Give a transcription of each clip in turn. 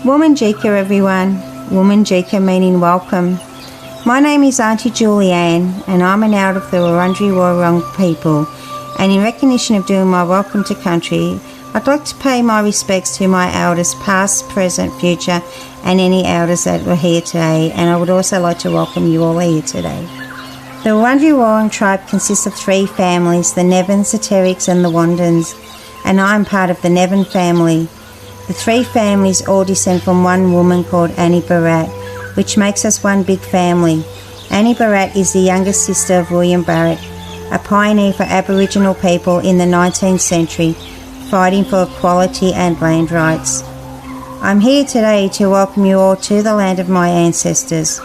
Womanjeka everyone, Womanjeka meaning welcome. My name is Auntie Julianne and I'm an out of the Wurundjeri Woi-wurrung people, and in recognition of doing my welcome to country, I'd like to pay my respects to my elders past, present, future and any elders that were here today, and I would also like to welcome you all here today. The Wurundjeri Woi-wurrung tribe consists of 3 families, the Nevins, the Terricks and the Wandans, and I'm part of the Nevin family. The 3 families all descend from one woman called Annie Barratt, which makes us one big family. Annie Barratt is the youngest sister of William Barratt, a pioneer for Aboriginal people in the 19th century, fighting for equality and land rights. I'm here today to welcome you all to the land of my ancestors.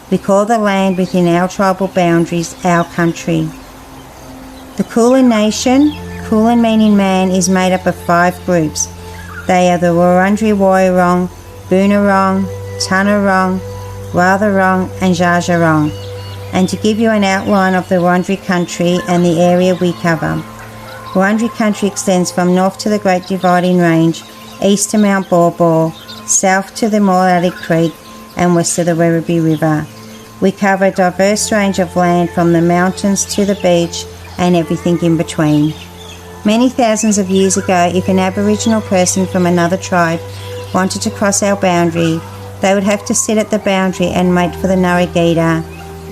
We call the land within our tribal boundaries our country. The Kulin Nation, Kulin meaning man, is made up of 5 groups. They are the Wurundjeri Woi-wurrung, Boonwurrung, Tanarong, Wathaurong and Dja Dja Wurrung. And to give you an outline of the Wurundjeri country and the area we cover, Wurundjeri country extends from north to the Great Dividing Range, east to Mount Baw Baw, south to the Mooloolik Creek and west to the Werribee River. We cover a diverse range of land from the mountains to the beach and everything in between. Many thousands of years ago, if an Aboriginal person from another tribe wanted to cross our boundary, they would have to sit at the boundary and wait for the Narragadah,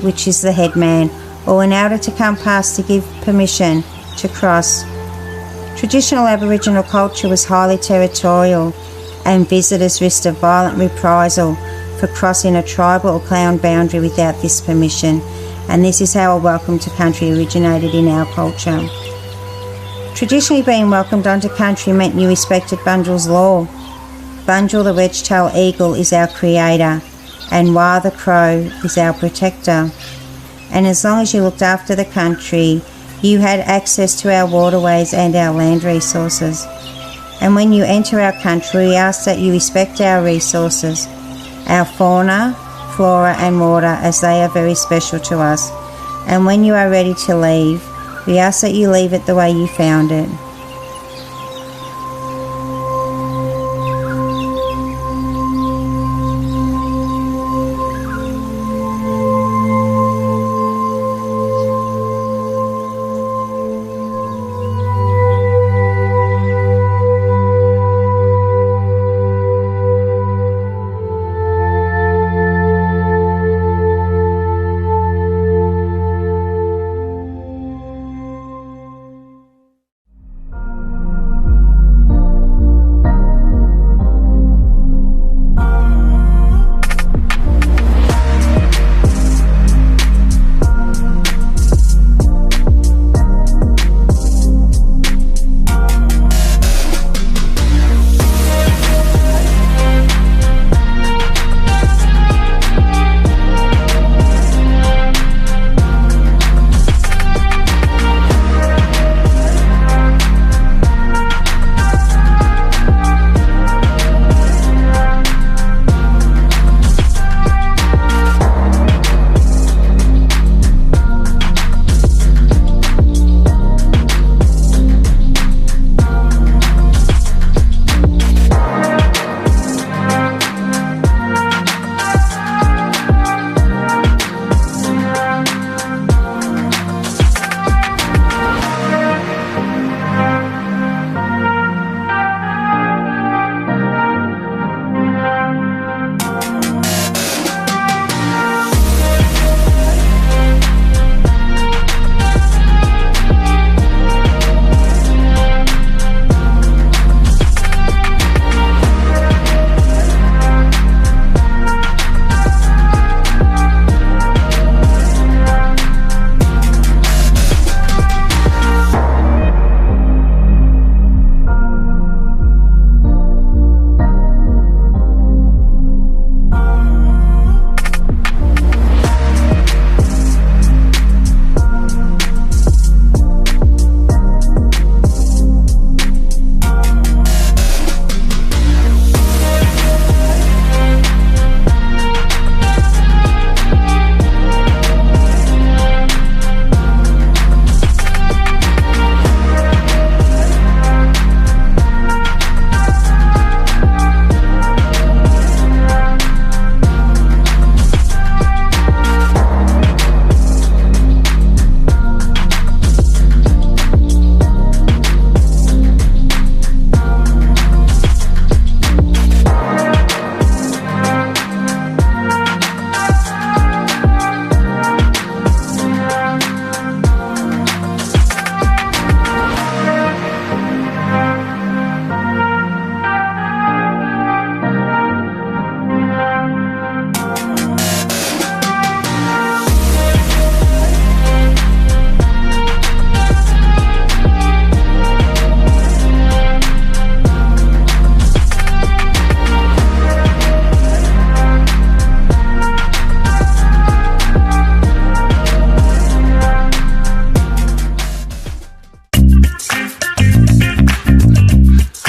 which is the headman, or an elder to come past to give permission to cross. Traditional Aboriginal culture was highly territorial, and visitors risked a violent reprisal for crossing a tribal or clan boundary without this permission, and this is how a welcome to country originated in our culture. Traditionally, being welcomed onto country meant you respected Bunjil's law. Bunjil the wedge-tailed eagle is our creator, and Wah the crow is our protector. And as long as you looked after the country, you had access to our waterways and our land resources. And when you enter our country, we ask that you respect our resources, our fauna, flora and water, as they are very special to us. And when you are ready to leave, we ask that you leave it the way you found it.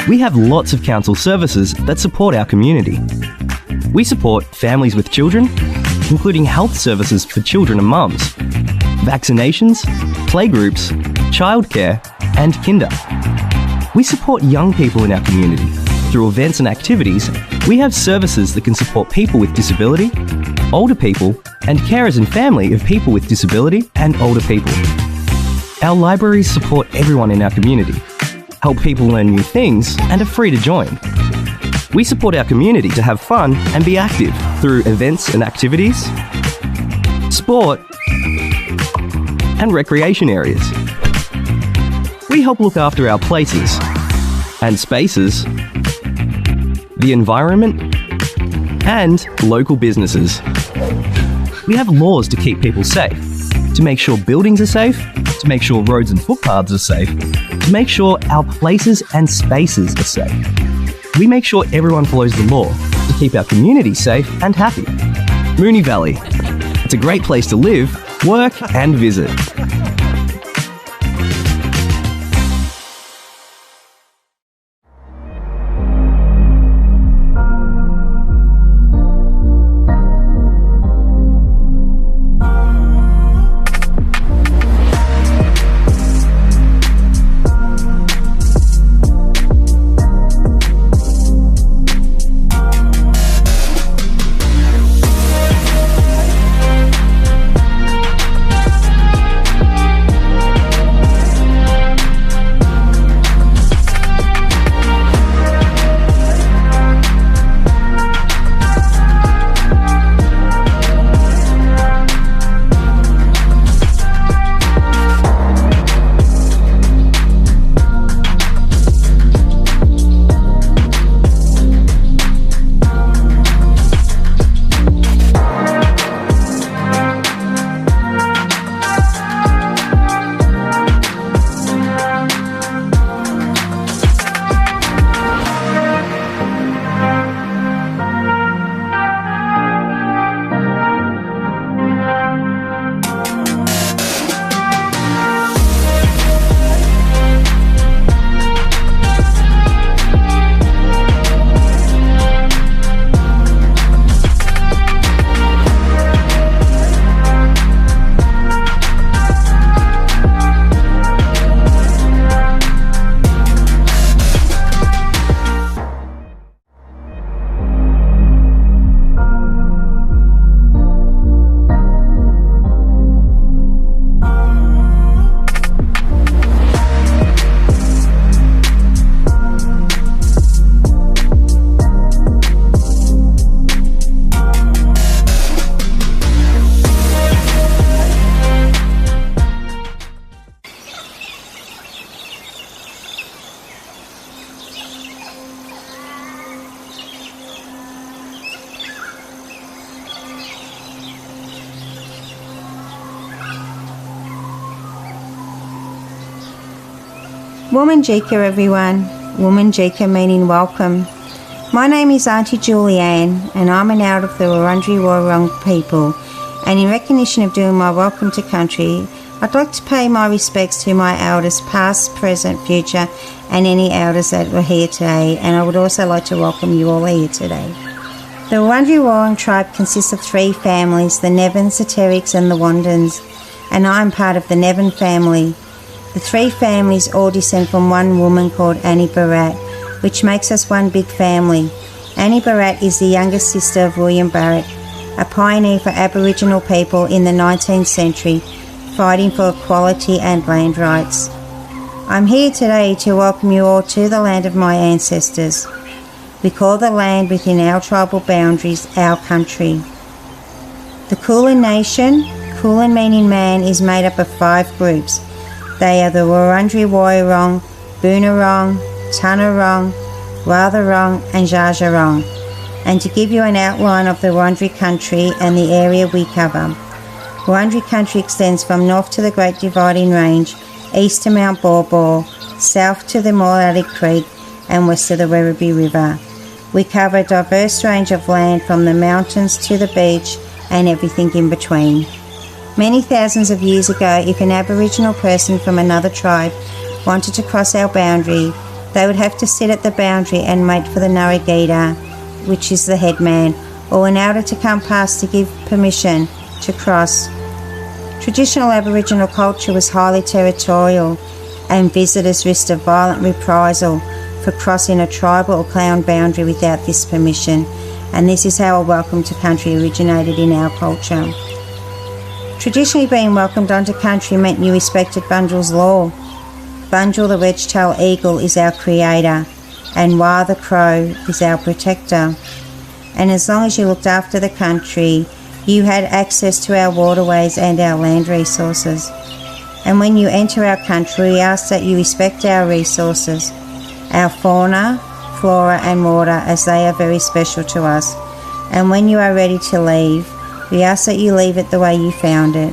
We have lots of council services that support our community. We support families with children, including health services for children and mums, vaccinations, playgroups, childcare, and kinder. We support young people in our community. Through events and activities, we have services that can support people with disability, older people, and carers and family of people with disability and older people. Our libraries support everyone in our community, help people learn new things, and are free to join. We support our community to have fun and be active through events and activities, sport, and recreation areas. We help look after our places and spaces, the environment, and local businesses. We have laws to keep people safe, to make sure buildings are safe, to make sure roads and footpaths are safe, to make sure our places and spaces are safe. We make sure everyone follows the law to keep our community safe and happy. Moonee Valley. It's a great place to live, work, and visit. Wominjeka everyone, Wominjeka meaning welcome. My name is Auntie Julianne and I'm an elder of the Wurundjeri Woi-wurrung people, and in recognition of doing my welcome to country, I'd like to pay my respects to my elders past, present, future and any elders that were here today, and I would also like to welcome you all here today. The Wurundjeri Woi-wurrung tribe consists of three families, the Nevins, the Terricks and the Wandins, and I'm part of the Nevin family. The three families all descend from one woman called Annie Barratt, which makes us one big family. Annie Barratt is the youngest sister of William Barratt, a pioneer for Aboriginal people in the 19th century, fighting for equality and land rights. I'm here today to welcome you all to the land of my ancestors. We call the land within our tribal boundaries our country. The Kulin Nation, Kulin meaning man, is made up of 5 groups. They are the Wurundjeri Woi-wurrung, Boonwurrung, Tanarong, Wathaurong and Dja Dja Wurrung. And to give you an outline of the Wurundjeri country and the area we cover, Wurundjeri country extends from north to the Great Dividing Range, east to Mount Baw Baw, south to the Moorabbin Creek and west to the Werribee River. We cover a diverse range of land from the mountains to the beach and everything in between. Many thousands of years ago, if an Aboriginal person from another tribe wanted to cross our boundary, They would have to sit at the boundary and wait for the Narragaeta, which is the headman, or an elder to come past to give permission to cross. Traditional Aboriginal culture was highly territorial, and visitors risked a violent reprisal for crossing a tribal or clan boundary without this permission, and this is how a welcome to country originated in our culture. Traditionally, being welcomed onto country meant you respected Bunjil's law. Bunjil, the wedge-tailed eagle, is our creator, and Wah the crow is our protector. And as long as you looked after the country, you had access to our waterways and our land resources. And when you enter our country, we ask that you respect our resources, our fauna, flora and water, as they are very special to us. And when you are ready to leave, we ask that you leave it the way you found it.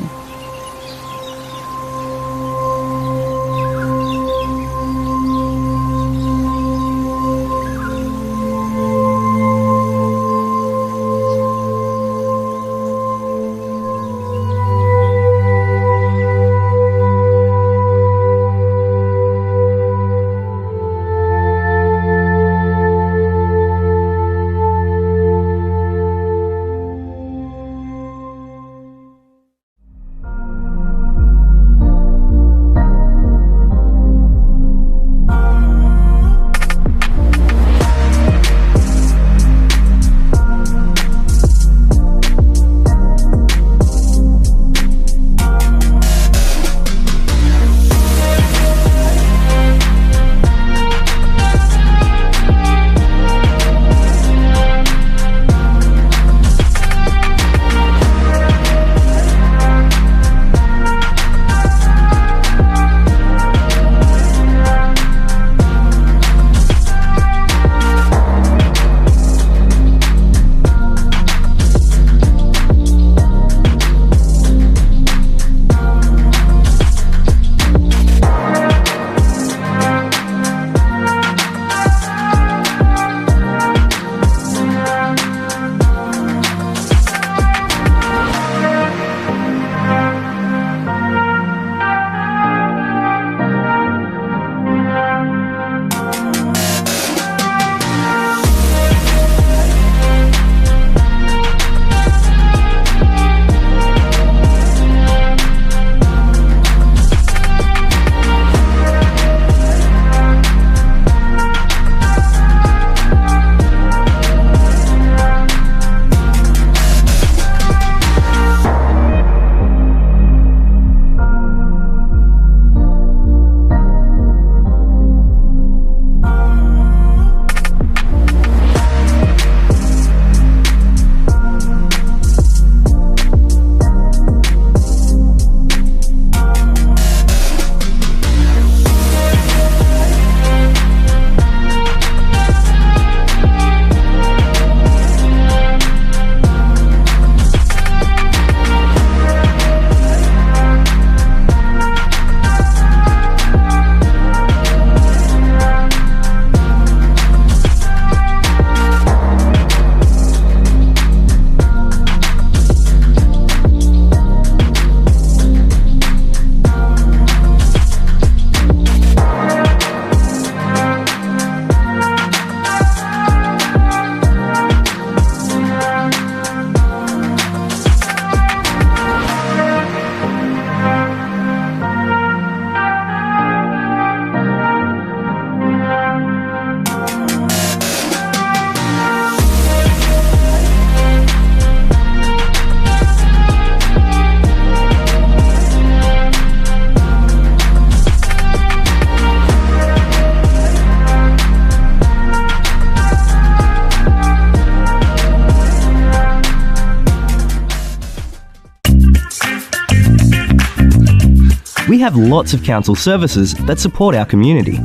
We have lots of council services that support our community.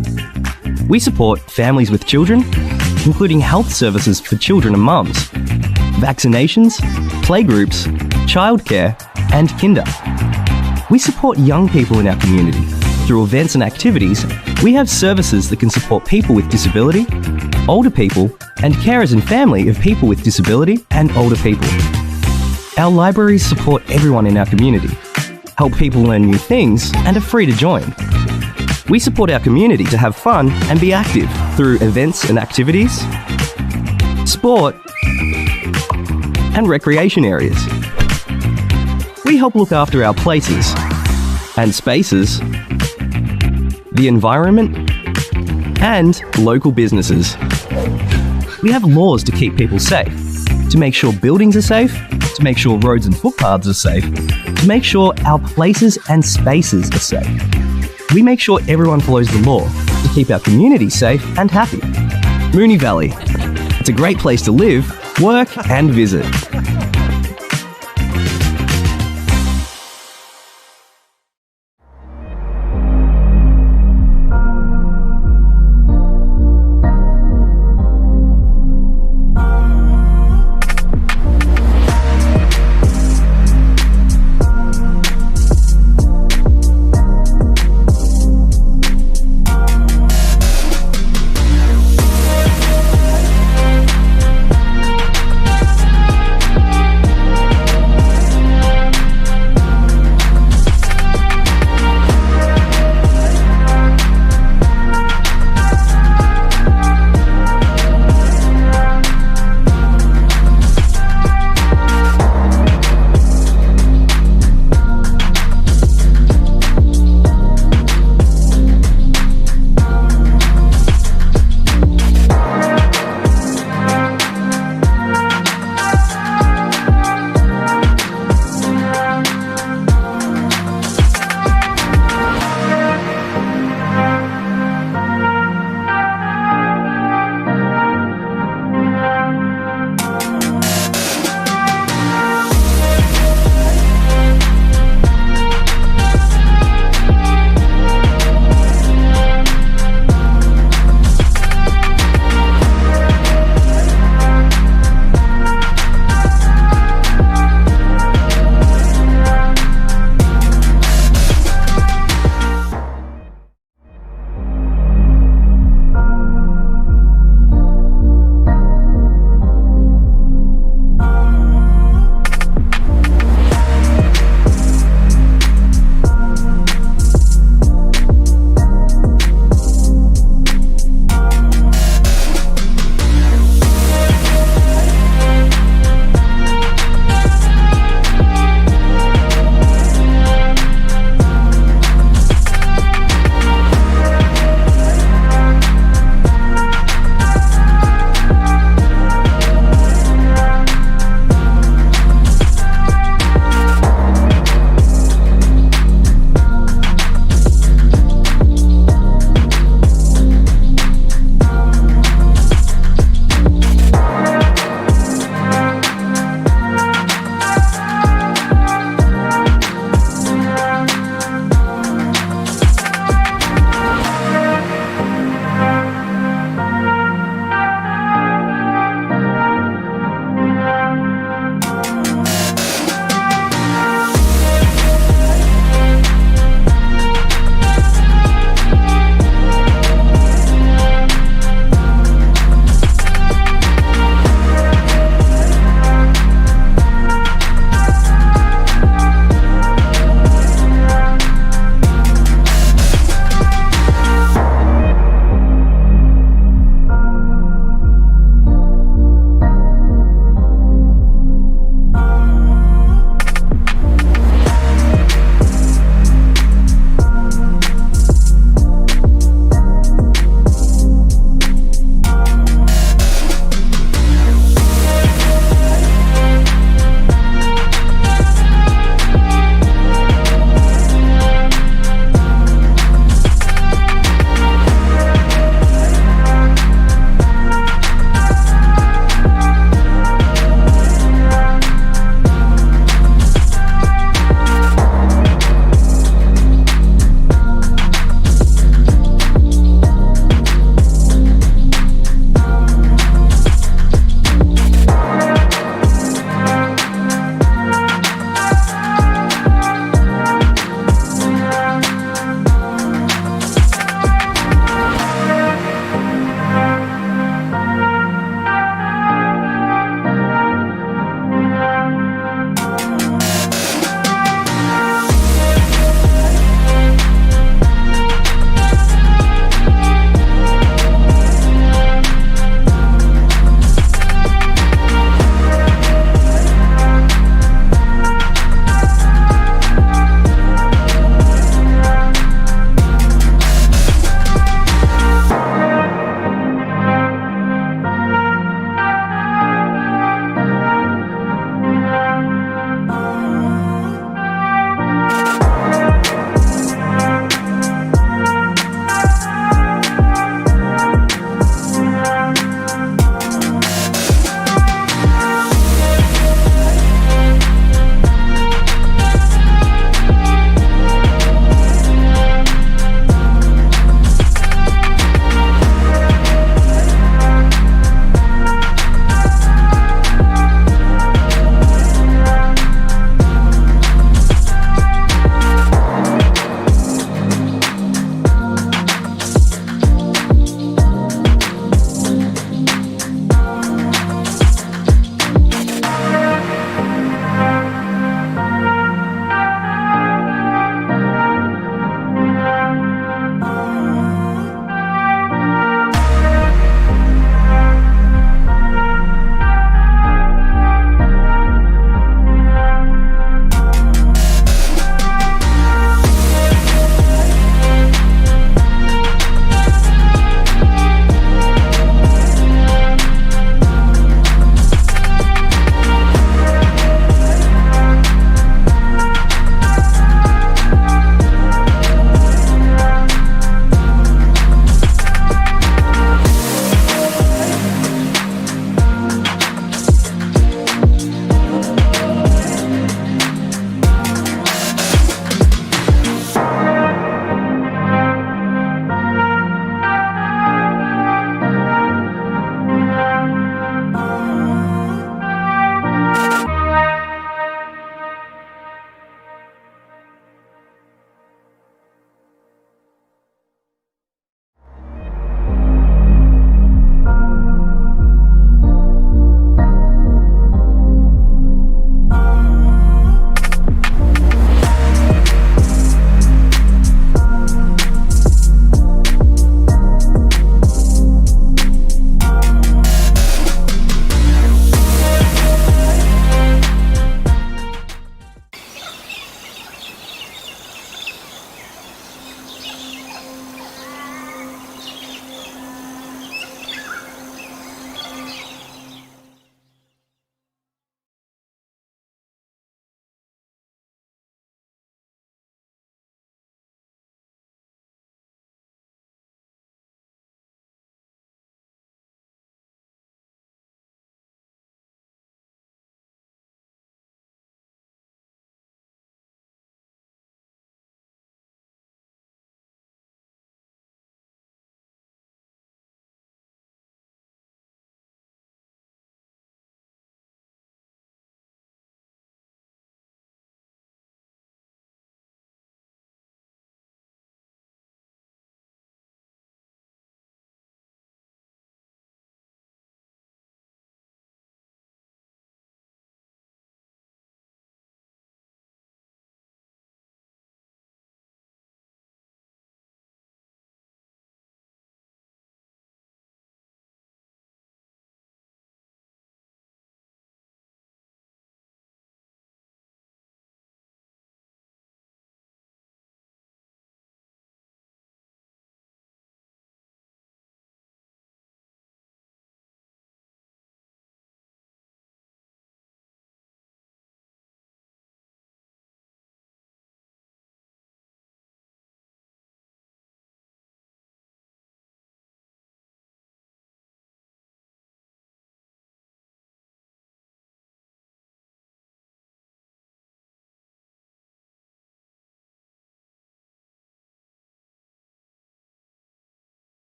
We support families with children, including health services for children and mums, vaccinations, playgroups, childcare, and kinder. We support young people in our community. Through events and activities, we have services that can support people with disability, older people, and carers and family of people with disability and older people. Our libraries support everyone in our community, help people learn new things, and are free to join. We support our community to have fun and be active through events and activities, sport, and recreation areas. We help look after our places and spaces, the environment, and local businesses. We have laws to keep people safe, to make sure buildings are safe, to make sure roads and footpaths are safe, to make sure our places and spaces are safe. We make sure everyone follows the law to keep our community safe and happy. Moonee Valley. It's a great place to live, work, and visit.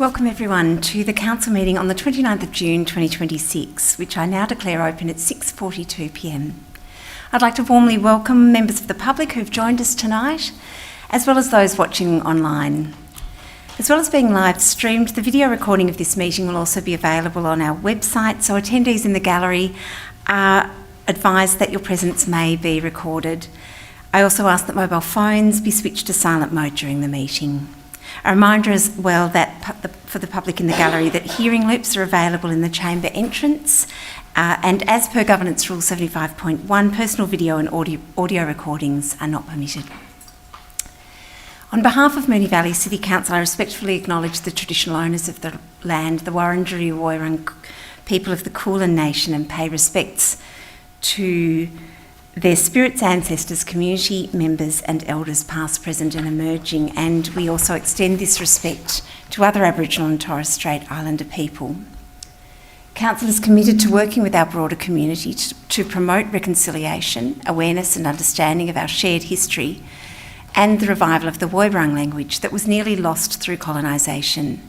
Welcome everyone to the Council meeting on the 29th of June 2026, which I now declare open at 6:42pm. I'd like to warmly welcome members of the public who've joined us tonight, as well as those watching online. As well as being live streamed, the video recording of this meeting will also be available on our website, so attendees in the gallery are advised that your presence may be recorded. I also ask that mobile phones be switched to silent mode during the meeting. A reminder as well that for the public in the gallery that hearing loops are available in the chamber entrance, and as per Governance Rule 75.1, personal video and audio recordings are not permitted. On behalf of Moonee Valley City Council, I respectfully acknowledge the traditional owners of the land, the Wurundjeri Woiwurrung people of the Kulin Nation, and pay respects to their spirits, ancestors, community members and elders past, present and emerging, and we also extend this respect to other Aboriginal and Torres Strait Islander people. Council is committed to working with our broader community to promote reconciliation, awareness and understanding of our shared history and the revival of the Woiwurrung language that was nearly lost through colonisation.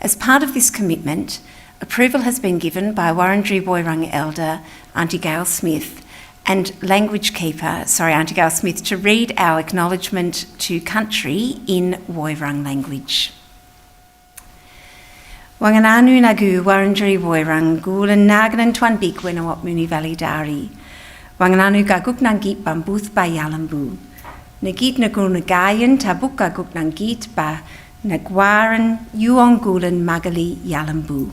As part of this commitment, approval has been given by Wurundjeri Woiwurrung Elder Auntie Gail Smith and language keeper, Auntie Gail Smith, to read our acknowledgement to country in Woiwurrung language. Wangananu nagu Wurundjeri Woiwurrung gulan naganan tuan big wenawat Moonee Valley Dari. Wangananu gaguk nangit bambuth ba yalambu. Nagit nagu nagayan tabuk gaguk nangit ba nagwaran yuong gulan magali yalambu.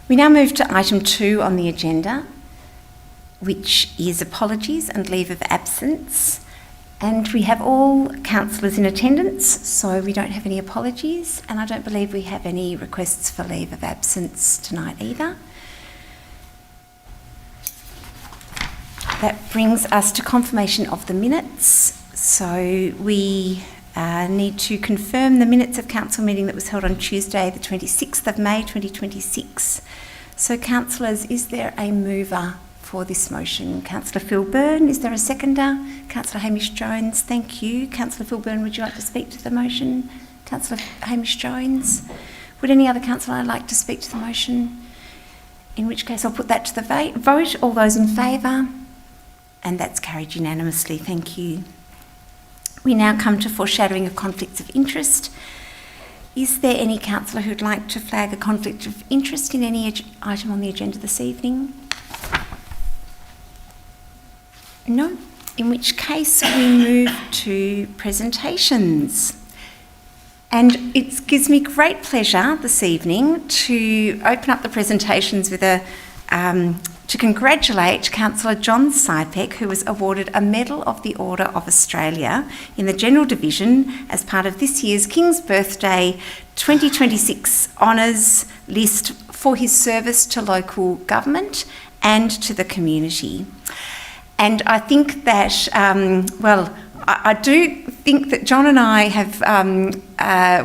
We now move to item 2 on the agenda, which is apologies and leave of absence. And we have all councillors in attendance, so we don't have any apologies, and I don't believe we have any requests for leave of absence tonight either. That brings us to confirmation of the minutes. So we need to confirm the minutes of council meeting that was held on Tuesday, the 26th of May 2026. So councillors, is there a mover for this motion? Councillor Phil Byrne, is there a seconder? Councillor Hamish Jones, thank you. Councillor Phil Byrne, would you like to speak to the motion? Councillor Hamish Jones. Would any other councillor like to speak to the motion? In which case I'll put that to the vote. All those in favour? And that's carried unanimously, thank you. We now come to foreshadowing of conflicts of interest. Is there any councillor who'd like to flag a conflict of interest in any item on the agenda this evening? No? In which case we move to presentations. And it gives me great pleasure this evening to open up the presentations with to congratulate Councillor John Sypek, who was awarded a Medal of the Order of Australia in the General Division as part of this year's King's Birthday 2026 Honours List for his service to local government and to the community. And I think that, I do think that John and I have,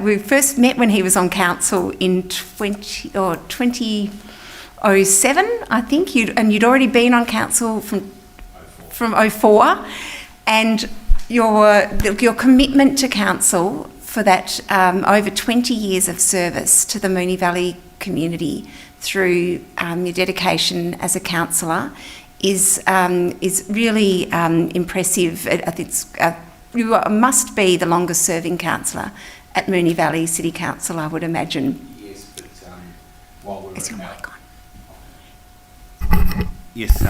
we first met when he was on council in 2007, I think, you'd already been on council from 04, and your commitment to council for that over 20 years of service to the Moonee Valley community through your dedication as a councillor is really impressive. I think you must be the longest serving councillor at Moonee Valley City Council, I would imagine. Yes, but while we're Is your mic on? Yes,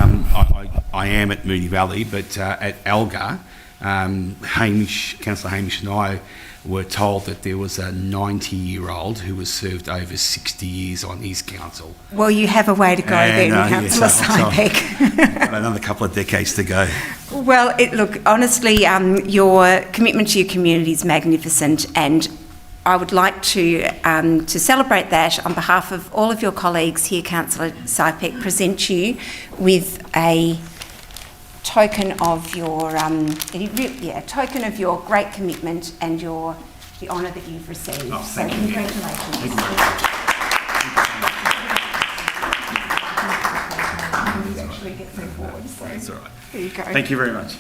I am at Moonee Valley, but at Algar, Councillor Hamish and I were told that there was a 90-year-old who was served over 60 years on his council. Well, you have a way to go then, Councillor Sypek. Another couple of decades to go. Well, look, honestly, your commitment to your community is magnificent, and I would like to celebrate that on behalf of all of your colleagues here, Councillor Sypek, present you with a token of your token of your great commitment and the honour that you've received. Oh, thank you. Congratulations. Thank you very much. Actually get so forward, so That's all right. there you go. Thank you very much.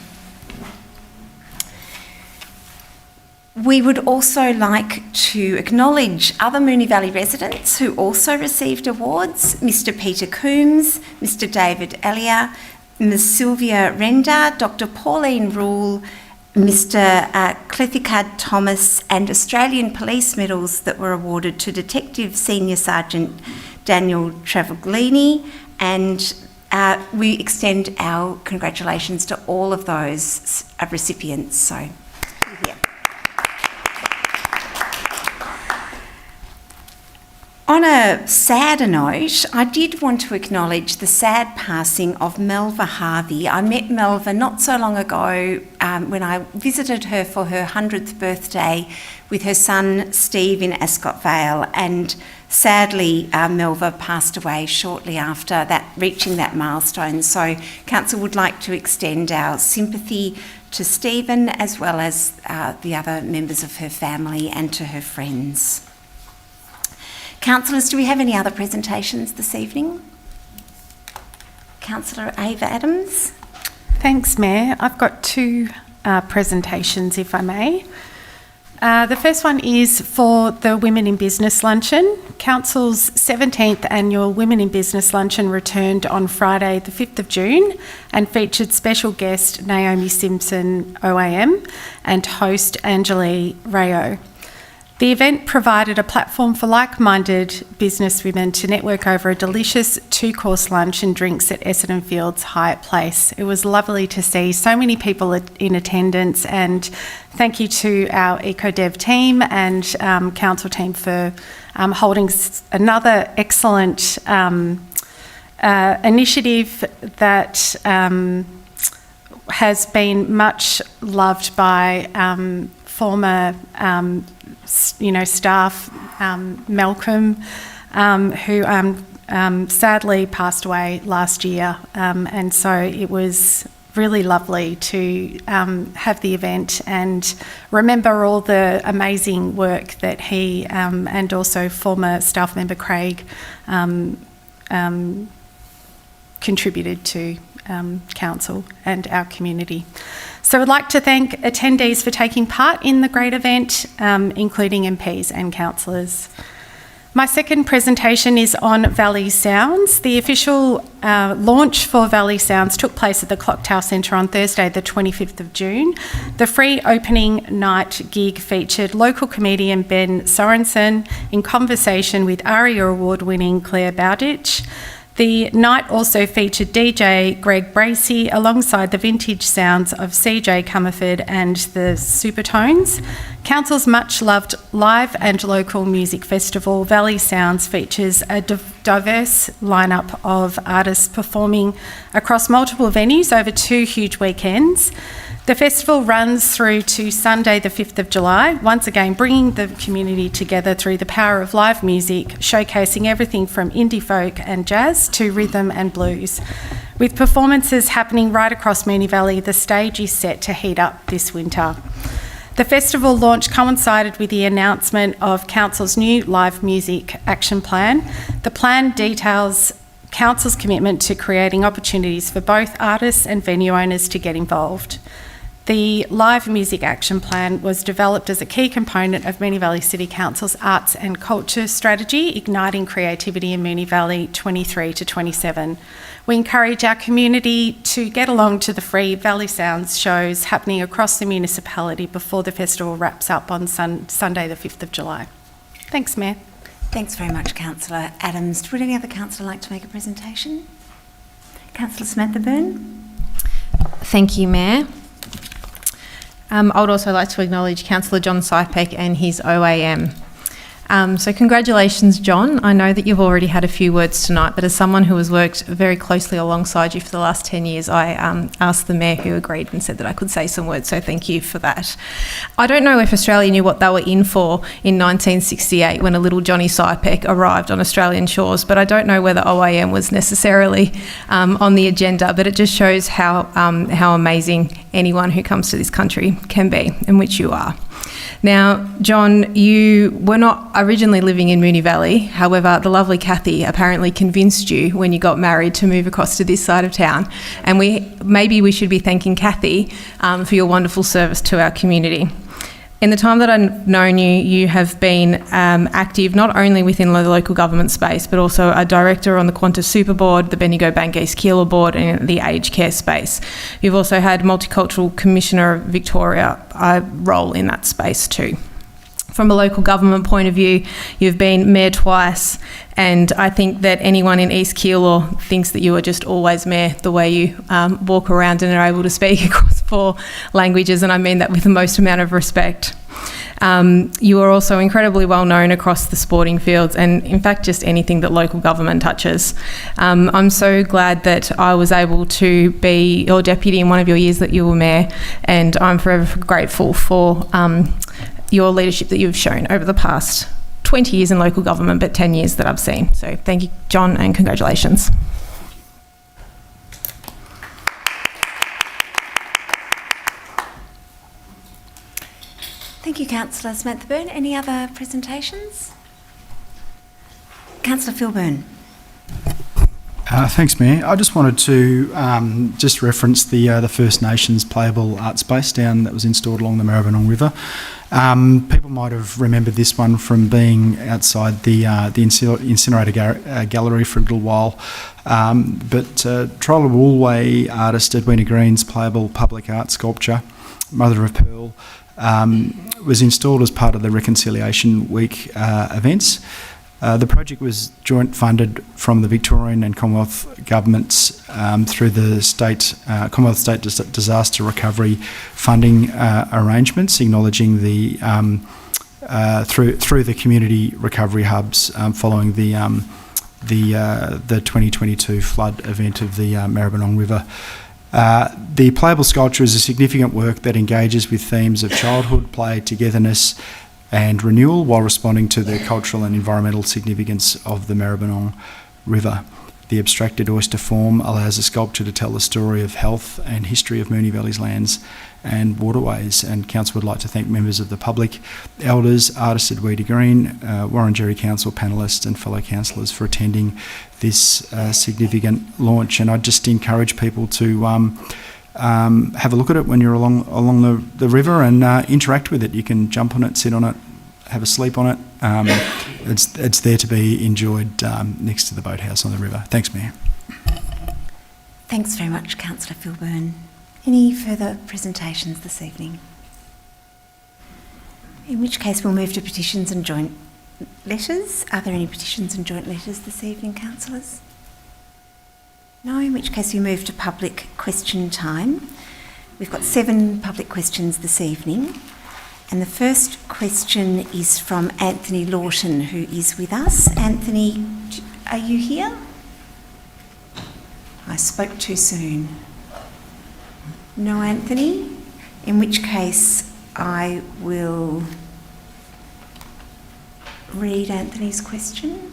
We would also like to acknowledge other Moonee Valley residents who also received awards: Mr. Peter Coombs, Mr. David Elliott, Ms. Sylvia Renda, Dr. Pauline Rule, Mr. Clithicard Thomas, and Australian Police medals that were awarded to Detective Senior Sergeant Daniel Travaglini, and we extend our congratulations to all of those recipients. So, yeah. On a sadder note, I did want to acknowledge the sad passing of Melva Harvey. I met Melva not so long ago when I visited her for her 100th birthday with her son Steve in Ascot Vale, and sadly Melva passed away shortly after that, reaching that milestone. So Council would like to extend our sympathy to Stephen as well as the other members of her family and to her friends. Councillors, do we have any other presentations this evening? Councillor Ava Adams. Thanks, Mayor. I've got two presentations, if I may. The first one is for the Women in Business Luncheon. Council's 17th annual Women in Business Luncheon returned on Friday the 5th of June and featured special guest Naomi Simpson OAM and host Anjali Rayo. The event provided a platform for like-minded businesswomen to network over a delicious two-course lunch and drinks at Essendon Fields Hyatt Place. It was lovely to see so many people in attendance, and thank you to our EcoDev team and council team for holding another excellent initiative that has been much loved by former staff, Malcolm, who sadly passed away last year, and so it was really lovely to have the event and remember all the amazing work that he and also former staff member Craig contributed to council and our community. So I'd like to thank attendees for taking part in the great event, including MPs and councillors. My second presentation is on Valley Sounds. The official launch for Valley Sounds took place at the Clocktower Centre on Thursday the 25th of June. The free opening night gig featured local comedian Ben Sorensen in conversation with ARIA award-winning Claire Bowditch. The night also featured DJ Greg Bracey alongside the vintage sounds of CJ Comerford and the Supertones. Council's much-loved live and local music festival, Valley Sounds, features a diverse lineup of artists performing across multiple venues over 2 huge weekends. The festival runs through to Sunday the 5th of July, once again bringing the community together through the power of live music, showcasing everything from indie folk and jazz to rhythm and blues. With performances happening right across Moonee Valley, the stage is set to heat up this winter. The festival launch coincided with the announcement of Council's new live music action plan. The plan details Council's commitment to creating opportunities for both artists and venue owners to get involved. The Live Music Action Plan was developed as a key component of Moonee Valley City Council's Arts and Culture Strategy, Igniting Creativity in Moonee Valley 23 to 27. We encourage our community to get along to the free Valley Sounds shows happening across the municipality before the festival wraps up on Sunday the 5th of July. Thanks, Mayor. Thanks very much, Councillor Adams. Would any other councillor like to make a presentation? Councillor Samantha Byrne. Thank you, Mayor. I would also like to acknowledge Councillor John Sypek and his OAM. So congratulations, John. I know that you've already had a few words tonight, but as someone who has worked very closely alongside you for the last 10 years, I asked the Mayor, who agreed and said that I could say some words, so thank you for that. I don't know if Australia knew what they were in for in 1968 when a little Johnny Sypek arrived on Australian shores, but I don't know whether OAM was necessarily on the agenda, but it just shows how amazing anyone who comes to this country can be, and which you are. Now, John, you were not originally living in Moonee Valley. However, the lovely Kathy apparently convinced you when you got married to move across to this side of town. And maybe we should be thanking Kathy for your wonderful service to our community. In the time that I've known you, you have been active not only within the local government space, but also a director on the Qantas Super Board, the Bendigo Bank East Keilor Board, and the aged care space. You've also had Multicultural Commissioner of Victoria role in that space too. From a local government point of view, you've been mayor twice, and I think that anyone in East Keilor thinks that you are just always mayor, the way you walk around and are able to speak across 4 languages, and I mean that with the most amount of respect. You are also incredibly well known across the sporting fields and in fact just anything that local government touches. I'm so glad that I was able to be your deputy in one of your years that you were mayor, and I'm forever grateful for your leadership that you've shown over the past 20 years in local government, but 10 years that I've seen. So thank you, John, and congratulations. Thank you, Councillor Samantha Byrne. Any other presentations? Councillor Phil Byrne. Thanks, Mayor. I just wanted to just reference the First Nations playable art space that was installed along the Maribyrnong River. People might have remembered this one from being outside the incinerator gallery for a little while. But Trolla Woolway artist Edwina Green's playable public art sculpture, Mother of Pearl, was installed as part of the Reconciliation Week events. The project was joint funded from the Victorian and Commonwealth governments through the Commonwealth State Disaster Recovery funding arrangements, acknowledging the through the community recovery hubs following the 2022 flood event of the Maribyrnong River. The playable sculpture is a significant work that engages with themes of childhood, play, togetherness and renewal while responding to the cultural and environmental significance of the Maribyrnong River. The abstracted oyster form allows a sculpture to tell the story of health and history of Moonee Valley's lands and waterways, and Council would like to thank members of the public, elders, artist Edwina Green, Wurundjeri Council panellists and fellow councillors for attending this significant launch. And I'd just encourage people to have a look at it when you're along the river and interact with it. You can jump on it, sit on it, have a sleep on it. It's there to be enjoyed next to the boathouse on the river. Thanks, Mayor. Thanks very much, Councillor Phil Byrne. Any further presentations this evening? In which case we'll move to petitions and joint letters. Are there any petitions and joint letters this evening, councillors? No, in which case we move to public question time. We've got 7 public questions this evening. And the first question is from Anthony Lawton, who is with us. Anthony, are you here? I spoke too soon. No, Anthony? In which case I will read Anthony's question.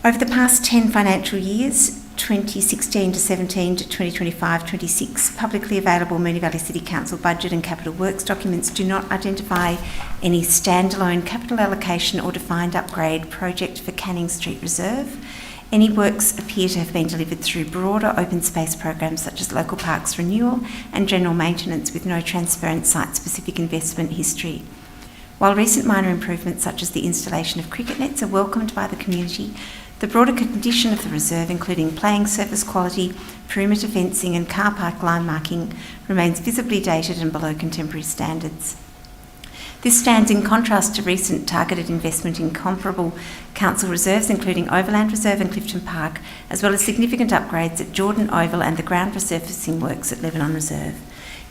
Over the past 10 financial years, 2016 to 17 to 2025-26, publicly available Moonee Valley City Council budget and capital works documents do not identify any standalone capital allocation or defined upgrade project for Canning Street Reserve. Any works appear to have been delivered through broader open space programs such as local parks renewal and general maintenance with no transparent site-specific investment history. While recent minor improvements such as the installation of cricket nets are welcomed by the community, the broader condition of the reserve, including playing surface quality, perimeter fencing and car park line marking, remains visibly dated and below contemporary standards. This stands in contrast to recent targeted investment in comparable council reserves, including Overland Reserve and Clifton Park, as well as significant upgrades at Jordan Oval and the ground resurfacing works at Lebanon Reserve.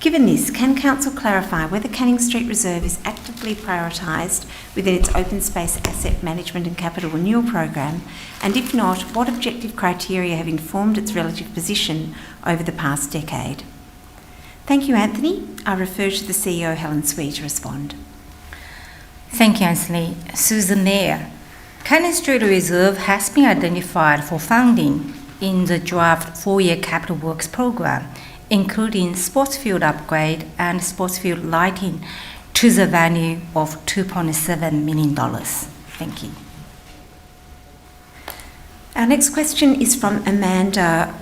Given this, can Council clarify whether Canning Street Reserve is actively prioritised within its open space asset management and capital renewal program, and if not, what objective criteria have informed its relative position over the past decade? Thank you, Anthony. I refer to the CEO, Helen Swee, to respond. Thank you, Anthony. Susan Mayor, Canning Street Reserve has been identified for funding in the draft 4-year capital works program, including sports field upgrade and sports field lighting to the value of $2.7 million. Thank you. Our next question is from Amanda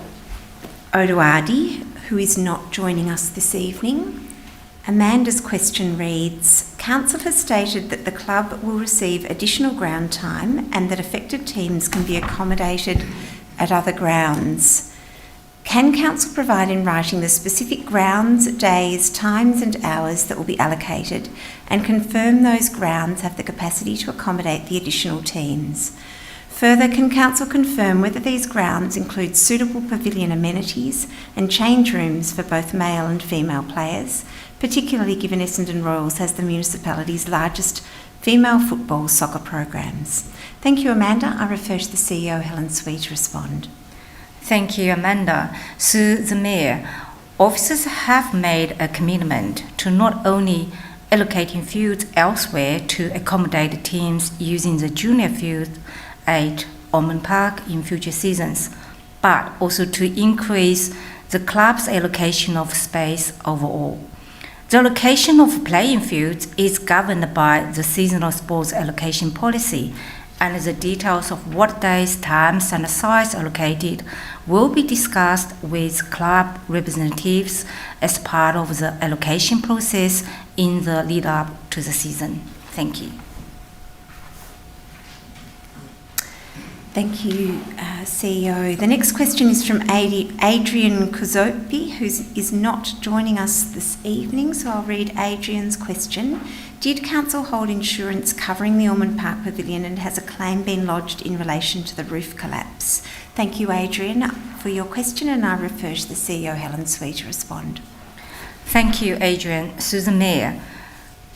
Oduadi, who is not joining us this evening. Amanda's question reads, Council has stated that the club will receive additional ground time and that affected teams can be accommodated at other grounds. Can Council provide in writing the specific grounds, days, times and hours that will be allocated and confirm those grounds have the capacity to accommodate the additional teams? Further, can Council confirm whether these grounds include suitable pavilion amenities and change rooms for both male and female players, particularly given Essendon Royals has the municipality's largest female football soccer programs? Thank you, Amanda. I refer to the CEO, Helen Swee, to respond. Thank you, Amanda. Through the Mayor, officers have made a commitment to not only allocating fields elsewhere to accommodate teams using the junior field at Ormond Park in future seasons, but also to increase the club's allocation of space overall. The allocation of playing fields is governed by the seasonal sports allocation policy, and the details of what days, times, and size allocated will be discussed with club representatives as part of the allocation process in the lead up to the season. Thank you. Thank you, CEO. The next question is from Adrian Kuzopi, who is not joining us this evening, so I'll read Adrian's question. Did Council hold insurance covering the Ormond Park Pavilion, and has a claim been lodged in relation to the roof collapse? Thank you, Adrian, for your question, and I refer to the CEO, Helen Swee, to respond. Thank you, Adrian. Susan Mayor.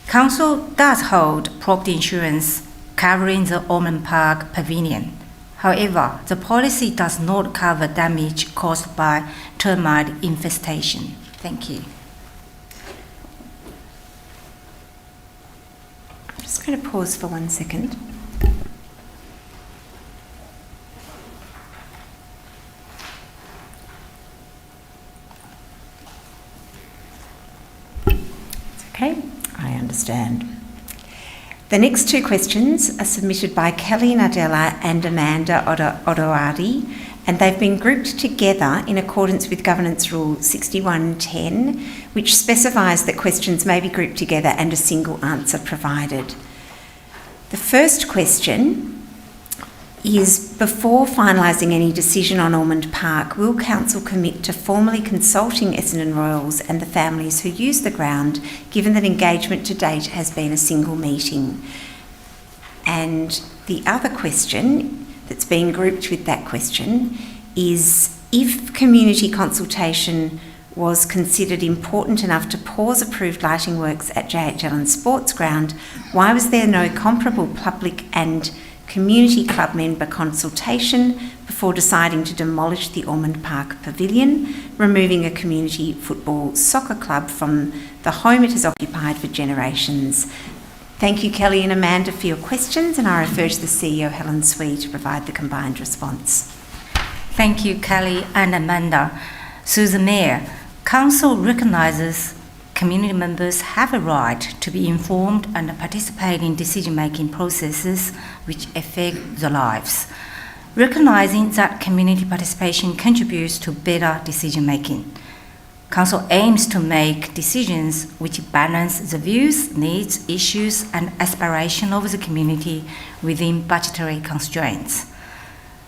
Council does hold property insurance covering the Ormond Park Pavilion. However, the policy does not cover damage caused by termite infestation. Thank you. I'm just going to pause for 1 second. It's okay, I understand. The next two questions are submitted by Kelly Nardella and Amanda Odoardi, and they've been grouped together in accordance with Governance Rule 6110, which specifies that questions may be grouped together and a single answer provided. The first question is, before finalising any decision on Ormond Park, will Council commit to formally consulting Essendon Royals and the families who use the ground, given that engagement to date has been a single meeting? And the other question that's been grouped with that question is, if community consultation was considered important enough to pause approved lighting works at JHL and Sports Ground, why was there no comparable public and community club member consultation before deciding to demolish the Ormond Park Pavilion, removing a community football soccer club from the home it has occupied for generations? Thank you, Kelly and Amanda, for your questions, and I refer to the CEO, Helen Swee, to provide the combined response. Thank you, Kelly and Amanda. Through the Mayor, Council recognises community members have a right to be informed and participate in decision-making processes which affect their lives. Recognising that community participation contributes to better decision-making, Council aims to make decisions which balance the views, needs, issues and aspirations of the community within budgetary constraints.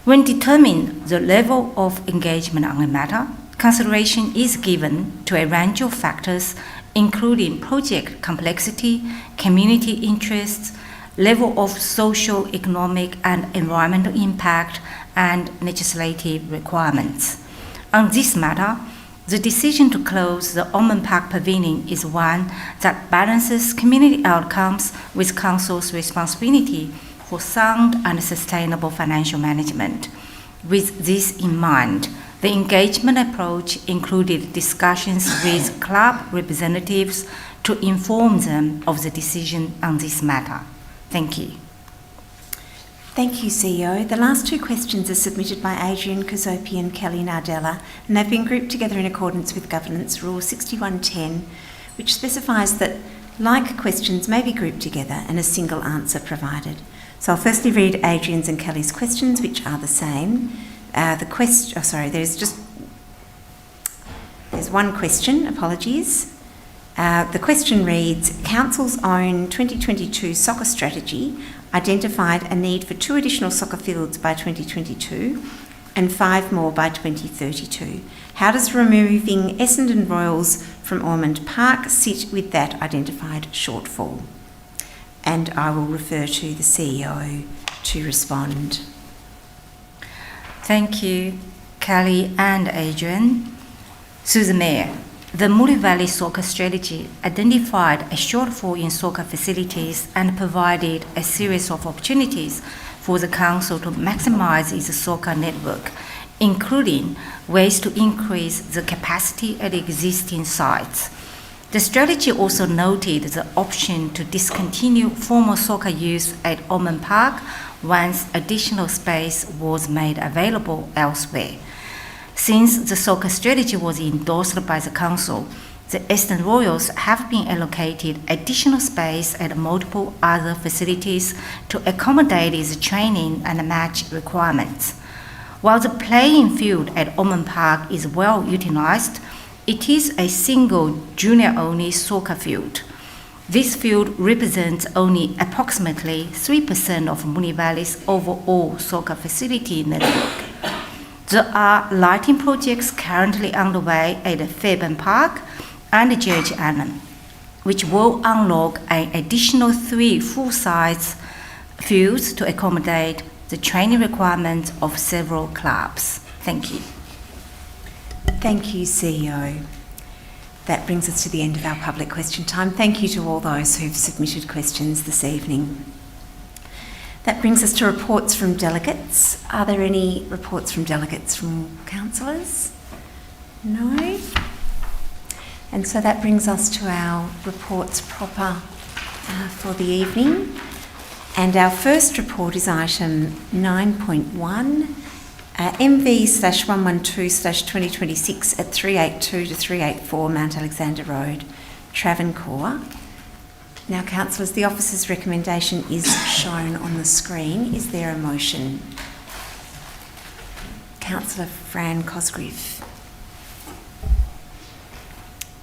When determining the level of engagement on a matter, consideration is given to a range of factors including project complexity, community interests, level of social, economic and environmental impact, and legislative requirements. On this matter, the decision to close the Ormond Park Pavilion is one that balances community outcomes with Council's responsibility for sound and sustainable financial management. With this in mind, the engagement approach included discussions with club representatives to inform them of the decision on this matter. Thank you. Thank you, CEO. The last two questions are submitted by Adrian Kuzopi and Kelly Nardella, and they've been grouped together in accordance with Governance Rule 6110, which specifies that like questions may be grouped together and a single answer provided. So I'll firstly read Adrian's and Kelly's questions, which are the same. There's one question, apologies. The question reads, Council's own 2022 soccer strategy identified a need for 2 additional soccer fields by 2022 and 5 more by 2032. How does removing Essendon Royals from Ormond Park sit with that identified shortfall? And I will refer to the CEO to respond. Thank you, Kelly and Adrian. Susan Mayor, the Moolee Valley Soccer Strategy identified a shortfall in soccer facilities and provided a series of opportunities for the council to maximise its soccer network, including ways to increase the capacity at existing sites. The strategy also noted the option to discontinue formal soccer use at Ormond Park once additional space was made available elsewhere. Since the soccer strategy was endorsed by the council, the Essendon Royals have been allocated additional space at multiple other facilities to accommodate its training and match requirements. While the playing field at Ormond Park is well utilised, it is a single junior-only soccer field. This field represents only approximately 3% of Moonee Valley's overall soccer facility network. There are lighting projects currently underway at Fairbairn Park and George Allen, which will unlock an additional 3 full-size fields to accommodate the training requirements of several clubs. Thank you. Thank you, CEO. That brings us to the end of our public question time. Thank you to all those who've submitted questions this evening. That brings us to reports from delegates. Are there any reports from delegates from councillors? No? And so that brings us to our reports proper for the evening. And our first report is item 9.1, MV/112/2026 at 382 to 384 Mount Alexander Road, Travancore. Now, councillors, the officer's recommendation is shown on the screen. Is there a motion? Councillor Fran Cosgriff.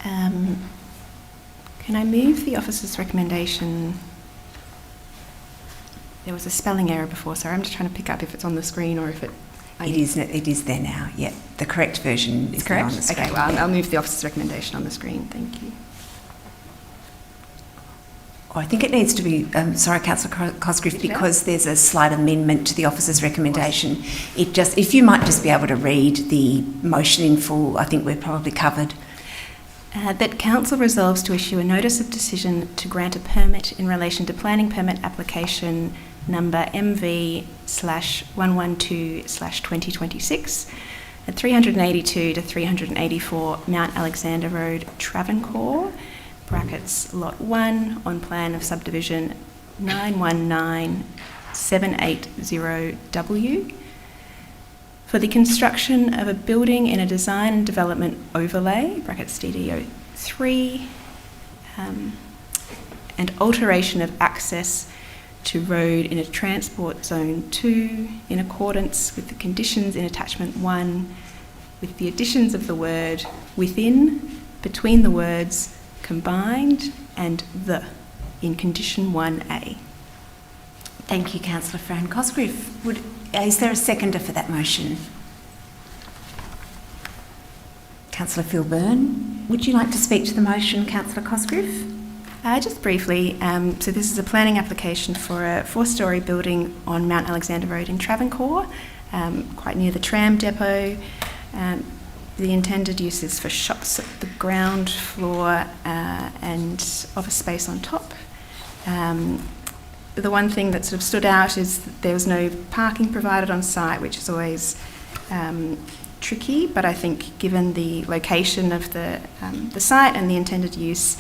Can I move the officer's recommendation? There was a spelling error before, so I'm just trying to pick up if it's on the screen or if it... It is there now, yeah. The correct version is there on the screen. Okay, well, I'll move the officer's recommendation on the screen. Thank you. I think it needs to be, sorry, Councillor Cosgriff, because there's a slight amendment to the officer's recommendation. If you might just be able to read the motion in full, I think we're probably covered. That Council resolves to issue a notice of decision to grant a permit in relation to planning permit application number MV/112/2026 at 382 to 384 Mount Alexander Road, Travancore, brackets Lot 1 on plan of subdivision 919780W, for the construction of a building in a design and development overlay, brackets DDO3, and alteration of access to road in a transport zone 2 in accordance with the conditions in attachment 1, with the additions of the word within, between the words combined, and the in condition 1A. Thank you, Councillor Fran Cosgriff. Is there a seconder for that motion? Councillor Phil Byrne, would you like to speak to the motion, Councillor Cosgriff? Just briefly, so this is a planning application for a 4-storey building on Mount Alexander Road in Travancore, quite near the tram depot. The intended use is for shops at the ground floor and office space on top. The one thing that sort of stood out is that there was no parking provided on site, which is always tricky, but I think given the location of the site and the intended use,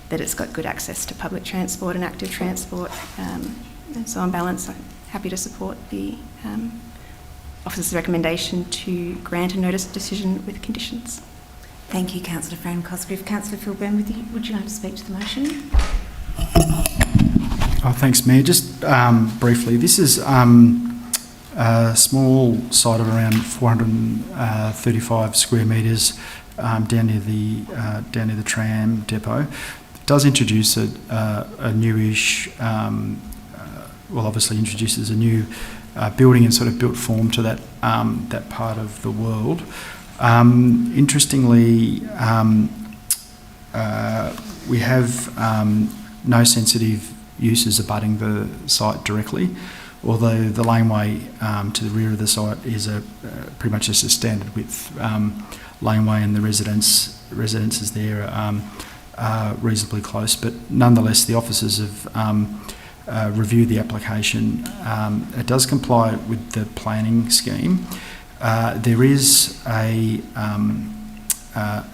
that it's got good access to public transport and active transport. And so on balance, I'm happy to support the officer's recommendation to grant a notice of decision with conditions. Thank you, Councillor Fran Cosgriff. Councillor Phil Byrne, would you like to speak to the motion? Thanks, Mayor. Just briefly, this is a small site of around 435 square metres down near the tram depot. It does introduce a newish, obviously introduces a new building and sort of built form to that part of the world. Interestingly, we have no sensitive uses abutting the site directly, although the laneway to the rear of the site is pretty much just a standard width laneway, and the residences there are reasonably close. But nonetheless, the officers have reviewed the application. It does comply with the planning scheme. There is an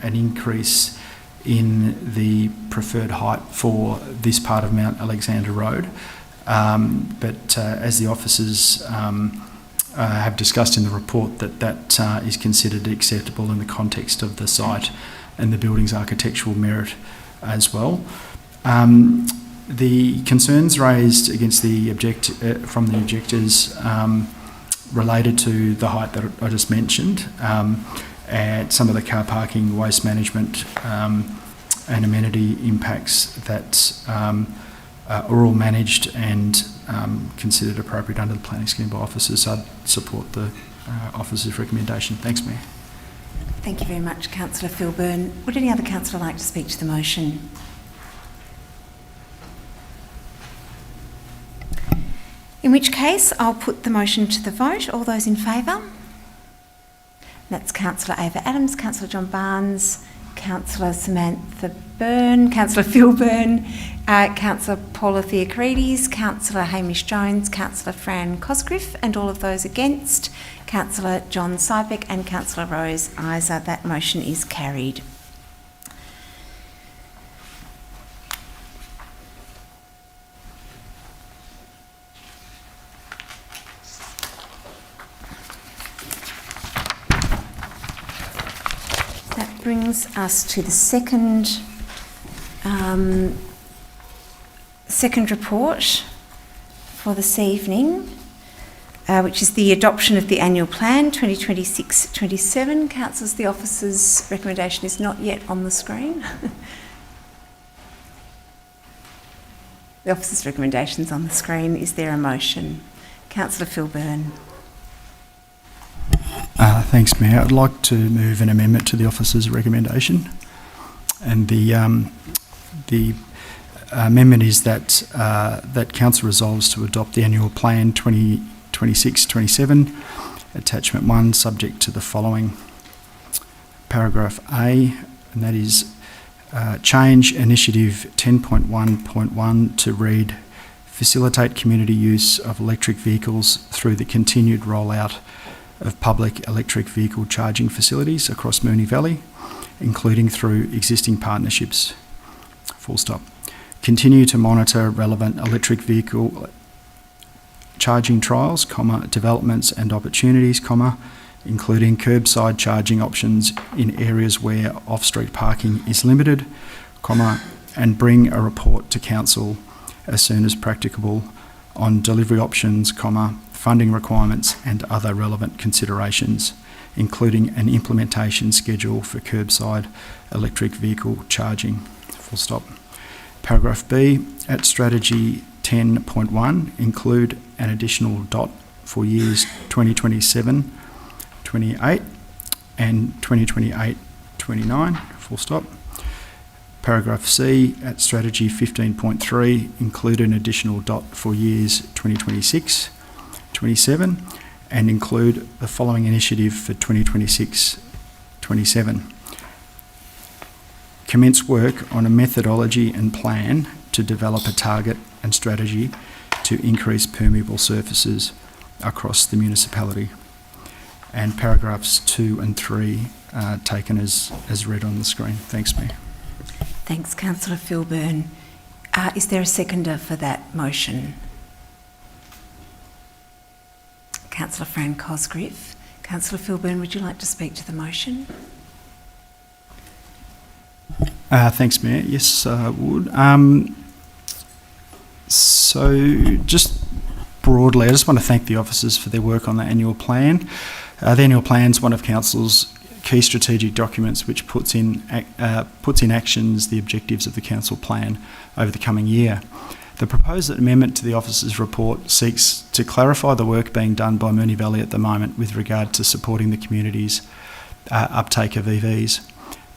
increase in the preferred height for this part of Mount Alexander Road, but as the officers have discussed in the report, that is considered acceptable in the context of the site and the building's architectural merit as well. The concerns raised against from the objectors related to the height that I just mentioned, and some of the car parking, waste management and amenity impacts that are all managed and considered appropriate under the planning scheme by officers. So I'd support the officers' recommendation. Thanks, Mayor. Thank you very much, Councillor Philburn. Would any other councillor like to speak to the motion? In which case, I'll put the motion to the vote. All those in favour? That's Councillor Ava Adams, Councillor John Barnes, Councillor Samantha Byrne, Councillor Phil Byrne, Councillor Paula Theocrides, Councillor Hamish Jones, Councillor Fran Cosgriff, and all of those against, Councillor John Sypek and Councillor Rose Isa. That motion is carried. Brings us to the second report for this evening, which is the adoption of the annual plan 2026-27. Councillors, the officer's recommendation is not yet on the screen. The officer's recommendation is on the screen. Is there a motion? Councillor Phil Byrne. Thanks, Mayor. I'd like to move an amendment to the officer's recommendation, and the amendment is that Council resolves to adopt the annual plan 2026-27, attachment 1, subject to the following. Paragraph A, and that is change initiative 10.1.1 to read: facilitate community use of electric vehicles through the continued rollout of public electric vehicle charging facilities across Moonee Valley, including through existing partnerships. Full stop. Continue to monitor relevant electric vehicle charging trials, developments and opportunities, including curbside charging options in areas where off-street parking is limited, and bring a report to Council as soon as practicable on delivery options, funding requirements and other relevant considerations, including an implementation schedule for curbside electric vehicle charging. Full stop. Paragraph B, at strategy 10.1, include an additional dot for years 2027-28 and 2028-29. Full stop. Paragraph C, at strategy 15.3, include an additional dot for years 2026-27 and include the following initiative for 2026-27. Commence work on a methodology and plan to develop a target and strategy to increase permeable surfaces across the municipality. And paragraphs 2 and 3 taken as read on the screen. Thanks, Mayor. Thanks, Councillor Phil Byrne. Is there a seconder for that motion? Councillor Fran Cosgriff. Councillor Phil Byrne, would you like to speak to the motion? Thanks, Mayor. Yes, I would. So just broadly, I just want to thank the officers for their work on the annual plan. The annual plan is one of Council's key strategic documents which puts in actions the objectives of the council plan over the coming year. The proposed amendment to the officer's report seeks to clarify the work being done by Moonee Valley at the moment with regard to supporting the community's uptake of EVs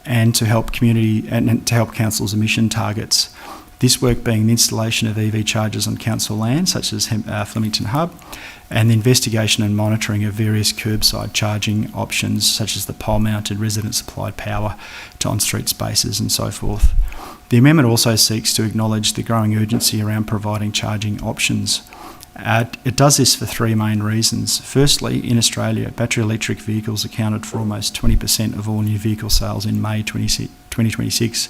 and to help council's emission targets. This work being the installation of EV chargers on council land, such as Flemington Hub, and the investigation and monitoring of various curbside charging options, such as the pole-mounted resident-supplied power to on-street spaces and so forth. The amendment also seeks to acknowledge the growing urgency around providing charging options. It does this for three main reasons. Firstly, in Australia, battery electric vehicles accounted for almost 20% of all new vehicle sales in May 2026,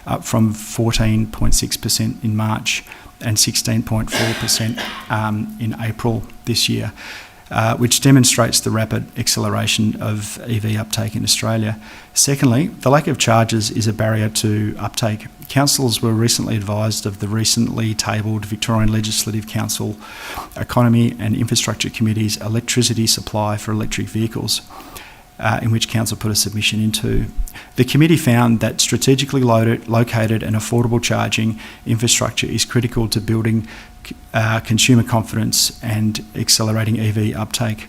up from 14.6% in March and 16.4% in April this year, which demonstrates the rapid acceleration of EV uptake in Australia. Secondly, the lack of chargers is a barrier to uptake. Councillors were recently advised of the recently tabled Victorian Legislative Council Economy and Infrastructure Committee's electricity supply for electric vehicles, in which Council put a submission into. The committee found that strategically located and affordable charging infrastructure is critical to building consumer confidence and accelerating EV uptake.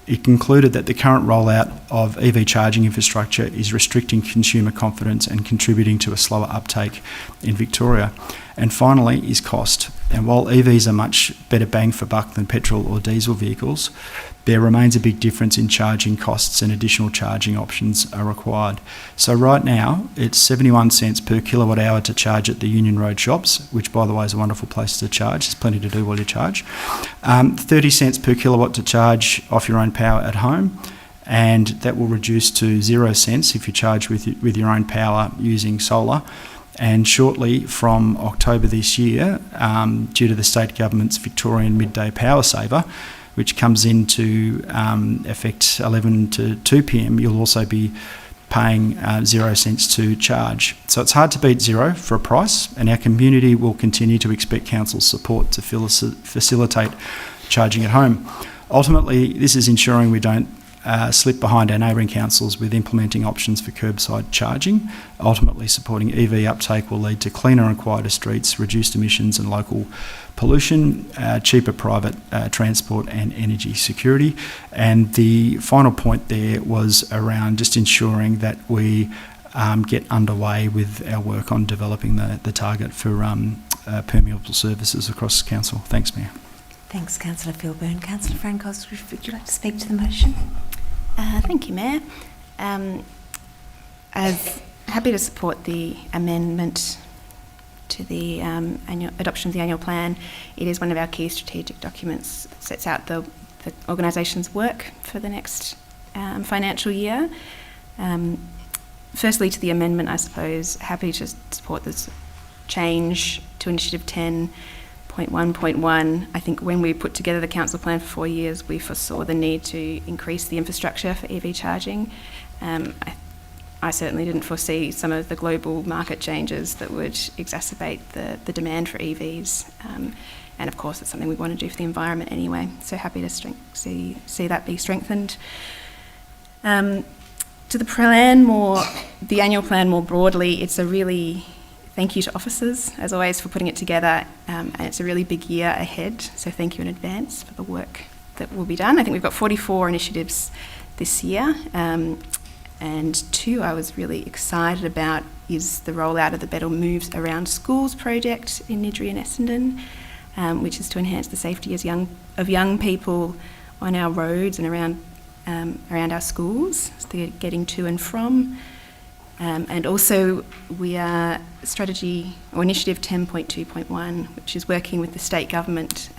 It concluded that the current rollout of EV charging infrastructure is restricting consumer confidence and contributing to a slower uptake in Victoria. And finally is cost. And while EVs are much better bang for buck than petrol or diesel vehicles, there remains a big difference in charging costs and additional charging options are required. So right now, it's 71 cents per kilowatt hour to charge at the Union Road shops, which by the way is a wonderful place to charge. There's plenty to do while you charge. 30 cents per kilowatt to charge off your own power at home, and that will reduce to 0 cents if you charge with your own power using solar. And shortly from October this year, due to the state government's Victorian Midday Power Saver, which comes into effect 11 to 2 p.m, you'll also be paying 0 cents to charge. So it's hard to beat zero for a price, and our community will continue to expect council's support to facilitate charging at home. Ultimately, this is ensuring we don't slip behind our neighbouring councils with implementing options for curbside charging. Ultimately, supporting EV uptake will lead to cleaner and quieter streets, reduced emissions and local pollution, cheaper private transport and energy security. And the final point there was around just ensuring that we get underway with our work on developing the target for permeable services across council. Thanks, Mayor. Thanks, Councillor Philburn. Councillor Fran Cosgrove, would you like to speak to the motion? Thank you, Mayor. As happy to support the amendment to the adoption of the annual plan. It is one of our key strategic documents. It sets out the organisation's work for the next financial year. Firstly, to the amendment, I suppose, happy to support this change to Initiative 10.1.1. I think when we put together the council plan for 4 years, we foresaw the need to increase the infrastructure for EV charging. I certainly didn't foresee some of the global market changes that would exacerbate the demand for EVs. And of course, it's something we want to do for the environment anyway. So happy to see that be strengthened. To the plan the annual plan more broadly, it's a really thank you to officers, as always, for putting it together. And it's a really big year ahead. So thank you in advance for the work that will be done. I think we've got 44 initiatives this year. And two I was really excited about is the rollout of the Better Moves Around Schools project in Niddrie and Essendon, which is to enhance the safety of young people on our roads and around our schools, so they're getting to and from. And also we are Initiative 10.2.1, which is working with the state government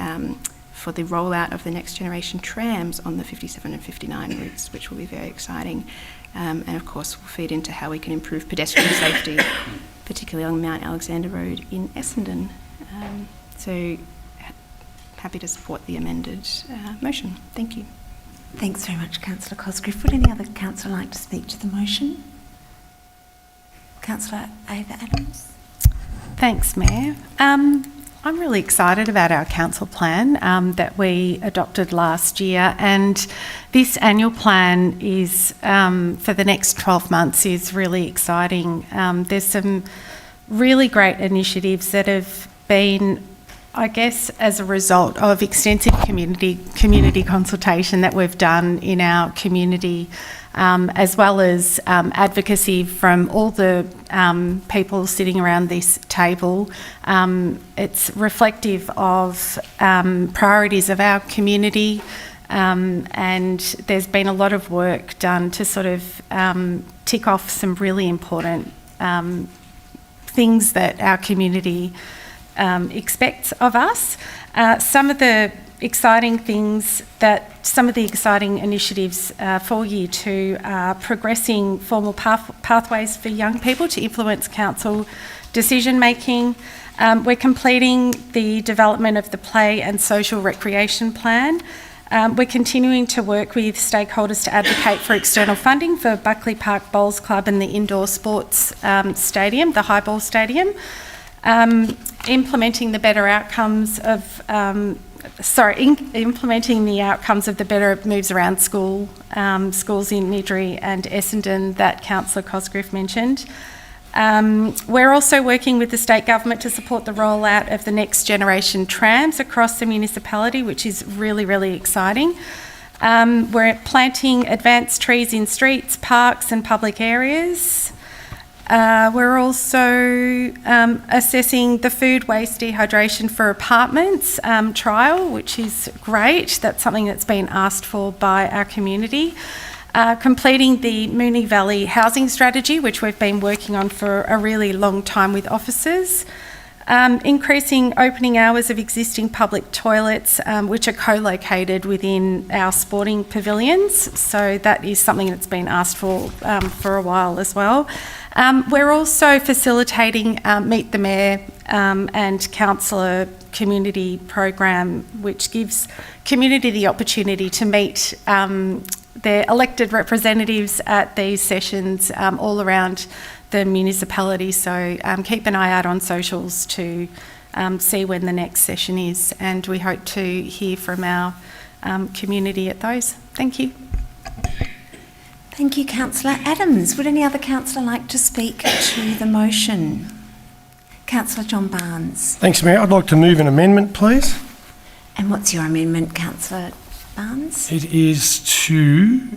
for the rollout of the next generation trams on the 57 and 59 routes, which will be very exciting. And of course will feed into how we can improve pedestrian safety, particularly along Mount Alexander Road in Essendon. So happy to support the amended motion. Thank you. Thanks very much, Councillor Cosgrove. Would any other councillor like to speak to the motion? Councillor Ava Adams. Thanks, Mayor. I'm really excited about our council plan that we adopted last year, and this annual plan is for the next 12 months is really exciting. There's some really great initiatives that have been, I guess, as a result of extensive community consultation that we've done in our community, as well as advocacy from all the people sitting around this table. It's reflective of priorities of our community, and there's been a lot of work done to sort of tick off some really important things that our community expects of us. Some of the exciting initiatives for Year 2 are progressing formal pathways for young people to influence council decision making. We're completing the development of the play and social recreation plan. We're continuing to work with stakeholders to advocate for external funding for Buckley Park Bowls Club and the indoor sports stadium, the Highball Stadium. Implementing the outcomes of the Better Moves Around schools in Niddrie and Essendon that Councillor Cosgriff mentioned. We're also working with the state government to support the rollout of the next generation trams across the municipality, which is really, really exciting. We're planting advanced trees in streets, parks and public areas. We're also assessing the food waste dehydration for apartments trial, which is great. That's something that's been asked for by our community. Completing the Moonee Valley housing strategy, which we've been working on for a really long time with officers. Increasing opening hours of existing public toilets, which are co-located within our sporting pavilions. So that is something that's been asked for a while as well. We're also facilitating Meet the Mayor and Councillor community program, which gives community the opportunity to meet their elected representatives at these sessions all around the municipality. So keep an eye out on socials to see when the next session is, and we hope to hear from our community at those. Thank you. Thank you, Councillor Adams. Would any other councillor like to speak to the motion? Councillor John Barnes. Thanks, Mayor. I'd like to move an amendment, please. And what's your amendment, Councillor Barnes? It is to,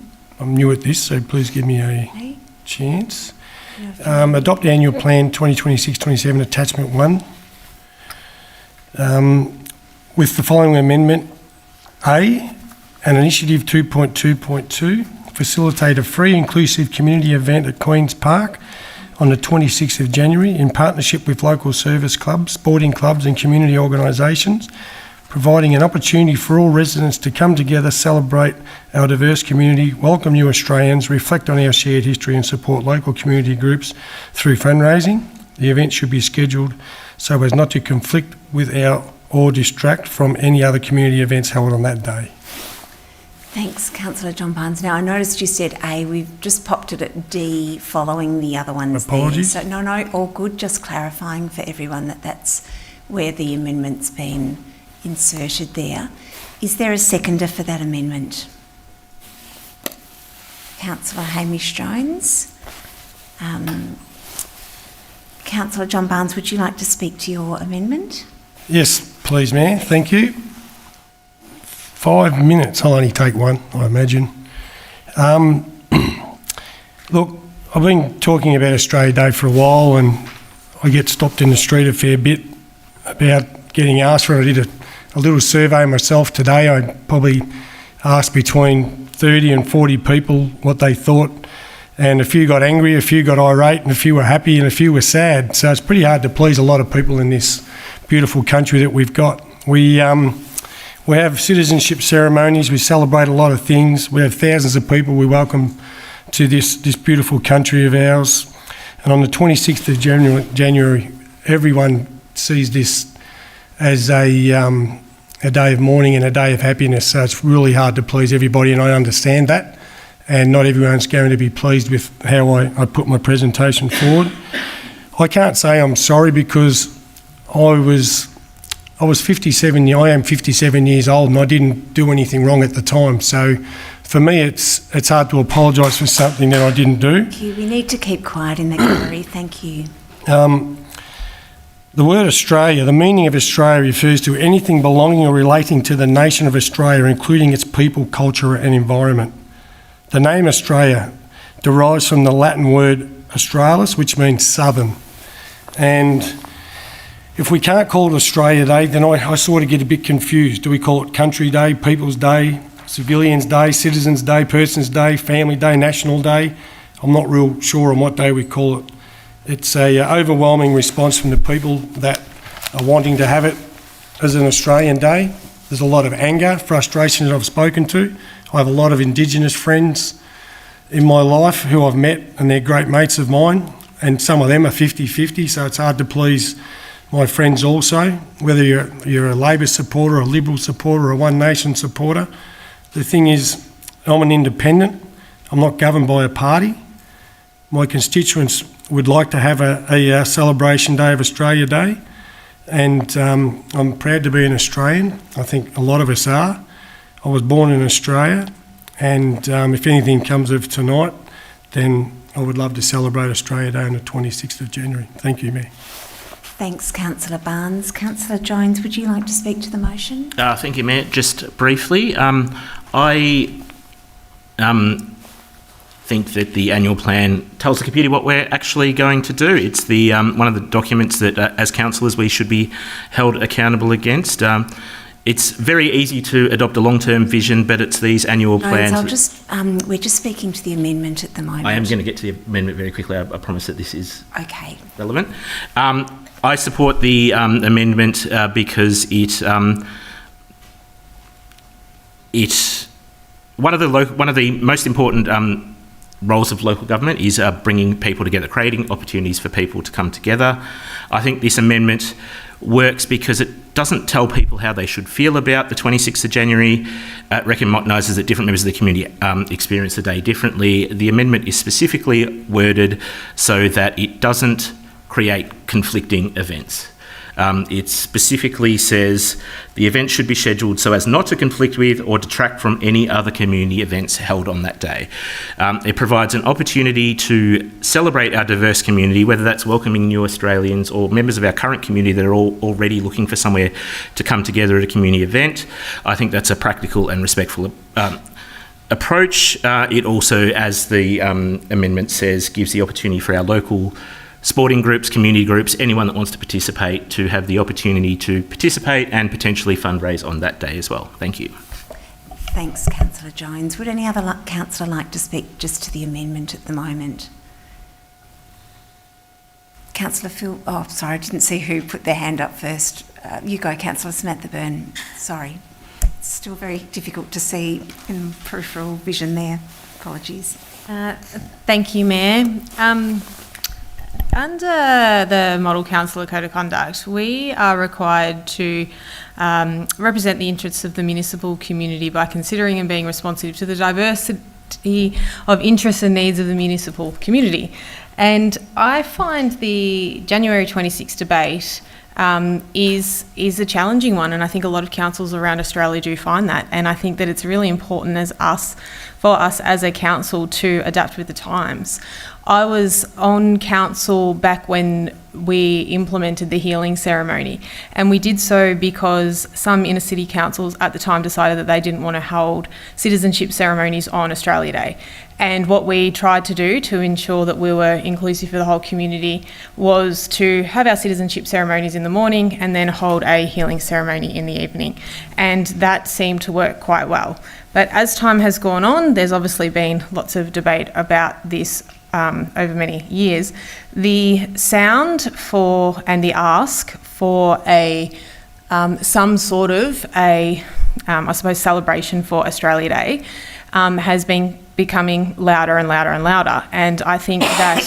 I'm new at this, so please give me a chance. Adopt the annual plan 2026-27 attachment 1 with the following amendment. A, an initiative 2.2.2, facilitate a free inclusive community event at Queen's Park on the 26th of January in partnership with local service clubs, sporting clubs and community organisations, providing an opportunity for all residents to come together, celebrate our diverse community, welcome new Australians, reflect on our shared history and support local community groups through fundraising. The event should be scheduled so as not to conflict with or distract from any other community events held on that day. Thanks, Councillor John Barnes. Now, I noticed you said A. We've just popped it at D following the other ones. Apologies. There. So, no, all good. Just clarifying for everyone that that's where the amendment's been inserted there. Is there a seconder for that amendment? Councillor Hamish Jones. Councillor John Barnes, would you like to speak to your amendment? Yes, please, Mayor. Thank you. 5 minutes. I'll only take one, I imagine. Look, I've been talking about Australia Day for a while, and I get stopped in the street a fair bit about getting asked for it. I did a little survey myself today. I probably asked between 30 and 40 people what they thought, and a few got angry, a few got irate, and a few were happy, and a few were sad. So it's pretty hard to please a lot of people in this beautiful country that we've got. We have citizenship ceremonies, we celebrate a lot of things, we have thousands of people we welcome to this beautiful country of ours. And on the 26th of January, everyone sees this as a day of mourning and a day of happiness, so it's really hard to please everybody, and I understand that, and not everyone's going to be pleased with how I put my presentation forward. I can't say I'm sorry, because I was I am 57 years old and I didn't do anything wrong at the time. So for me, it's hard to apologise for something that I didn't do. Thank you. We need to keep quiet in the gallery. Thank you. The word Australia, the meaning of Australia refers to anything belonging or relating to the nation of Australia, including its people, culture and environment. The name Australia derives from the Latin word Australis, which means southern. And if we can't call it Australia Day, then I sort of get a bit confused. Do we call it Country Day, People's Day, Civilians Day, Citizens Day, Persons Day, Family Day, National Day? I'm not real sure on what day we call it. It's a overwhelming response from the people that are wanting to have it as an Australian Day. There's a lot of anger, frustration that I've spoken to. I have a lot of Indigenous friends in my life who I've met, and they're great mates of mine, and some of them are 50-50, so it's hard to please my friends also, whether you're a Labor supporter, a Liberal supporter, or a One Nation supporter. The thing is, I'm an independent. I'm not governed by a party. My constituents would like to have a celebration day of Australia Day, and I'm proud to be an Australian. I think a lot of us are. I was born in Australia, and if anything comes of tonight, then I would love to celebrate Australia Day on the 26th of January. Thank you, Mayor. Thanks, Councillor Barnes. Councillor Jones, would you like to speak to the motion? Thank you, Mayor. Just briefly, I think that the annual plan tells the community what we're actually going to do. It's the one of the documents that, as councillors, we should be held accountable against. It's very easy to adopt a long-term vision, but it's these annual plans. We're just speaking to the amendment at the moment. I am going to get to the amendment very quickly. I promise that this is okay. Relevant. I support the amendment because it one of the most important roles of local government is bringing people together, creating opportunities for people to come together. I think this amendment works because it doesn't tell people how they should feel about the 26th of January. It recognises that different members of the community experience the day differently. The amendment is specifically worded so that it doesn't create conflicting events. It specifically says the event should be scheduled so as not to conflict with or detract from any other community events held on that day. It provides an opportunity to celebrate our diverse community, whether that's welcoming new Australians or members of our current community that are already looking for somewhere to come together at a community event. I think that's a practical and respectful approach. It also, as the amendment says, gives the opportunity for our local sporting groups, community groups, anyone that wants to participate to have the opportunity to participate and potentially fundraise on that day as well. Thank you. Thanks, Councillor Jones. Would any other councillor like to speak just to the amendment at the moment? Councillor Phil, oh, sorry, I didn't see who put their hand up first. You go, Councillor Samantha Byrne. Sorry. It's still very difficult to see in peripheral vision there. Apologies. Thank you, Mayor. Under the Model Councillor Code of Conduct, we are required to represent the interests of the municipal community by considering and being responsive to the diversity of interests and needs of the municipal community. And I find the January 26 debate is a challenging one, and I think a lot of councils around Australia do find that. And I think that it's really important for us as a council to adapt with the times. I was on council back when we implemented the healing ceremony, and we did so because some inner city councils at the time decided that they didn't want to hold citizenship ceremonies on Australia Day. And what we tried to do to ensure that we were inclusive for the whole community was to have our citizenship ceremonies in the morning and then hold a healing ceremony in the evening. And that seemed to work quite well. But as time has gone on, there's obviously been lots of debate about this over many years. The sound for and the ask for some sort of I suppose, celebration for Australia Day has been becoming louder and louder and louder. And I think that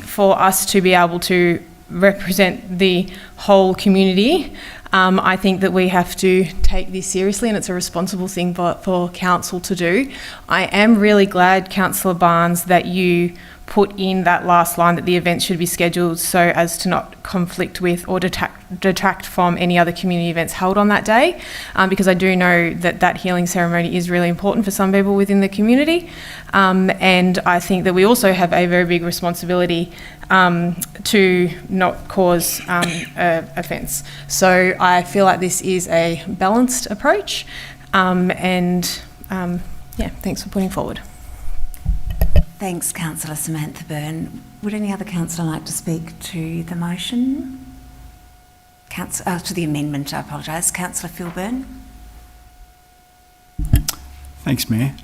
for us to be able to represent the whole community I think that we have to take this seriously, and it's a responsible thing for council to do. I am really glad, Councillor Barnes, that you put in that last line that the event should be scheduled so as to not conflict with or detract from any other community events held on that day, because I do know that healing ceremony is really important for some people within the community, and I think that we also have a very big responsibility to not cause offence. So I feel like this is a balanced approach, thanks for putting forward. Thanks, Councillor Samantha Byrne. Would any other councillor like to speak to the motion? To the amendment, I apologise. Councillor Phil Byrne. Thanks, Mayor.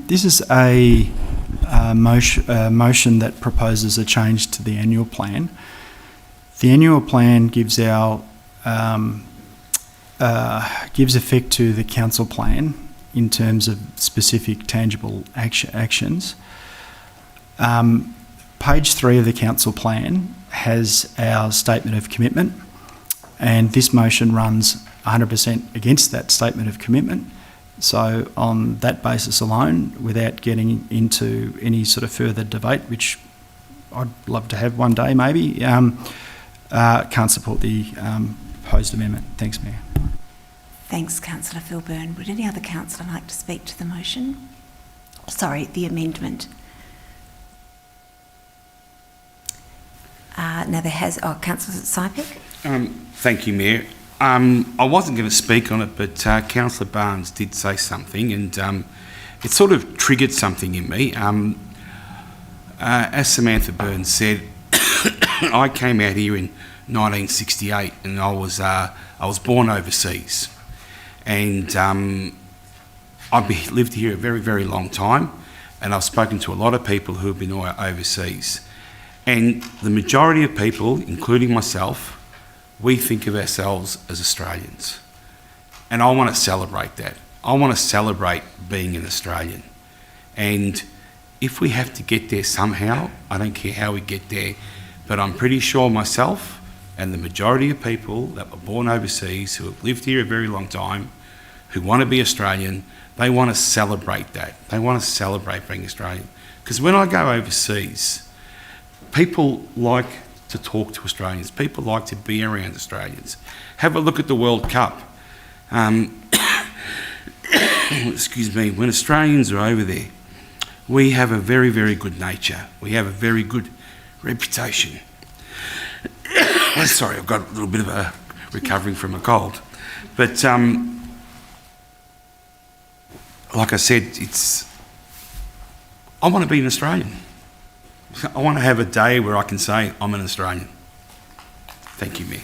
This is a motion that proposes a change to the annual plan. The annual plan gives gives effect to the council plan in terms of specific tangible actions. Page 3 of the council plan has our statement of commitment, and this motion runs 100% against that statement of commitment. So on that basis alone, without getting into any sort of further debate, which I'd love to have one day maybe, can't support the proposed amendment. Thanks, Mayor. Thanks, Councillor Phil Byrne. Would any other councillor like to speak to the motion? Sorry, the amendment. Councillor Sypek. Thank you, Mayor. I wasn't going to speak on it, but Councillor Barnes did say something, and it sort of triggered something in me. As Samantha Byrne said, I came out here in 1968, and I was born overseas, and I've lived here a very, very long time, and I've spoken to a lot of people who have been overseas. And the majority of people, including myself, we think of ourselves as Australians. And I want to celebrate that. I want to celebrate being an Australian. And if we have to get there somehow, I don't care how we get there, but I'm pretty sure myself and the majority of people that were born overseas, who have lived here a very long time, who want to be Australian, they want to celebrate that. They want to celebrate being Australian. Because when I go overseas, people like to talk to Australians. People like to be around Australians. Have a look at the World Cup. Excuse me. When Australians are over there, we have a very, very good nature. We have a very good reputation. Sorry, I've got a little bit of a recovering from a cold. But like I said, I want to be an Australian. I want to have a day where I can say I'm an Australian. Thank you, Mayor.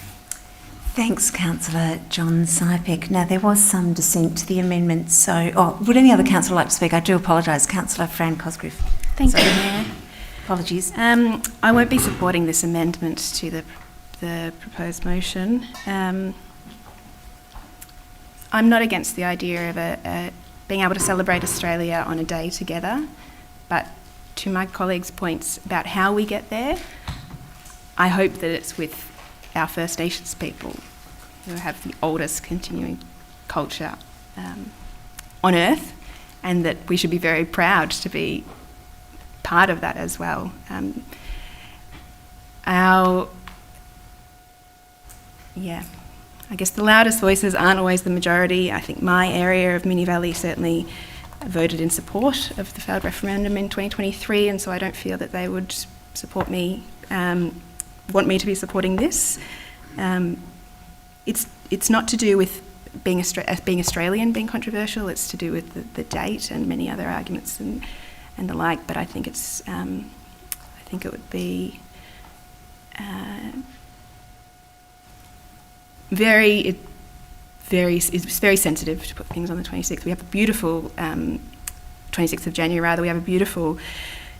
Thanks, Councillor John Sypek. Now, there was some dissent to the amendment, so... would any other councillor like to speak? I do apologise. Councillor Fran Cosgriff. Thank you, Mayor. Apologies. I won't be supporting this amendment to the proposed motion. I'm not against the idea of being able to celebrate Australia on a day together, but to my colleagues' points about how we get there, I hope that it's with our First Nations people who have the oldest continuing culture on Earth, and that we should be very proud to be part of that as well. I guess the loudest voices aren't always the majority. I think my area of Moonee Valley certainly voted in support of the failed referendum in 2023, and so I don't feel that they would support me, want me to be supporting this. It's not to do with being Australian being controversial. It's to do with the date and many other arguments and the like. But I think it would be it's very sensitive to put things on the 26th. We have a beautiful 26th of January, rather. We have a beautiful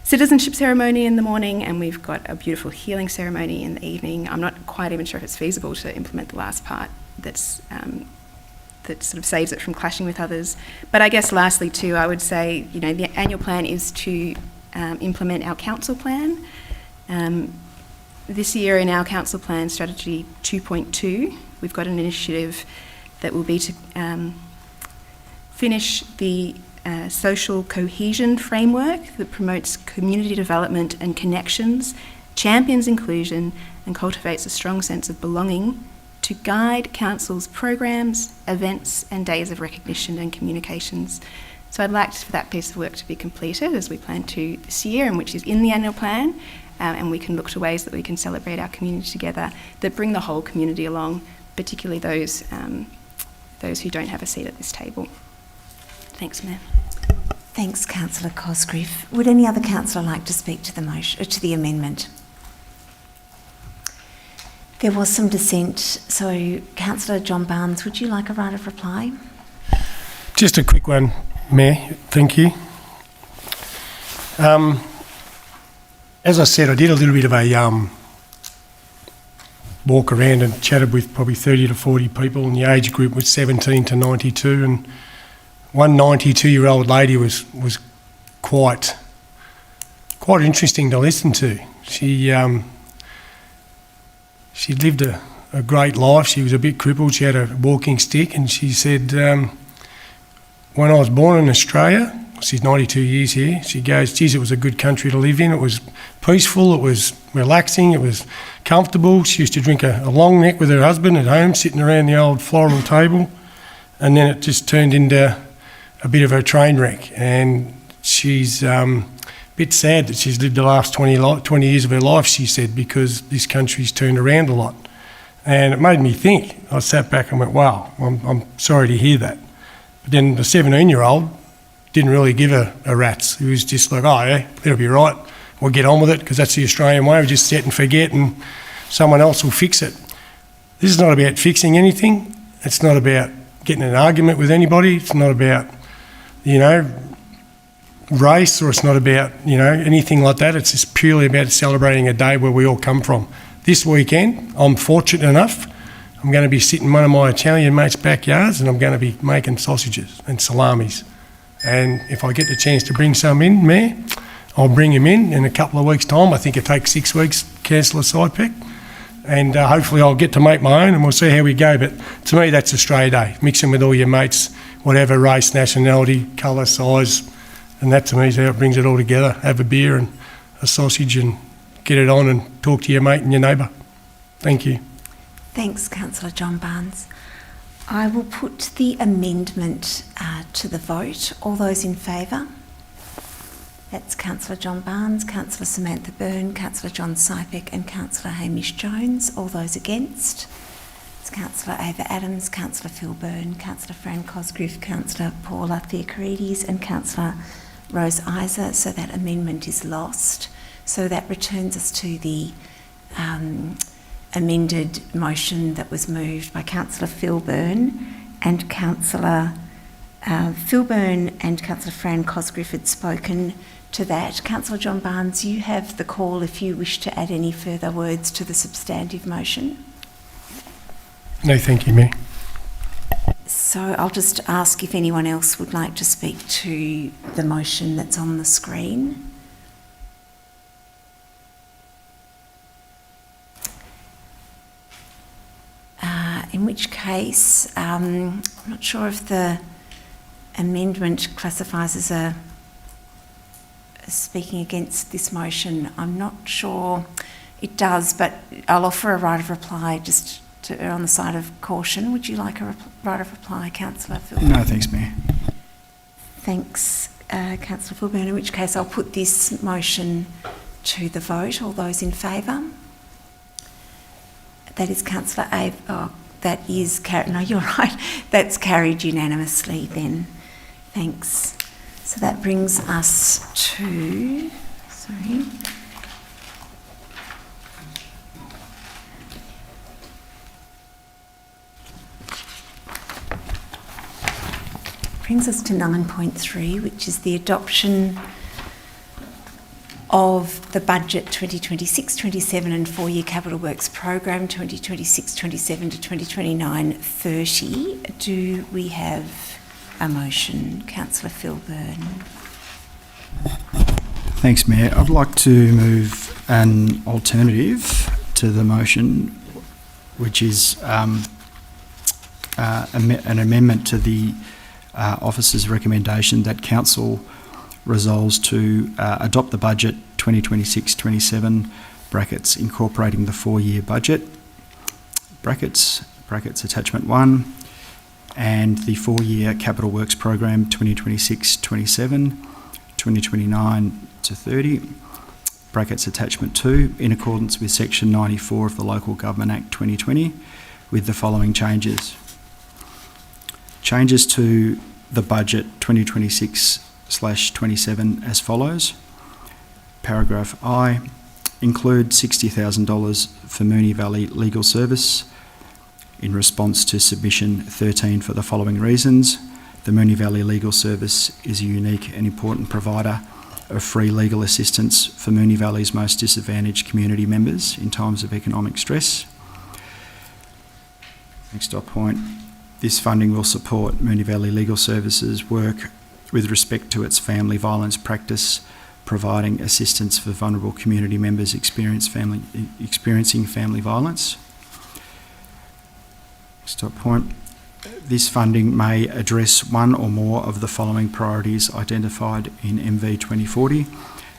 citizenship ceremony in the morning, and we've got a beautiful healing ceremony in the evening. I'm not quite even sure if it's feasible to implement the last part that sort of saves it from clashing with others. But I guess lastly too, I would say, the annual plan is to implement our council plan. This year in our council plan, strategy 2.2, we've got an initiative that will be to finish the social cohesion framework that promotes community development and connections, champions inclusion, and cultivates a strong sense of belonging to guide Council's programs, events, and days of recognition and communications. So I'd like for that piece of work to be completed as we plan to this year, and which is in the annual plan, and we can look to ways that we can celebrate our community together that bring the whole community along, particularly those who don't have a seat at this table. Thanks, Mayor. Thanks, Councillor Cosgriff. Would any other councillor like to speak to the motion, to the amendment? There was some dissent, so Councillor John Barnes, would you like a right of reply? Just a quick one, Mayor. Thank you. As I said, I did a little bit of a walk around and chatted with probably 30 to 40 people, and the age group was 17 to 92, and one 92-year-old lady was quite interesting to listen to. She lived a great life. She was a bit crippled. She had a walking stick, and she said, when I was born in Australia, she's 92 years here, she goes, geez, it was a good country to live in. It was peaceful, it was relaxing, it was comfortable. She used to drink a long neck with her husband at home, sitting around the old floral table, and then it just turned into a bit of a train wreck. And she's a bit sad that she's lived the last 20 years of her life, she said, because this country's turned around a lot. And it made me think. I sat back and went, wow, I'm sorry to hear that. But then the 17-year-old didn't really give a rat's. He was just like, oh yeah, that'll be right. We'll get on with it, because that's the Australian way. We just set and forget and someone else will fix it. This is not about fixing anything. It's not about getting in an argument with anybody. It's not about, race, or it's not about, anything like that. It's just purely about celebrating a day where we all come from. This weekend, I'm fortunate enough, I'm going to be sitting in one of my Italian mates' backyards, and I'm going to be making sausages and salamis. And if I get the chance to bring some in, Mayor, I'll bring him in a couple of weeks' time. I think it takes 6 weeks, Councillor Sypek. And hopefully I'll get to make my own, and we'll see how we go. But to me, that's Australia Day, mixing with all your mates, whatever race, nationality, colour, size. And that to me is how it brings it all together. Have a beer and a sausage and get it on and talk to your mate and your neighbour. Thank you. Thanks, Councillor John Barnes. I will put the amendment to the vote. All those in favour? That's Councillor John Barnes, Councillor Samantha Byrne, Councillor John Sypek and Councillor Hamish Jones. All those against? It's Councillor Ava Adams, Councillor Phil Byrne, Councillor Fran Cosgriff, Councillor Paula Theocharides and Councillor Rose Isa. So that amendment is lost. So that returns us to the amended motion that was moved by Councillor Phil Byrne, and Councillor Phil Byrne and Councillor Fran Cosgriff had spoken to that. Councillor John Barnes, you have the call if you wish to add any further words to the substantive motion. No, thank you, Mayor. So I'll just ask if anyone else would like to speak to the motion that's on the screen. In which case, I'm not sure if the amendment classifies as a speaking against this motion. I'm not sure it does, but I'll offer a right of reply just to err on the side of caution. Would you like a right of reply, Councillor Phil? No, thanks, Mayor. Thanks, Councillor Philburn. In which case, I'll put this motion to the vote. All those in favour? That is Councillor Ava. Oh, that is carried. No, you're right. That's carried unanimously then. Thanks. So that brings us to, brings us to 9.3, which is the adoption of the budget 2026-27 and 4-year capital works program 2026-27 to 2029-30. Do we have a motion? Councillor Phil Byrne. Thanks, Mayor. I'd like to move an alternative to the motion, which is an amendment to the officer's recommendation that Council resolves to adopt the budget 2026-27 brackets incorporating the 4-year budget brackets attachment 1 and the 4-year capital works program 2026-27 2029-30 brackets attachment 2 in accordance with section 94 of the Local Government Act 2020 with the following changes to the budget 2026/27 as follows. Paragraph I, include $60,000 for Moonee Valley Legal Service in response to submission 13 for the following reasons. The Moonee Valley Legal Service is a unique and important provider of free legal assistance for Moonee Valley's most disadvantaged community members in times of economic stress. Next dot point. This funding will support Moonee Valley Legal Services work with respect to its family violence practice, providing assistance for vulnerable community members experiencing family violence. Next dot point. This funding may address one or more of the following priorities identified in MV 2040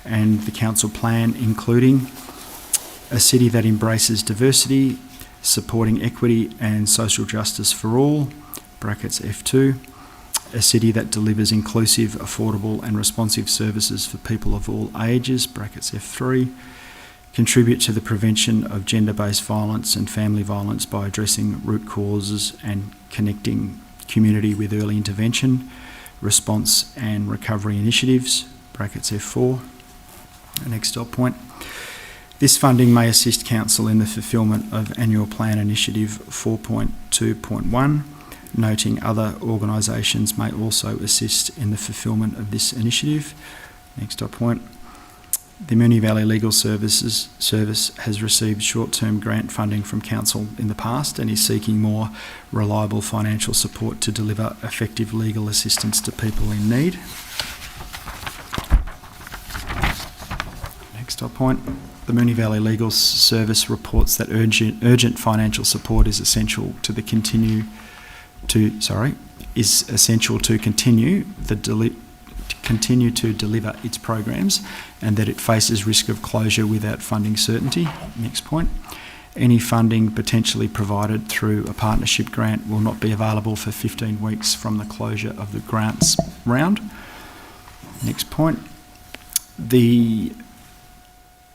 and the Council Plan, including a city that embraces diversity, supporting equity and social justice for all, brackets F2, a city that delivers inclusive, affordable and responsive services for people of all ages, brackets F3, contribute to the prevention of gender-based violence and family violence by addressing root causes and connecting community with early intervention, response and recovery initiatives, brackets F4. Next dot point. This funding may assist Council in the fulfilment of Annual Plan Initiative 4.2.1, noting other organisations may also assist in the fulfilment of this initiative. Next dot point. The Moonee Valley Legal Service has received short-term grant funding from Council in the past and is seeking more reliable financial support to deliver effective legal assistance to people in need. Next dot point. The Moonee Valley Legal Service reports that urgent financial support is essential to continue to deliver its programs and that it faces risk of closure without funding certainty. Next point. Any funding potentially provided through a partnership grant will not be available for 15 weeks from the closure of the grants round. Next point. The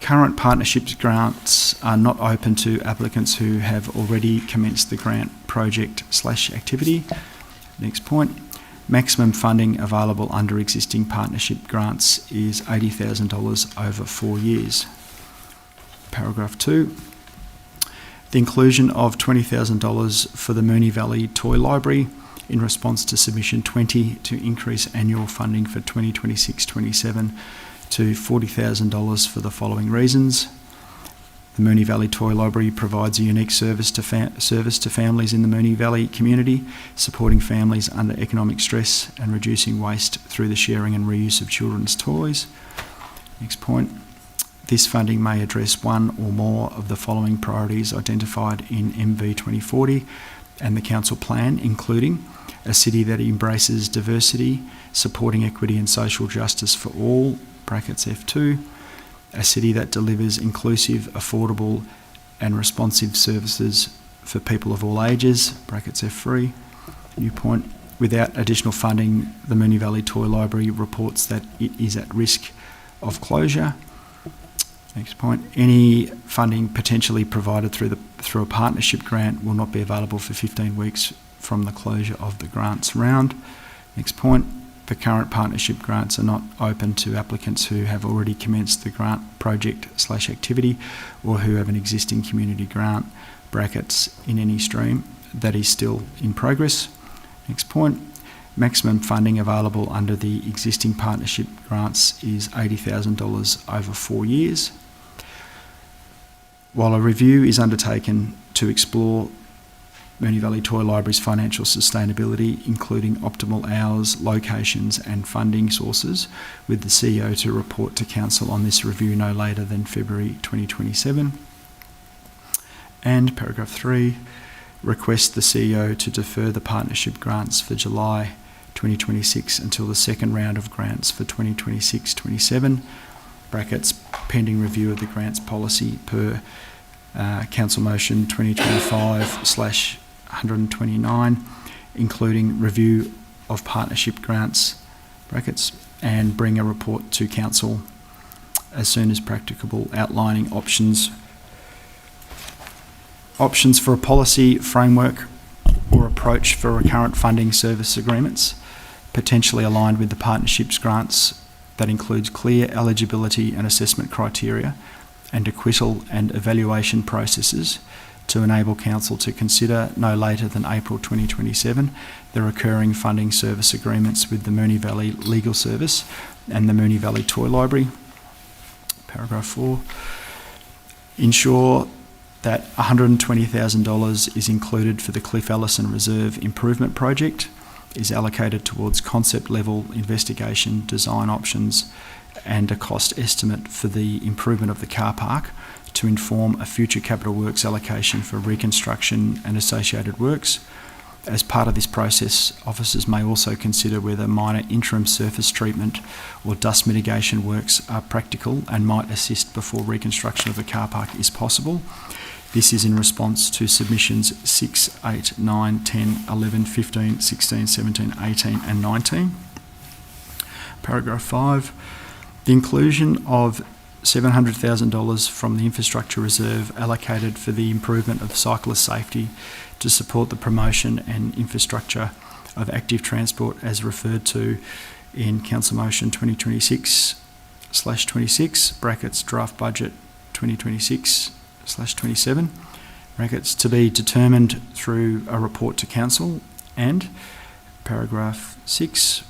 current partnerships grants are not open to applicants who have already commenced the grant project/activity. Next point. Maximum funding available under existing partnership grants is $80,000 over 4 years. Paragraph 2. The inclusion of $20,000 for the Moonee Valley Toy Library in response to submission 20 to increase annual funding for 2026-27 to $40,000 for the following reasons. The Moonee Valley Toy Library provides a unique service to families in the Moonee Valley community, supporting families under economic stress and reducing waste through the sharing and reuse of children's toys. Next point. This funding may address one or more of the following priorities identified in MV 2040 and the Council Plan, including a city that embraces diversity, supporting equity and social justice for all, brackets F2, a city that delivers inclusive, affordable and responsive services for people of all ages, brackets F3. New point. Without additional funding, the Moonee Valley Toy Library reports that it is at risk of closure. Next point. Any funding potentially provided through a partnership grant will not be available for 15 weeks from the closure of the grants round. Next point. The current partnership grants are not open to applicants who have already commenced the grant project/activity or who have an existing community grant, brackets, in any stream that is still in progress. Next point. Maximum funding available under the existing partnership grants is $80,000 over 4 years. While a review is undertaken to explore Moonee Valley Toy Library's financial sustainability, including optimal hours, locations and funding sources, with the CEO to report to Council on this review no later than February 2027. And paragraph 3, request the CEO to defer the partnership grants for July 2026 until the second round of grants for 2026-27, brackets, pending review of the grants policy per Council Motion 2025/129, including review of partnership grants, brackets, and bring a report to Council as soon as practicable, outlining options for a policy framework or approach for recurrent funding service agreements, potentially aligned with the partnerships grants, that includes clear eligibility and assessment criteria and acquittal and evaluation processes to enable Council to consider no later than April 2027 the recurring funding service agreements with the Moonee Valley Legal Service and the Moonee Valley Toy Library. Paragraph 4. Ensure that $120,000 is included for the Cliff Ellison Reserve Improvement Project, is allocated towards concept level investigation, design options, and a cost estimate for the improvement of the car park to inform a future capital works allocation for reconstruction and associated works. As part of this process, officers may also consider whether minor interim surface treatment or dust mitigation works are practical and might assist before reconstruction of the car park is possible. This is in response to submissions 6, 8, 9, 10, 11, 15, 16, 17, 18 and 19. Paragraph 5. The inclusion of $700,000 from the infrastructure reserve allocated for the improvement of cyclist safety to support the promotion and infrastructure of active transport as referred to in Council Motion 2026/26, brackets, draft budget 2026/27, brackets, to be determined through a report to Council. And paragraph 6,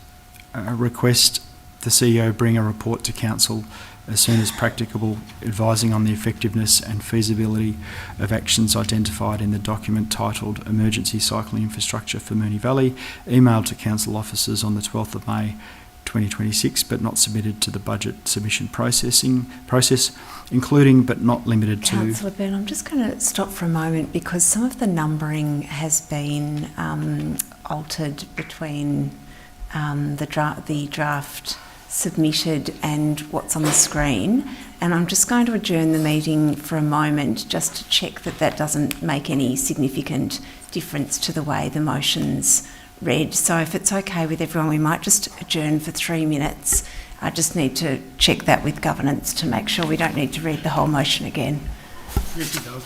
request the CEO bring a report to Council as soon as practicable, advising on the effectiveness and feasibility of actions identified in the document titled Emergency Cycling Infrastructure for Moonee Valley, emailed to Council officers on the 12th of May 2026, but not submitted to the budget submission process, including but not limited to... Councillor Byrne, I'm just going to stop for a moment because some of the numbering has been altered between the draft submitted and what's on the screen, and I'm just going to adjourn the meeting for a moment just to check that that doesn't make any significant difference to the way the motion's read. So if it's okay with everyone, we might just adjourn for 3 minutes. I just need to check that with governance to make sure we don't need to read the whole motion again. Yes, it does.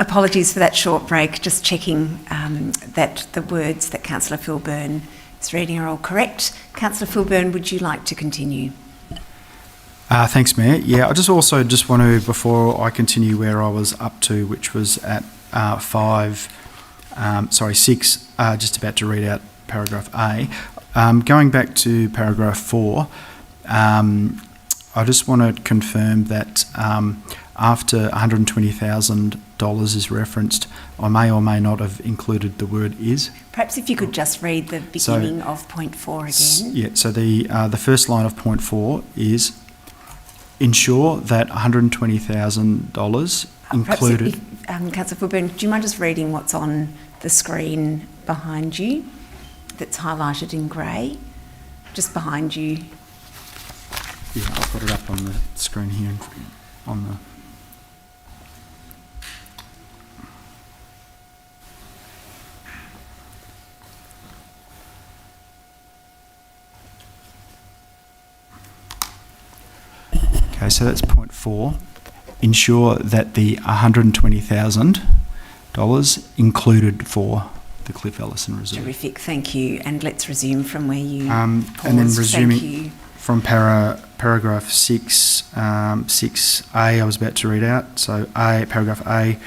Apologies for that short break, just checking that the words that Councillor Philburn is reading are all correct. Councillor Philburn, would you like to continue? Thanks, Mayor. Yeah, I just want to, before I continue where I was up to, which was at 6, just about to read out paragraph A. Going back to paragraph 4, I just want to confirm that after $120,000 is referenced, I may or may not have included the word is. Perhaps if you could just read the beginning of point 4 again. Yeah, so the first line of point 4 is ensure that $120,000 included... Councillor Philburn, do you mind just reading what's on the screen behind you that's highlighted in grey? Just behind you. Yeah, I've got it up on the screen here on the... Okay, so that's point 4. Ensure that the $120,000 included for the Cliff Ellison Reserve. Terrific, thank you. And let's resume from where you paused. And then resuming Thank you. from paragraph 6, 6A I was about to read out. So paragraph A,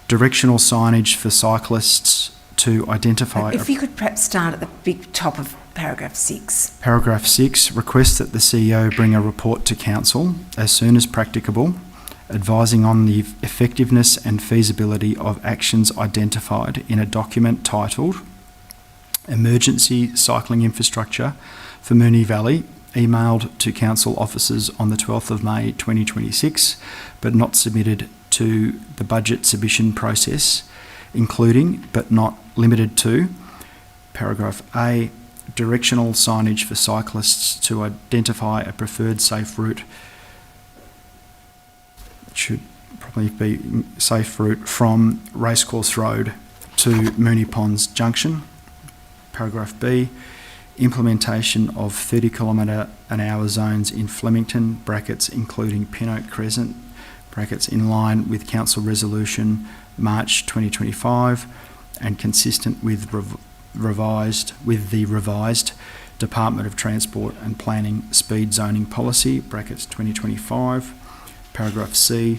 directional signage for cyclists to identify... If you could perhaps start at the big top of paragraph 6. Paragraph 6, request that the CEO bring a report to Council as soon as practicable, advising on the effectiveness and feasibility of actions identified in a document titled Emergency Cycling Infrastructure for Moonee Valley, emailed to Council officers on the 12th of May 2026, but not submitted to the budget submission process, including, but not limited to, paragraph A, directional signage for cyclists to identify a preferred safe route. It should probably be safe route from Racecourse Road to Moonee Ponds Junction. Paragraph B, implementation of 30 km/h zones in Flemington, brackets including Pinoak Crescent, brackets in line with Council Resolution March 2025 and consistent with the revised Department of Transport and Planning speed zoning policy, brackets 2025. Paragraph C,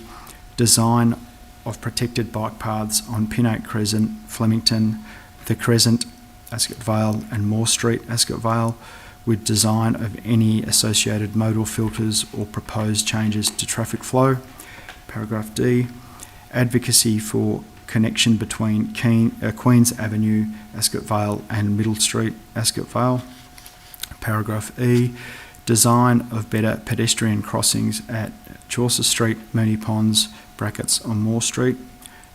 design of protected bike paths on Pinoak Crescent, Flemington, the Crescent, Ascot Vale and Moore Street, Ascot Vale, with design of any associated modal filters or proposed changes to traffic flow. Paragraph D, advocacy for connection between Queen's Avenue, Ascot Vale and Middle Street, Ascot Vale. Paragraph E, design of better pedestrian crossings at Chaucer Street, Moonee Ponds, brackets on Moore Street,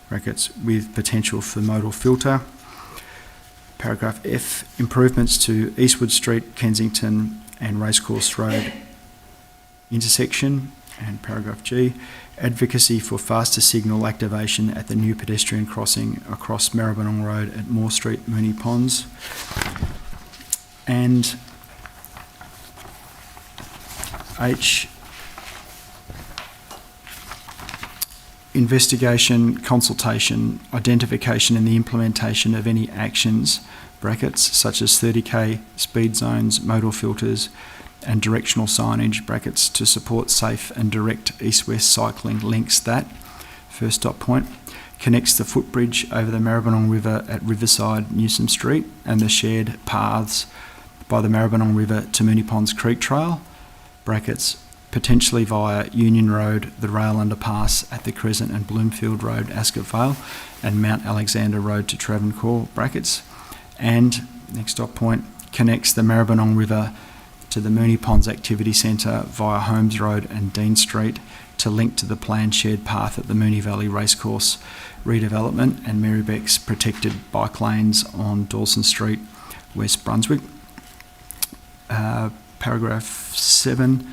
brackets with potential for modal filter. Paragraph F, improvements to Eastwood Street, Kensington and Racecourse Road intersection. And paragraph G, advocacy for faster signal activation at the new pedestrian crossing across Maribyrnong Road at Moore Street, Moonee Ponds. And H, investigation, consultation, identification and the implementation of any actions, brackets, such as 30k speed zones, modal filters and directional signage, brackets, to support safe and direct east-west cycling links that, first dot point, connects the footbridge over the Maribyrnong River at Riverside, Newsom Street and the shared paths by the Maribyrnong River to Moonee Ponds Creek Trail, brackets, potentially via Union Road, the rail underpass at the Crescent and Bloomfield Road, Ascot Vale, and Mount Alexander Road to Travancore, brackets, and, next dot point, connects the Maribyrnong River to the Moonee Ponds Activity Centre via Holmes Road and Dean Street to link to the planned shared path at the Moonee Valley Racecourse redevelopment and Marybeck's protected bike lanes on Dawson Street, West Brunswick. Paragraph 7,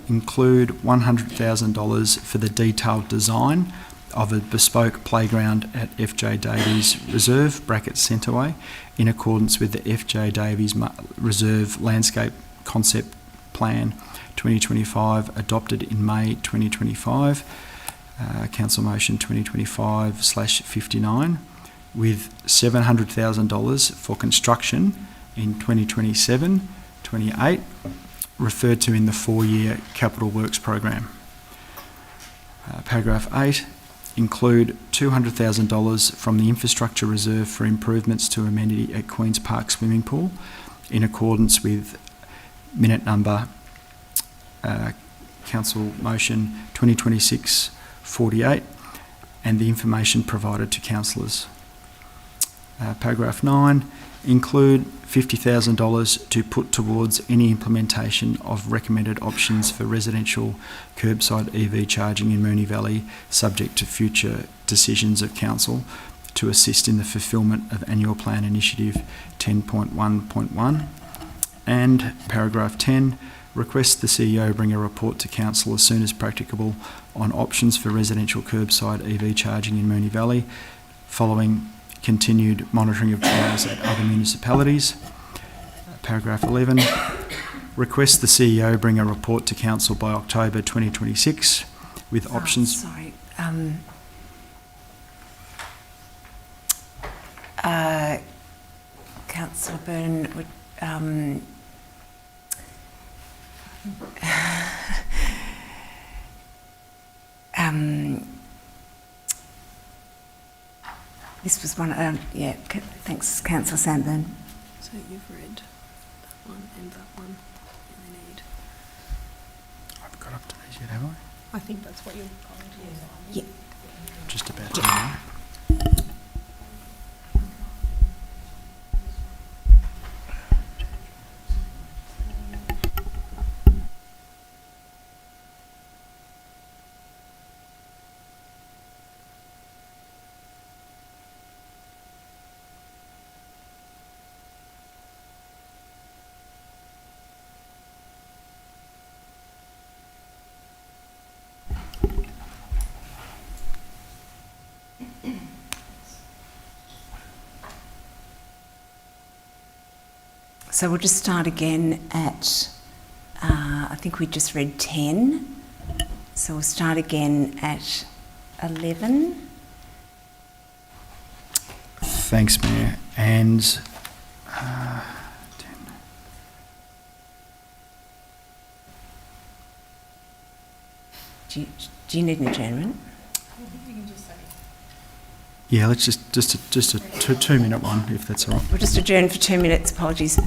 include $100,000 for the detailed design of a bespoke playground at FJ Davies Reserve, brackets Centreway, in accordance with the FJ Davies Reserve Landscape Concept Plan 2025 adopted in May 2025. Council Motion 2025/59, with $700,000 for construction in 2027-28, referred to in the 4-year Capital Works program. Paragraph 8, include $200,000 from the infrastructure reserve for improvements to amenity at Queen's Park swimming pool in accordance with minute number Council Motion 2026/48 and the information provided to councillors. Paragraph 9, include $50,000 to put towards any implementation of recommended options for residential curbside EV charging in Moonee Valley, subject to future decisions of council, to assist in the fulfilment of Annual Plan Initiative 10.1.1. And paragraph 10, request the CEO bring a report to council as soon as practicable on options for residential curbside EV charging in Moonee Valley, following continued monitoring of trials at other municipalities. Paragraph 11, request the CEO bring a report to council by October 2026 with options. Sorry. Councillor Byrne would. This was one, thanks, Councillor Sandburn. So you've read that one and that one, and they need. I've got up to these yet, have I? I think that's what you're calling. Yeah. Just about to now. So we'll just start again at, I think we just read 10. So we'll start again at 11. Thanks, Mayor. And 10. Do you need an adjournment? Yeah, let's just a 2-minute one, if that's all right. We'll just adjourn for 2 minutes. Apologies.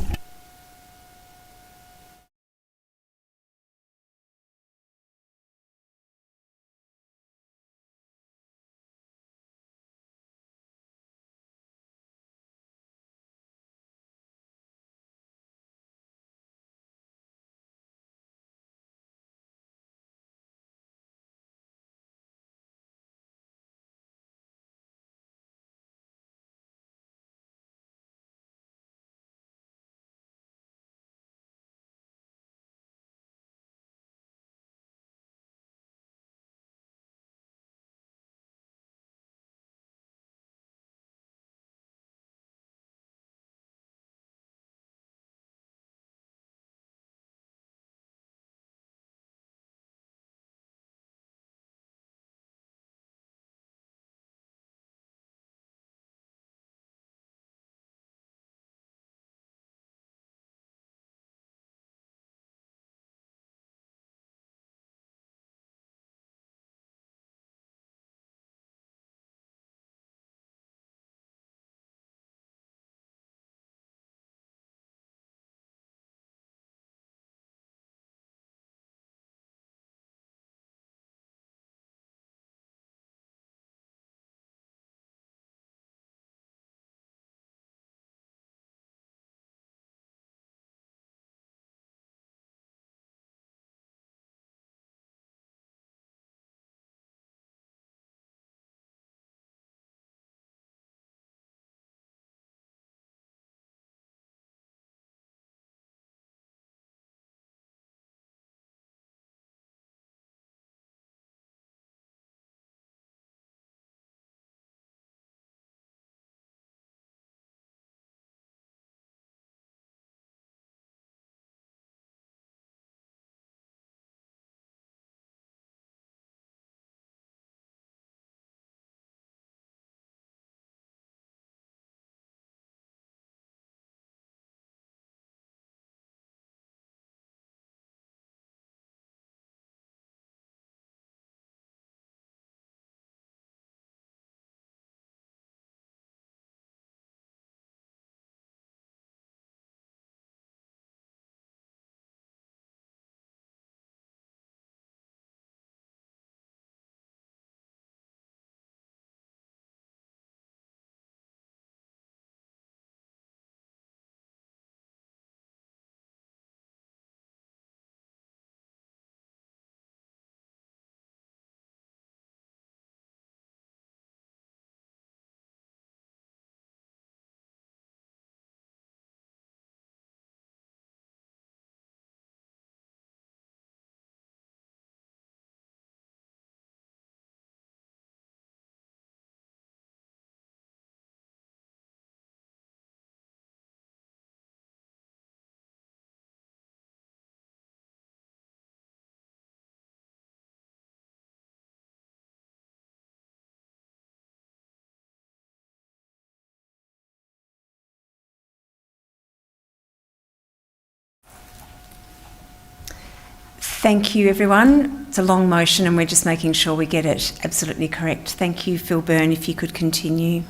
Thank you, everyone. It's a long motion and we're just making sure we get it absolutely correct. Thank you, Phil Byrne, if you could continue.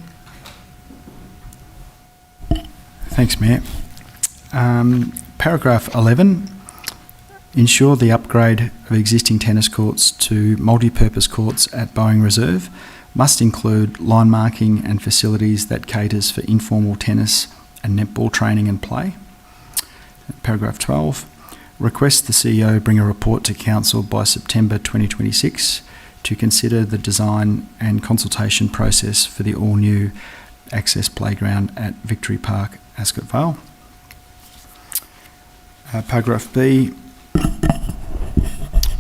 Thanks, Mayor. Paragraph 11, ensure the upgrade of existing tennis courts to multi-purpose courts at Boeing Reserve must include line marking and facilities that caters for informal tennis and netball training and play. Paragraph 12, request the CEO bring a report to Council by September 2026 to consider the design and consultation process for the all-new access playground at Victory Park, Ascot Vale. Paragraph B,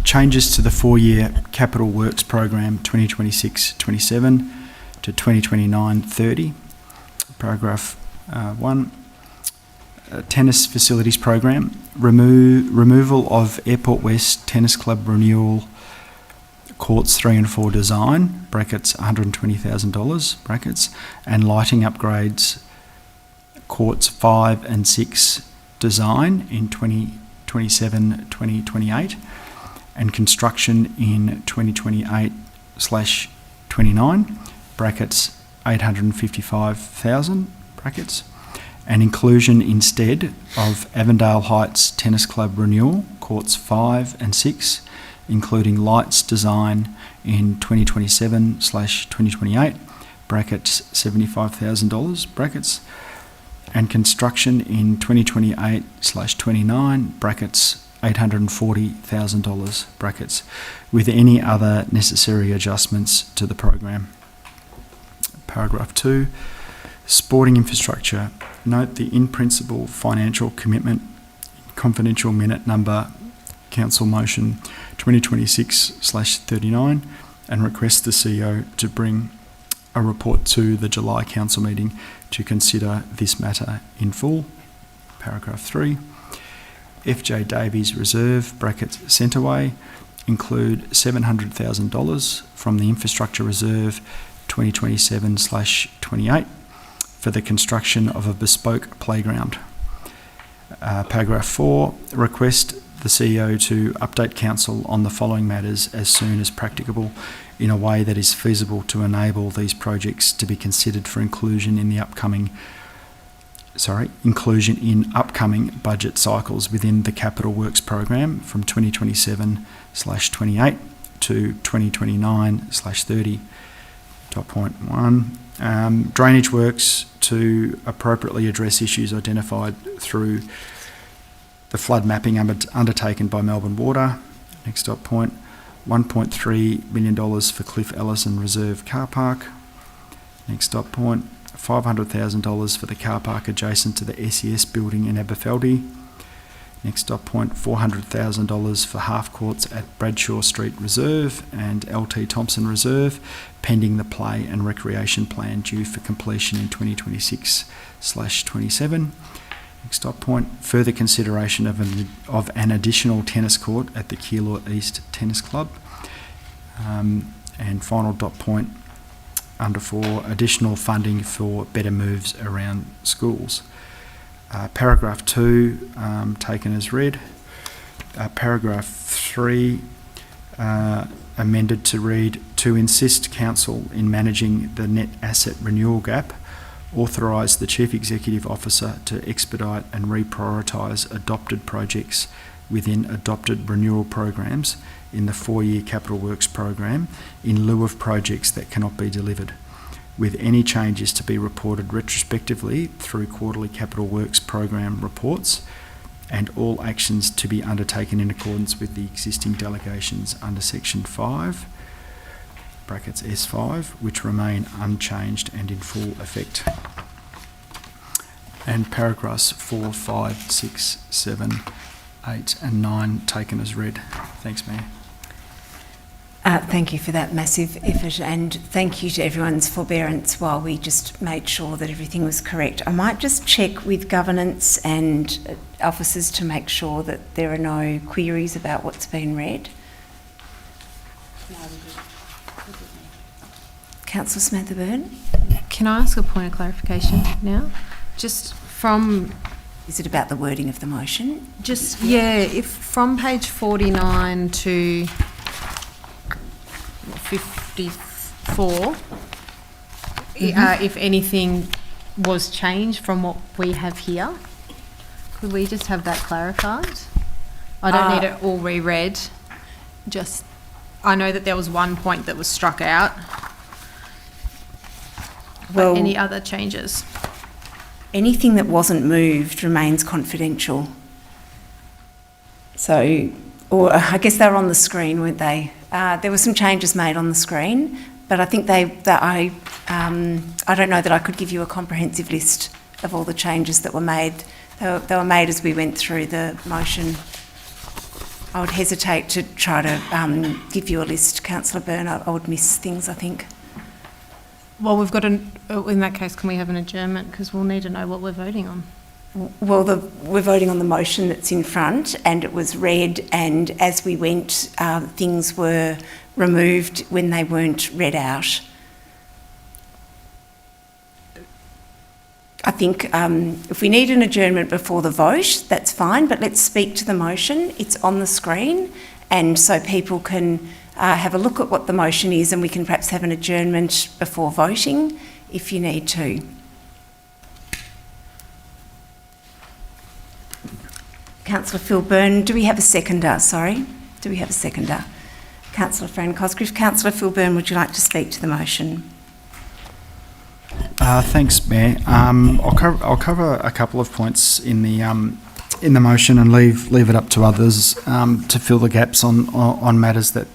changes to the 4-year Capital Works Program 2026-27 to 2029-30. Paragraph 1, Tennis Facilities Program, removal of Airport West Tennis Club renewal courts 3 and 4 design, brackets $120,000, brackets, and lighting upgrades courts 5 and 6 design in 2027-2028, and construction in 2028/29, brackets $855,000, brackets, and inclusion instead of Avondale Heights Tennis Club renewal, courts 5 and 6, including lights design in 2027/2028, brackets $75,000, brackets, and construction in 2028/29, brackets $840,000, brackets, with any other necessary adjustments to the program. Paragraph 2, sporting infrastructure. Note the in-principle financial commitment, confidential minute number, Council Motion 2026/39, and request the CEO to bring a report to the July Council meeting to consider this matter in full. Paragraph 3, FJ Davies Reserve, brackets Centreway, include $700,000 from the Infrastructure Reserve 2027/28 for the construction of a bespoke playground. Paragraph 4, request the CEO to update Council on the following matters as soon as practicable in a way that is feasible to enable these projects to be considered for inclusion in upcoming budget cycles within the Capital Works Program from 2027/28 to 2029/30. Point 1. Drainage works to appropriately address issues identified through the flood mapping undertaken by Melbourne Water. Next dot point, $1.3 million for Cliff Ellison Reserve Car Park. Next dot point, $500,000 for the car park adjacent to the SES building in Aberfeldy. Next dot point, $400,000 for half courts at Bradshaw Street Reserve and LT Thompson Reserve, pending the play and recreation plan due for completion in 2026/27. Next dot point, further consideration of an additional tennis court at the Keilor East Tennis Club. And final dot point, under 4, additional funding for better moves around schools. Paragraph 2, taken as read. Paragraph 3, amended to read, to insist Council in managing the net asset renewal gap, authorise the Chief Executive Officer to expedite and reprioritise adopted projects within adopted renewal programs in the 4-year Capital Works Program in lieu of projects that cannot be delivered, with any changes to be reported retrospectively through quarterly Capital Works Program reports, and all actions to be undertaken in accordance with the existing delegations under Section 5, brackets S5, which remain unchanged and in full effect. And paragraphs 4, 5, 6, 7, 8 and 9 taken as read. Thanks, Mayor. Thank you for that massive effort, and thank you to everyone's forbearance while we just made sure that everything was correct. I might just check with governance and officers to make sure that there are no queries about what's been read. Councillor Samantha Byrne. Can I ask a point of clarification now? Just from Is it about the wording of the motion? Just, yeah, if from page 49 to 54, if anything was changed from what we have here, could we just have that clarified? I don't need it all reread. Just, I know that there was one point that was struck out. Well, any other changes? Anything that wasn't moved remains confidential. So, or I guess they were on the screen, weren't they? There were some changes made on the screen, but I think I don't know that I could give you a comprehensive list of all the changes that were made. They were made as we went through the motion. I would hesitate to try to give you a list, Councillor Byrne. I would miss things, I think. Well, we've got in that case, can we have an adjournment? Because we'll need to know what we're voting on. Well, we're voting on the motion that's in front, and it was read, and as we went, things were removed when they weren't read out. I think if we need an adjournment before the vote, that's fine, but let's speak to the motion. It's on the screen, and so people can have a look at what the motion is, and we can perhaps have an adjournment before voting if you need to. Councillor Phil Byrne, do we have a seconder? Sorry, do we have a seconder? Councillor Fran Cosgriff. Councillor Phil Byrne, would you like to speak to the motion? Thanks, Mayor. I'll cover a couple of points in the motion and leave it up to others to fill the gaps on matters that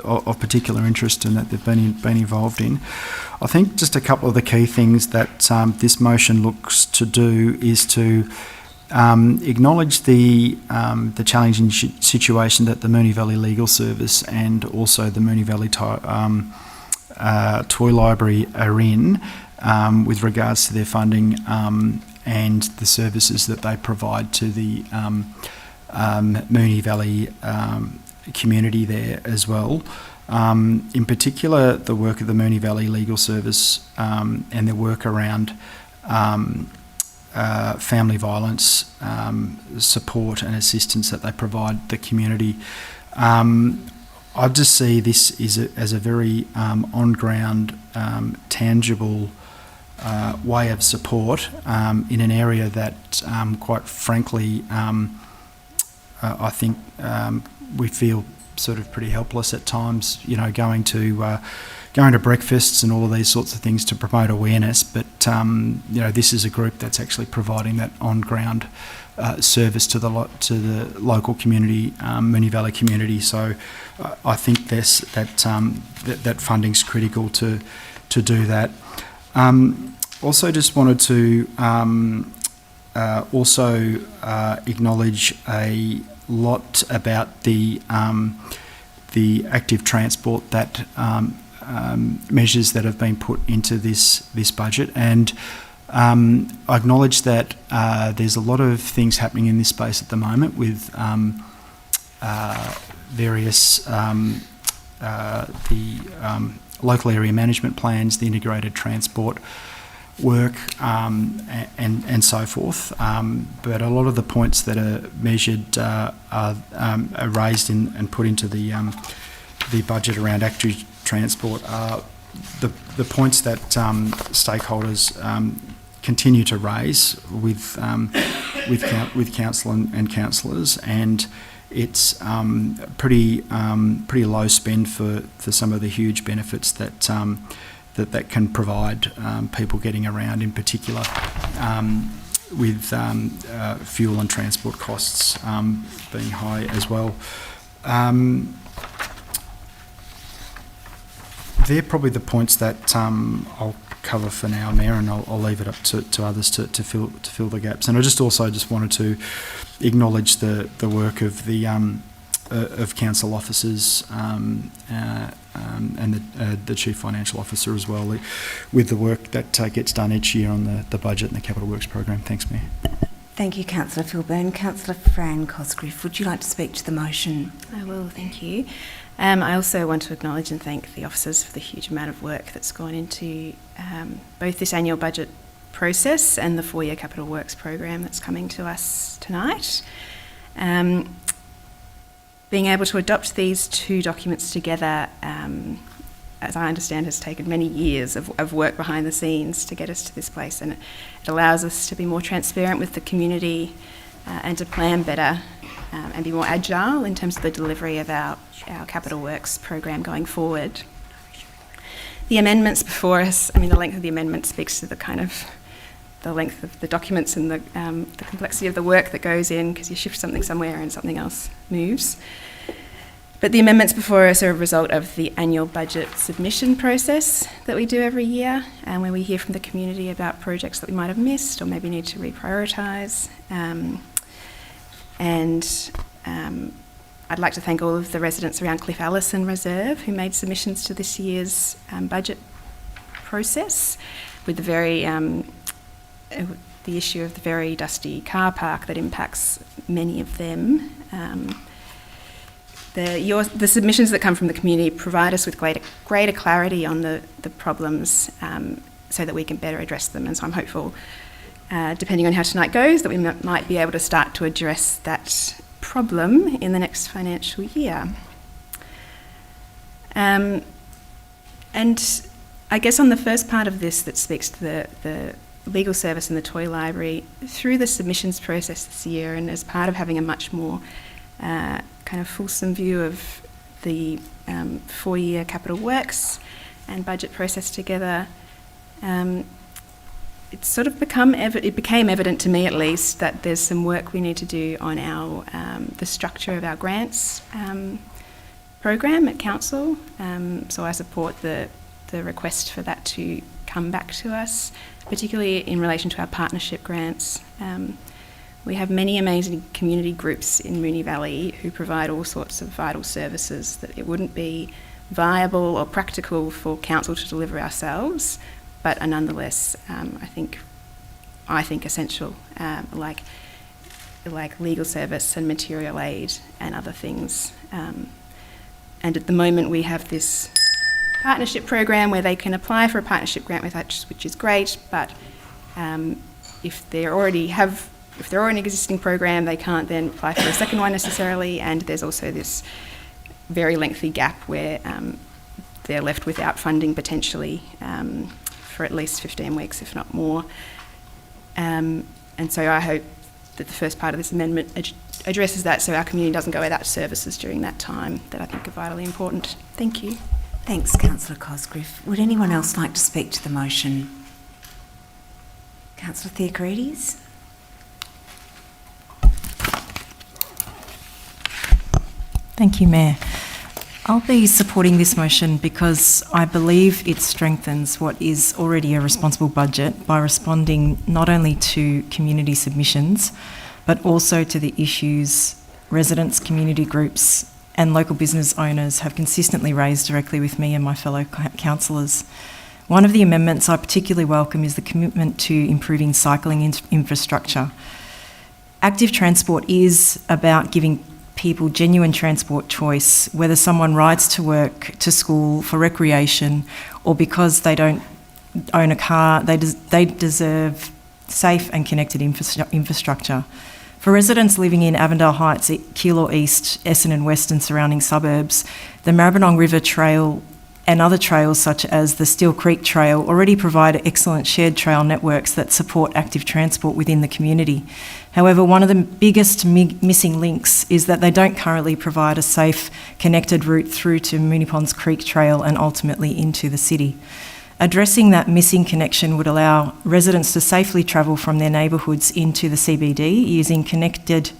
of particular interest and that they've been involved in. I think just a couple of the key things that this motion looks to do is to acknowledge the challenging situation that the Moonee Valley Legal Service and also the Moonee Valley Toy Library are in with regards to their funding and the services that they provide to the Moonee Valley community there as well. In particular, the work of the Moonee Valley Legal Service and their work around family violence support and assistance that they provide the community. I just see this as a very on-ground, tangible way of support in an area that, quite frankly, I think we feel sort of pretty helpless at times. You know, going to breakfasts and all of these sorts of things to promote awareness. But you know, this is a group that's actually providing that on-ground service to the local community, Moonee Valley community. So I think that funding's critical to do that. Also, just wanted to also acknowledge a lot about the active transport that measures that have been put into this budget, and I acknowledge that there's a lot of things happening in this space at the moment with various local area management plans, the integrated transport work, and so forth. But a lot of the points that are measured are raised and put into the budget around active transport are the points that stakeholders continue to raise with council and councillors, and it's pretty low spend for some of the huge benefits that that can provide people getting around, in particular with fuel and transport costs being high as well. They're probably the points that I'll cover for now, Mayor, and I'll leave it up to others to fill the gaps. And I just wanted to acknowledge the work of the of council officers and the chief financial officer as well, with the work that gets done each year on the budget and the capital works program. Thanks, Mayor. Thank you, Councillor Phil Byrne. Councillor Fran Cosgriff, would you like to speak to the motion? I will, thank you. I also want to acknowledge and thank the officers for the huge amount of work that's gone into both this annual budget process and the 4-year capital works program that's coming to us tonight. Being able to adopt these two documents together, as I understand, has taken many years of work behind the scenes to get us to this place, and it allows us to be more transparent with the community and to plan better and be more agile in terms of the delivery of our capital works program going forward. The amendments before us, I mean, the length of the amendment speaks to the length of the documents and the complexity of the work that goes in, because you shift something somewhere and something else moves. But the amendments before us are a result of the annual budget submission process that we do every year, and where we hear from the community about projects that we might have missed or maybe need to reprioritise. I'd like to thank all of the residents around Cliff Allison Reserve who made submissions to this year's budget process, with the issue of the very dusty car park that impacts many of them. The submissions that come from the community provide us with greater clarity on the problems so that we can better address them. And so I'm hopeful, depending on how tonight goes, that we might be able to start to address that problem in the next financial year. And I guess on the first part of this that speaks to the legal service and the toy library, through the submissions process this year, and as part of having a much more kind of fulsome view of the 4-year capital works and budget process together, it's sort of became evident to me, at least, that there's some work we need to do on our the structure of our grants program at council. So I support the request for that to come back to us, particularly in relation to our partnership grants. We have many amazing community groups in Moonee Valley who provide all sorts of vital services that it wouldn't be viable or practical for council to deliver ourselves, but are nonetheless, I think essential, like legal service and material aid and other things. And at the moment we have this partnership program where they can apply for a partnership grant with us, which is great, but if they're already an existing program, they can't then apply for a second one necessarily, and there's also this very lengthy gap where they're left without funding potentially for at least 15 weeks, if not more. And so I hope that the first part of this amendment addresses that, so our community doesn't go without services during that time that I think are vitally important. Thank you. Thanks, Councillor Cosgriff. Would anyone else like to speak to the motion? Councillor Theocharides? Thank you, Mayor. I'll be supporting this motion because I believe it strengthens what is already a responsible budget by responding not only to community submissions, but also to the issues residents, community groups and local business owners have consistently raised directly with me and my fellow councillors. One of the amendments I particularly welcome is the commitment to improving cycling infrastructure. Active transport is about giving people genuine transport choice, whether someone rides to work, to school, for recreation, or because they don't own a car, they deserve safe and connected infrastructure. For residents living in Avondale Heights, Keilor East, Essendon West and surrounding suburbs, the Maribyrnong River Trail and other trails such as the Steel Creek Trail already provide excellent shared trail networks that support active transport within the community. However, one of the biggest missing links is that they don't currently provide a safe, connected route through to Moonee Ponds Creek Trail and ultimately into the city. Addressing that missing connection would allow residents to safely travel from their neighbourhoods into the CBD using connected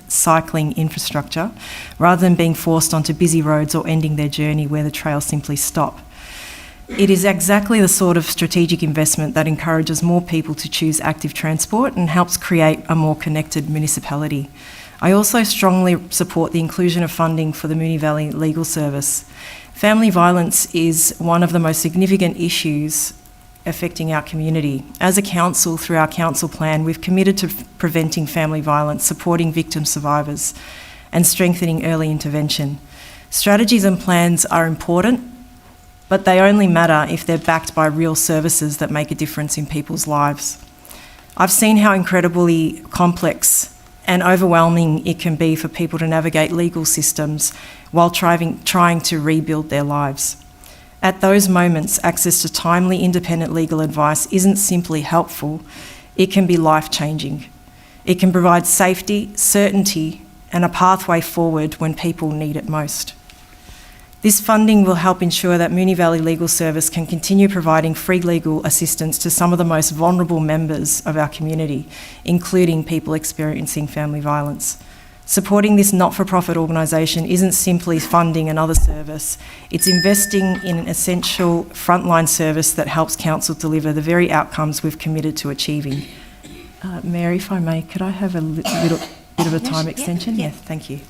cycling infrastructure, rather than being forced onto busy roads or ending their journey where the trails simply stop. It is exactly the sort of strategic investment that encourages more people to choose active transport and helps create a more connected municipality. I also strongly support the inclusion of funding for the Moonee Valley Legal Service. Family violence is one of the most significant issues affecting our community. As a council, through our council plan, we've committed to preventing family violence, supporting victim survivors, and strengthening early intervention. Strategies and plans are important, but they only matter if they're backed by real services that make a difference in people's lives. I've seen how incredibly complex and overwhelming it can be for people to navigate legal systems while trying to rebuild their lives. At those moments, access to timely, independent legal advice isn't simply helpful, it can be life-changing. It can provide safety, certainty, and a pathway forward when people need it most. This funding will help ensure that Moonee Valley Legal Service can continue providing free legal assistance to some of the most vulnerable members of our community, including people experiencing family violence. Supporting this not-for-profit organisation isn't simply funding another service, it's investing in an essential frontline service that helps council deliver the very outcomes we've committed to achieving. Mary, if I may, could I have a little bit of a time extension? Yeah. Yes, thank you.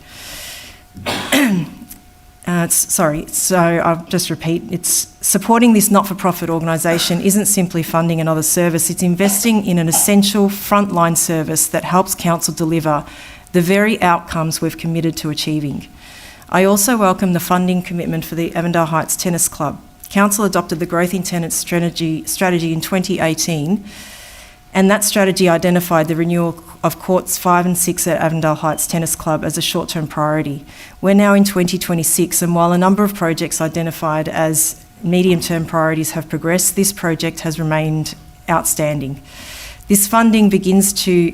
So I'll just repeat, it's supporting this not-for-profit organisation isn't simply funding another service, it's investing in an essential frontline service that helps council deliver the very outcomes we've committed to achieving. I also welcome the funding commitment for the Avondale Heights Tennis Club. Council adopted the Growth in Tenants strategy in 2018, and that strategy identified the renewal of courts 5 and 6 at Avondale Heights Tennis Club as a short-term priority. We're now in 2026, and while a number of projects identified as medium-term priorities have progressed, this project has remained outstanding. This funding begins to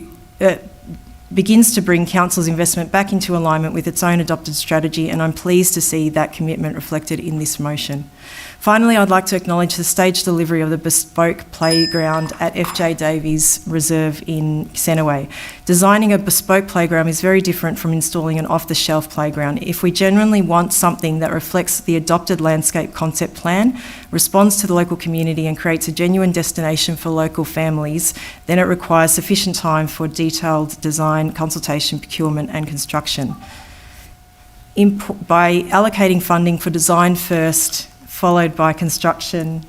bring Council's investment back into alignment with its own adopted strategy, and I'm pleased to see that commitment reflected in this motion. Finally, I'd like to acknowledge the staged delivery of the bespoke playground at FJ Davies Reserve in Centreway. Designing a bespoke playground is very different from installing an off-the-shelf playground. If we genuinely want something that reflects the adopted landscape concept plan, responds to the local community and creates a genuine destination for local families, then it requires sufficient time for detailed design, consultation, procurement and construction. By allocating funding for design first, followed by construction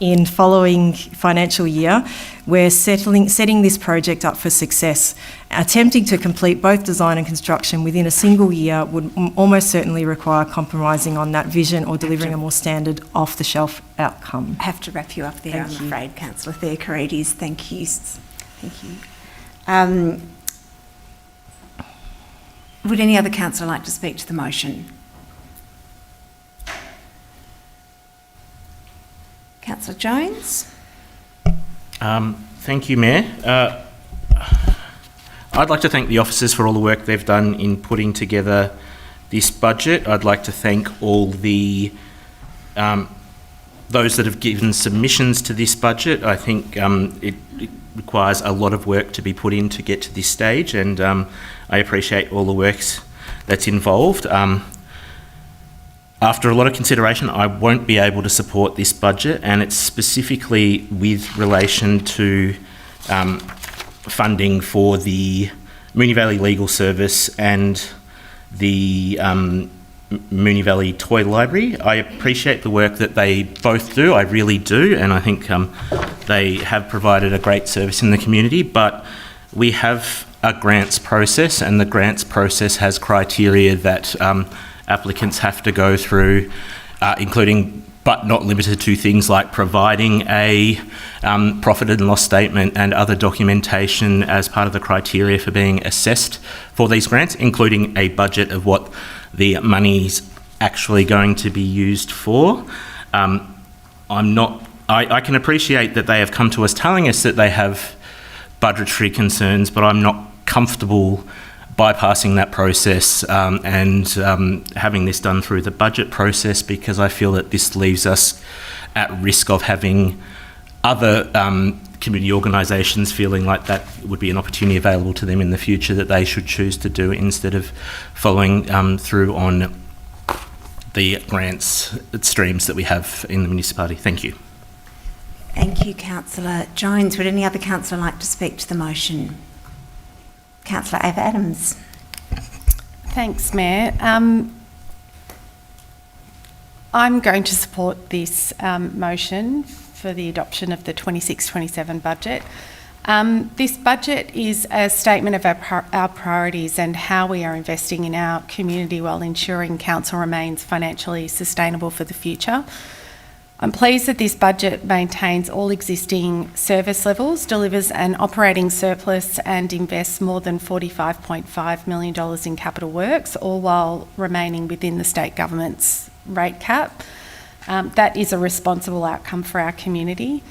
in following financial year, we're setting this project up for success. Attempting to complete both design and construction within a single year would almost certainly require compromising on that vision or delivering a more standard off-the-shelf outcome. I have to wrap you up there, I'm afraid, Councillor Theocharides. Thank you. Thank you. Would any other councillor like to speak to the motion? Councillor Jones. Thank you, Mayor. I'd like to thank the officers for all the work they've done in putting together this budget. I'd like to thank all the those that have given submissions to this budget. I think it requires a lot of work to be put in to get to this stage, and I appreciate all the work that's involved. After a lot of consideration, I won't be able to support this budget, and it's specifically with relation to funding for the Moonee Valley Legal Service and the Moonee Valley Toy Library. I appreciate the work that they both do, I really do, and I think they have provided a great service in the community, but we have a grants process, and the grants process has criteria that applicants have to go through, including but not limited to things like providing a profit and loss statement and other documentation as part of the criteria for being assessed for these grants, including a budget of what the money's actually going to be used for. I can appreciate that they have come to us telling us that they have budgetary concerns, but I'm not comfortable bypassing that process and having this done through the budget process, because I feel that this leaves us at risk of having other community organisations feeling like that would be an opportunity available to them in the future that they should choose to do instead of following through on the grants streams that we have in the municipality. Thank you. Thank you, Councillor Jones. Would any other councillor like to speak to the motion? Councillor Ava Adams. Thanks, Mayor. I'm going to support this motion for the adoption of the 26-27 budget. This budget is a statement of our priorities and how we are investing in our community while ensuring council remains financially sustainable for the future. I'm pleased that this budget maintains all existing service levels, delivers an operating surplus and invests more than $45.5 million in capital works, all while remaining within the state government's rate cap. That is a responsible outcome for our community.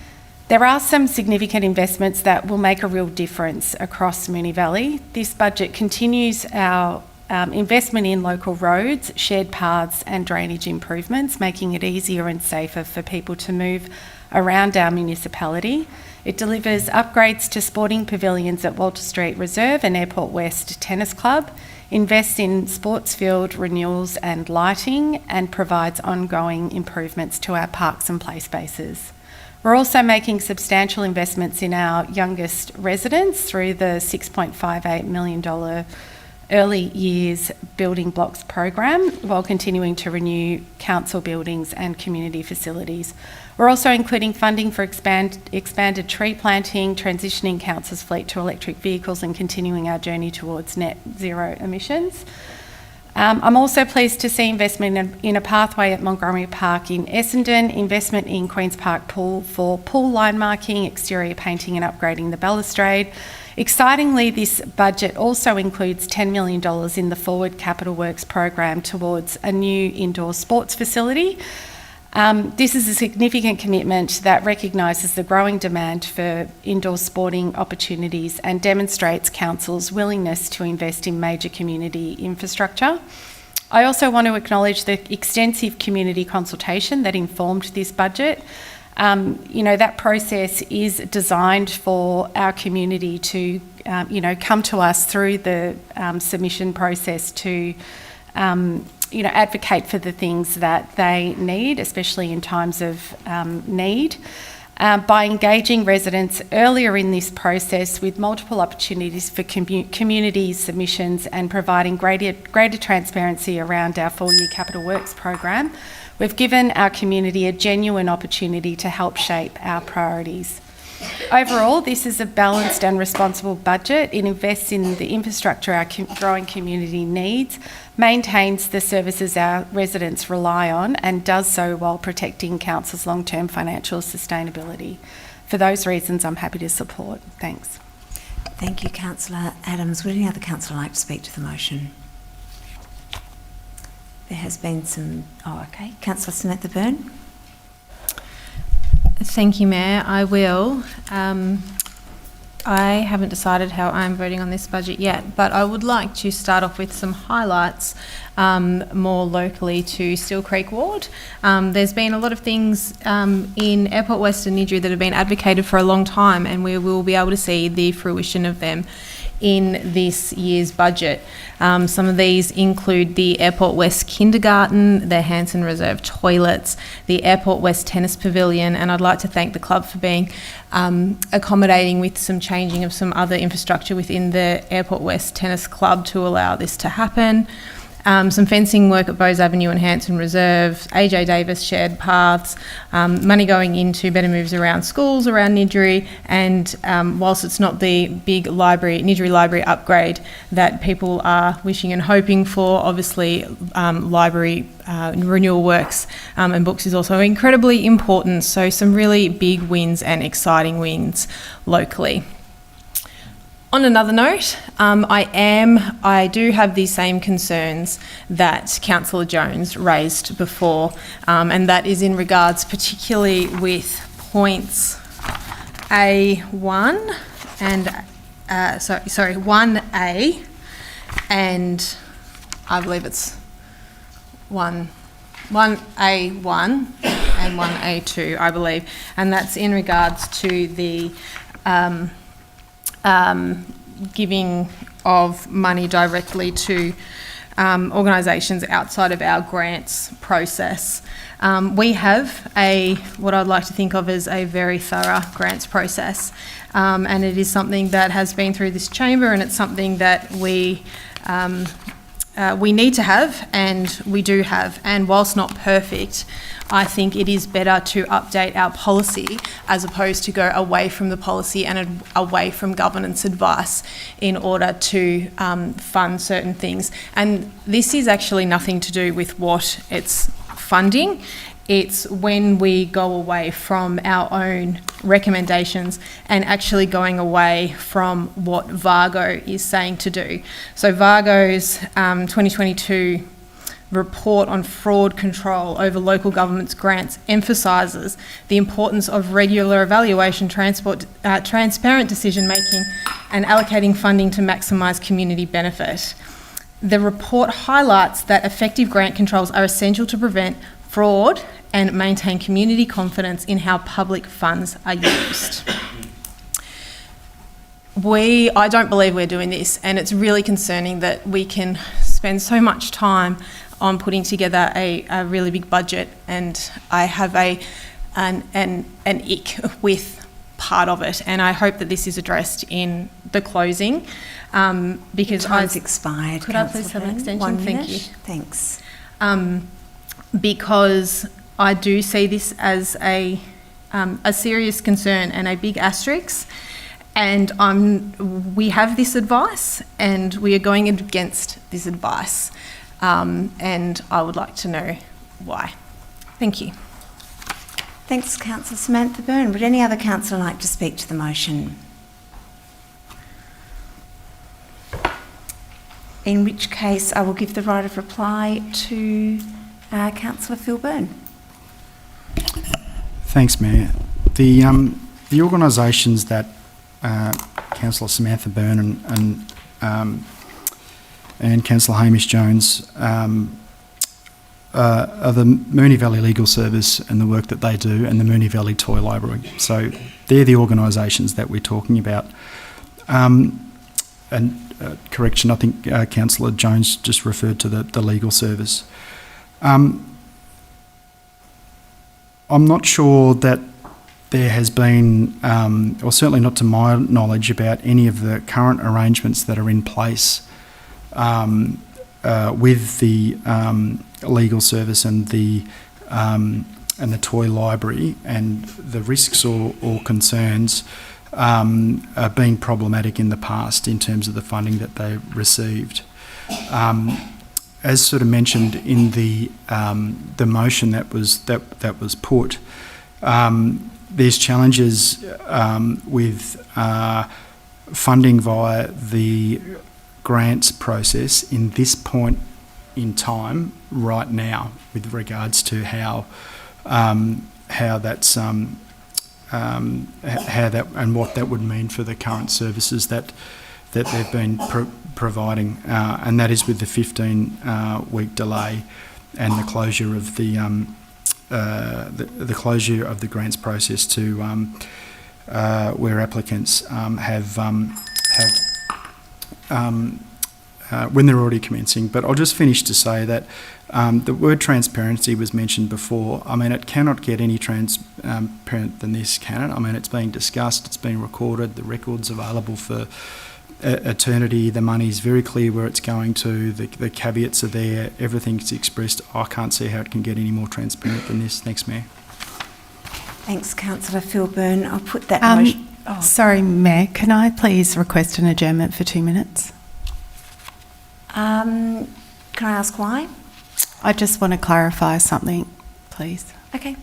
There are some significant investments that will make a real difference across Moonee Valley. This budget continues our investment in local roads, shared paths and drainage improvements, making it easier and safer for people to move around our municipality. It delivers upgrades to sporting pavilions at Walter Street Reserve and Airport West Tennis Club, invests in sports field renewals and lighting, and provides ongoing improvements to our parks and play spaces. We're also making substantial investments in our youngest residents through the $6.58 million Early Years Building Blocks program, while continuing to renew council buildings and community facilities. We're also including funding for expanded tree planting, transitioning council's fleet to electric vehicles and continuing our journey towards net zero emissions. I'm also pleased to see investment in a pathway at Montgomery Park in Essendon, investment in Queen's Park Pool for pool line marking, exterior painting and upgrading the balustrade. Excitingly, this budget also includes $10 million in the Forward Capital Works program towards a new indoor sports facility. This is a significant commitment that recognises the growing demand for indoor sporting opportunities and demonstrates council's willingness to invest in major community infrastructure. I also want to acknowledge the extensive community consultation that informed this budget. That process is designed for our community to, come to us through the submission process to, advocate for the things that they need, especially in times of need. By engaging residents earlier in this process with multiple opportunities for community submissions and providing greater transparency around our 4-year capital works program, we've given our community a genuine opportunity to help shape our priorities. Overall, this is a balanced and responsible budget. It invests in the infrastructure our growing community needs, maintains the services our residents rely on, and does so while protecting council's long-term financial sustainability. For those reasons, I'm happy to support. Thanks. Thank you, Councillor Adams. Would any other councillor like to speak to the motion? There has been some... okay. Councillor Samantha Byrne. Thank you, Mayor. I will. I haven't decided how I'm voting on this budget yet, but I would like to start off with some highlights more locally to Steel Creek Ward. There's been a lot of things in Airport West and Niddrie that have been advocated for a long time, and we will be able to see the fruition of them in this year's budget. Some of these include the Airport West Kindergarten, the Hanson Reserve toilets, the Airport West Tennis Pavilion, and I'd like to thank the club for being accommodating with some changing of some other infrastructure within the Airport West Tennis Club to allow this to happen. Some fencing work at Bowes Avenue and Hanson Reserve, AJ Davis shared paths, money going into better moves around schools around Niddrie, and whilst it's not the big Niddrie Library upgrade that people are wishing and hoping for, obviously library renewal works and books is also incredibly important, so some really big wins and exciting wins locally. On another note, I do have the same concerns that Councillor Jones raised before, and that is in regards particularly with points A1 and 1A, and I believe it's 1A1 and 1A2, I believe, and that's in regards to the giving of money directly to organisations outside of our grants process. We have what I'd like to think of as a very thorough grants process, and it is something that has been through this chamber, and it's something that we need to have, and we do have. And whilst not perfect, I think it is better to update our policy as opposed to go away from the policy and away from governance advice in order to fund certain things. And this is actually nothing to do with what it's funding. It's when we go away from our own recommendations and actually going away from what VARGO is saying to do. So VARGO's 2022 report on fraud control over local government's grants emphasises the importance of regular evaluation, transparent decision making and allocating funding to maximise community benefit. The report highlights that effective grant controls are essential to prevent fraud and maintain community confidence in how public funds are used. I don't believe we're doing this, and it's really concerning that we can spend so much time on putting together a really big budget, and I have an ick with part of it, and I hope that this is addressed in the closing. Because time's expired. Could I please have an extension? 1 minute. Thank you. Thanks. Because I do see this as a serious concern and a big asterisk, and we have this advice and we are going against this advice, and I would like to know why. Thank you. Thanks, Councillor Samantha Byrne. Would any other councillor like to speak to the motion? In which case, I will give the right of reply to Councillor Phil Byrne. Thanks, Mayor. The organisations that Councillor Samantha Byrne and Councillor Hamish Jones are the Moonee Valley Legal Service and the work that they do, and the Moonee Valley Toy Library. So they're the organisations that we're talking about. Correction, I think Councillor Jones just referred to the legal service. I'm not sure that there has been, or certainly not to my knowledge, about any of the current arrangements that are in place with the legal service and the toy library, and the risks or concerns been problematic in the past in terms of the funding that they received. As sort of mentioned in the motion that was put, there's challenges with funding via the grants process in this point in time right now, with regards to how that's how that and what that would mean for the current services that they've been providing, and that is with the 15-week delay and the closure of the closure of the grants process to where applicants have when they're already commencing. But I'll just finish to say that the word transparency was mentioned before. I mean, it cannot get any transparent than this, can it? I mean, it's being discussed, it's being recorded, the record's available for eternity, the money's very clear where it's going to, the caveats are there, everything's expressed. I can't see how it can get any more transparent than this. Thanks, Mayor. Thanks, Councillor Phil Byrne. I'll put that motion... Sorry, Mayor, can I please request an adjournment for 2 minutes? Can I ask why? I just want to clarify something, please. Okay.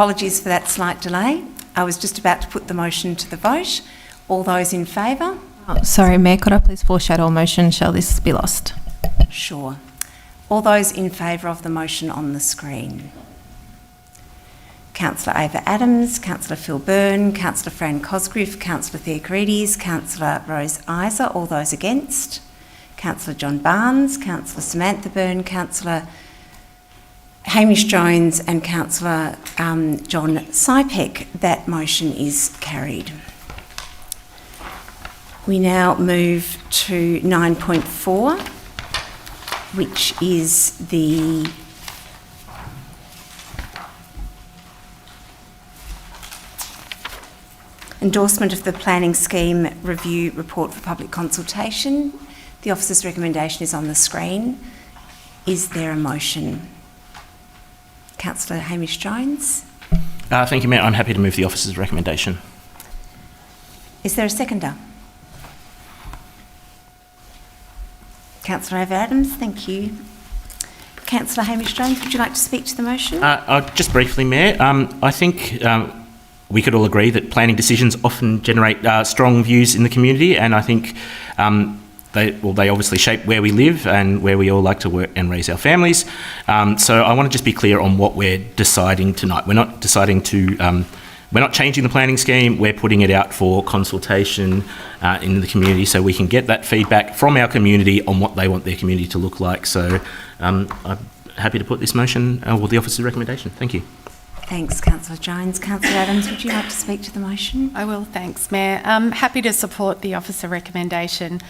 Apologies for that slight delay. I was just about to put the motion to the vote. All those in favour? Oh, sorry, Mayor, could I please foreshadow a motion? Shall this be lost? Sure. All those in favour of the motion on the screen? Councillor Ava Adams, Councillor Phil Byrne, Councillor Fran Cosgriff, Councillor Theocrides, Councillor Rose Isa. All those against? Councillor John Barnes, Councillor Samantha Byrne, Councillor Hamish Jones and Councillor John Sypek. That motion is carried. We now move to 9.4, which is the endorsement of the Planning Scheme Review Report for public consultation. The officer's recommendation is on the screen. Is there a motion? Councillor Hamish Jones. Thank you, Mayor. I'm happy to move the officer's recommendation. Is there a seconder? Councillor Ava Adams, thank you. Councillor Hamish Jones, would you like to speak to the motion? Just briefly, Mayor, I think we could all agree that planning decisions often generate strong views in the community, and I think they obviously shape where we live and where we all like to work and raise our families. So I want to just be clear on what we're deciding tonight. We're not deciding to, we're not changing the planning scheme. We're putting it out for consultation in the community so we can get that feedback from our community on what they want their community to look like. So I'm happy to put this motion with the officer's recommendation. Thank you. Thanks, Councillor Jones. Councillor Adams, would you like to speak to the motion? I will, thanks, Mayor. I'm happy to support the officer recommendation.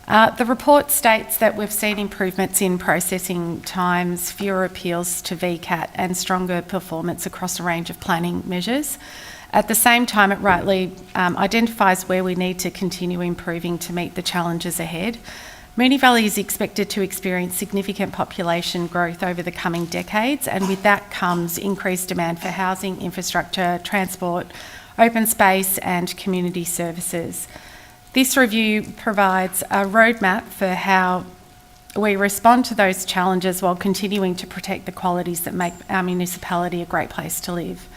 The report states that we've seen improvements in processing times, fewer appeals to VCAT and stronger performance across a range of planning measures. At the same time, it rightly identifies where we need to continue improving to meet the challenges ahead. Moonee Valley is expected to experience significant population growth over the coming decades, and with that comes increased demand for housing, infrastructure, transport, open space and community services. This review provides a roadmap for how we respond to those challenges while continuing to protect the qualities that make our municipality a great place to live.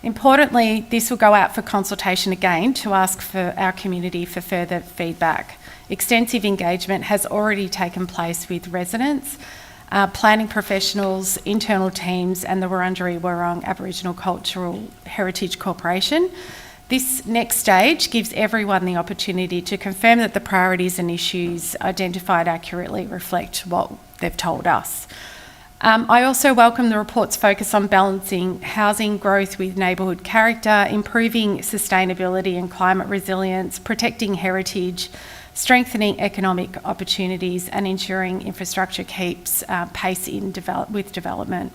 Importantly, this will go out for consultation again to ask for our community for further feedback. Extensive engagement has already taken place with residents, planning professionals, internal teams and the Wurundjeri Wurrung Aboriginal Cultural Heritage Corporation. This next stage gives everyone the opportunity to confirm that the priorities and issues identified accurately reflect what they've told us. I also welcome the report's focus on balancing housing growth with neighbourhood character, improving sustainability and climate resilience, protecting heritage, strengthening economic opportunities and ensuring infrastructure keeps pace with development.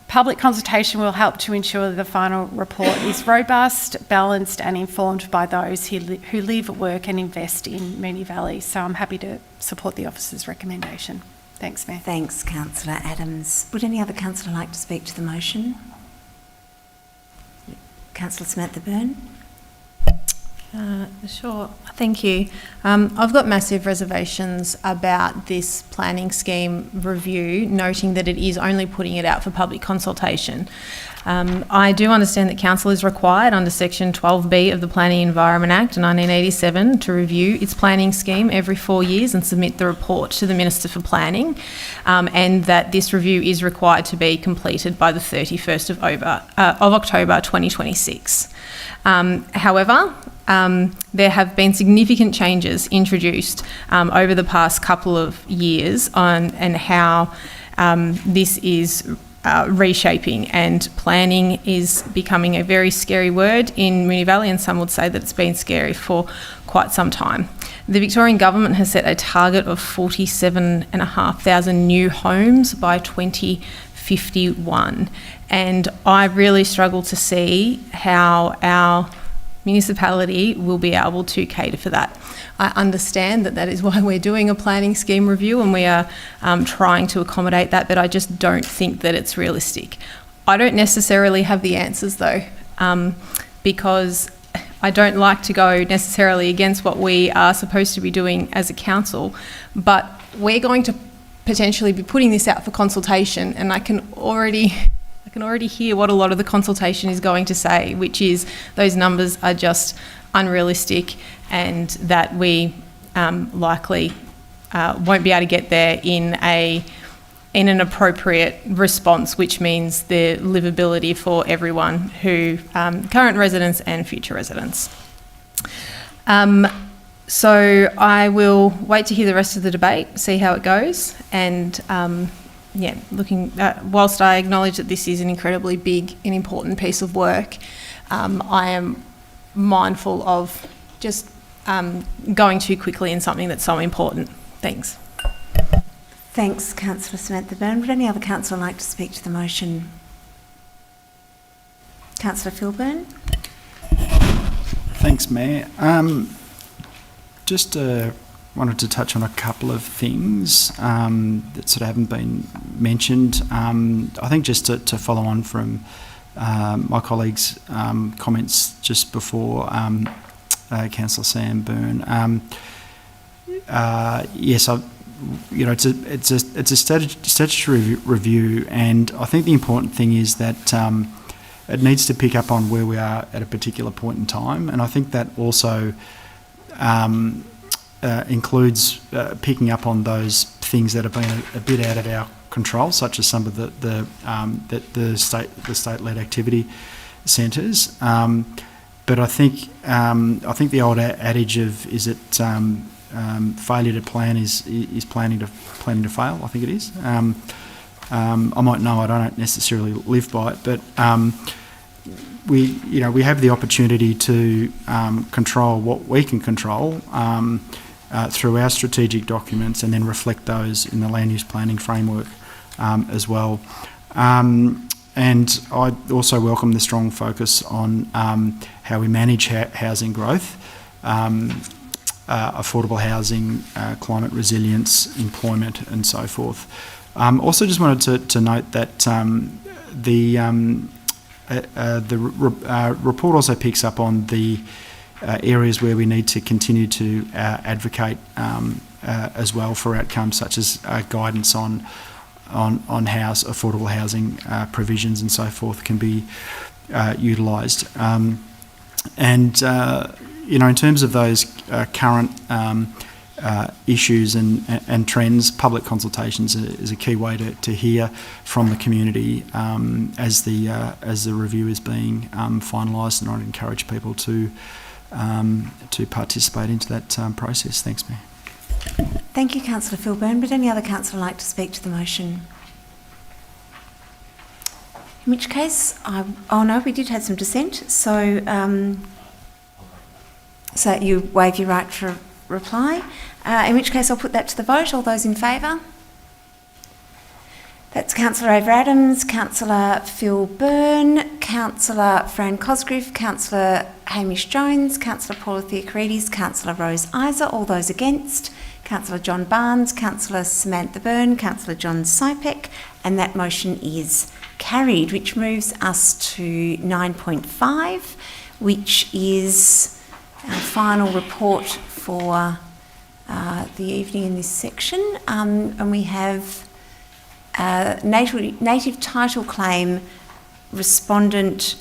Public consultation will help to ensure that the final report is robust, balanced and informed by those who live, work and invest in Moonee Valley. So I'm happy to support the officer's recommendation. Thanks, Mayor. Thanks, Councillor Adams. Would any other councillor like to speak to the motion? Councillor Samantha Byrne. Sure, thank you. I've got massive reservations about this planning scheme review, noting that it is only putting it out for public consultation. I do understand that Council is required under Section 12B of the Planning Environment Act 1987 to review its planning scheme every 4 years and submit the report to the Minister for Planning, and that this review is required to be completed by the 31st of October 2026. However, there have been significant changes introduced over the past couple of years and how this is reshaping, and planning is becoming a very scary word in Moonee Valley, and some would say that it's been scary for quite some time. The Victorian Government has set a target of 47,500 new homes by 2051, and I really struggle to see how our municipality will be able to cater for that. I understand that that is why we're doing a planning scheme review and we are trying to accommodate that, but I just don't think that it's realistic. I don't necessarily have the answers though, because I don't like to go necessarily against what we are supposed to be doing as a council, but we're going to potentially be putting this out for consultation, and I can already I can already hear what a lot of the consultation is going to say, which is those numbers are just unrealistic and that we likely won't be able to get there in an appropriate response, which means the livability for everyone who current residents and future residents. So I will wait to hear the rest of the debate, see how it goes, and whilst I acknowledge that this is an incredibly big and important piece of work, I am mindful of just going too quickly in something that's so important. Thanks. Thanks, Councillor Samantha Byrne. Would any other councillor like to speak to the motion? Councillor Phil Byrne. Thanks, Mayor. Just wanted to touch on a couple of things that sort of haven't been mentioned. I think just to follow on from my colleague's comments just before, Councillor Sam Byrne. Yes, it's a statutory review, and I think the important thing is that it needs to pick up on where we are at a particular point in time, and I think that also includes picking up on those things that have been a bit out of our control, such as some of the state-led activity centres. But I think the old adage of failure to plan is planning to fail. I think it is. I might know it. I don't necessarily live by it, but we have the opportunity to control what we can control through our strategic documents, and then reflect those in the land use planning framework as well. And I also welcome the strong focus on how we manage housing growth, affordable housing, climate resilience, employment, and so forth. Also, just wanted to note that the report also picks up on the areas where we need to continue to advocate as well for outcomes, such as guidance on how affordable housing provisions and so forth can be utilised. In terms of those current issues and trends, public consultations is a key way to hear from the community as the review is being finalised, and I'd encourage people to participate into that process. Thanks, Mayor. Thank you, Councillor Phil Byrne. Would any other councillor like to speak to the motion? In which case, we did have some dissent. So you waive your right for reply. In which case, I'll put that to the vote. All those in favour? That's Councillor Ava Adams, Councillor Phil Byrne, Councillor Fran Cosgriff, Councillor Hamish Jones, Councillor Paula Theocharides, Councillor Rose Isa. All those against? Councillor John Barnes, Councillor Samantha Byrne, Councillor John Sypek, and that motion is carried, which moves us to 9.5, which is our final report for the evening in this section. And we have native title claim respondent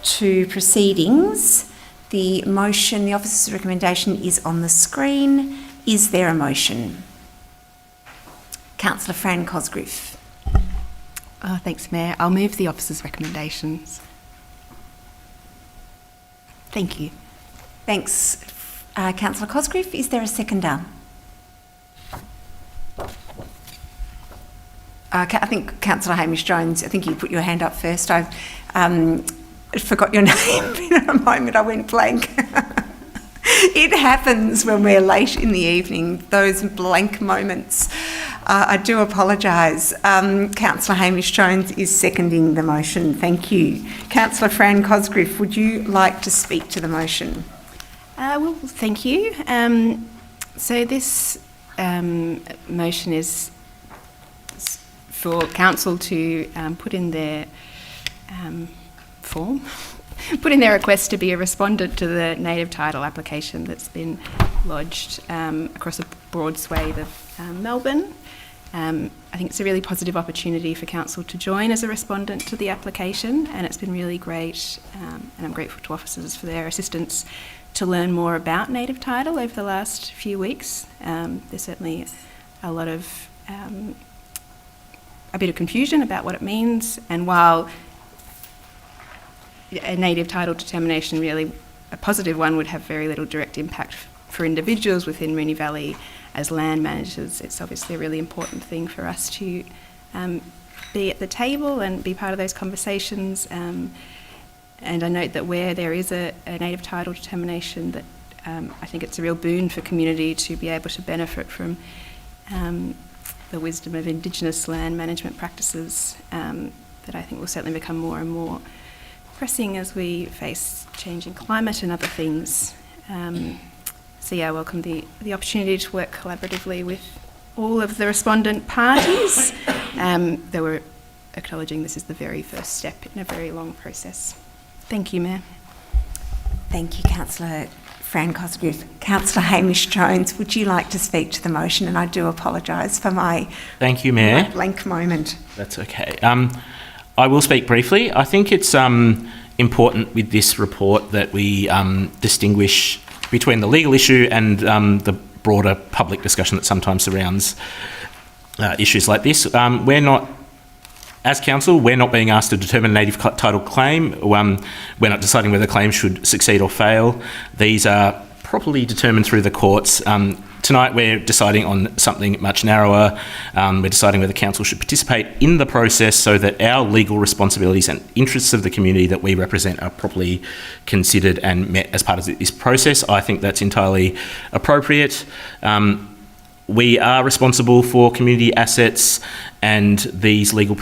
to proceedings. The motion, the officer's recommendation is on the screen. Is there a motion? Councillor Fran Cosgriff. Thanks, Mayor. I'll move the officer's recommendations. Thank you. Thanks, Councillor Cosgriff. Is there a seconder? I think Councillor Hamish Jones, I think you put your hand up first. I forgot your name in a moment. I went blank. It happens when we're late in the evening, those blank moments. I do apologise. Councillor Hamish Jones is seconding the motion. Thank you. Councillor Fran Cosgriff, would you like to speak to the motion? Well, thank you. So this motion is for council to put in their form, put in their request to be a respondent to the native title application that's been lodged across a broad swathe of Melbourne. I think it's a really positive opportunity for Council to join as a respondent to the application, and it's been really great, and I'm grateful to officers for their assistance to learn more about native title over the last few weeks. There's certainly a lot of a bit of confusion about what it means, and while a native title determination, really a positive one, would have very little direct impact for individuals within Moonee Valley as land managers, it's obviously a really important thing for us to be at the table and be part of those conversations. And I note that where there is a native title determination, that I think it's a real boon for community to be able to benefit from the wisdom of Indigenous land management practices that I think will certainly become more and more pressing as we face changing climate and other things. So yeah, I welcome the opportunity to work collaboratively with all of the respondent parties. They were acknowledging this is the very first step in a very long process. Thank you, Mayor. Thank you, Councillor Fran Cosgrove. Councillor Hamish Jones, would you like to speak to the motion? And I do apologise for my Thank you, Mayor. blank moment. That's okay. I will speak briefly. I think it's important with this report that we distinguish between the legal issue and the broader public discussion that sometimes surrounds issues like this. We're not, as council, we're not being asked to determine a native title claim. We're not deciding whether claims should succeed or fail. These are properly determined through the courts. Tonight we're deciding on something much narrower. We're deciding whether council should participate in the process so that our legal responsibilities and interests of the community that we represent are properly considered and met as part of this process. I think that's entirely appropriate. We are responsible for community assets, and these legal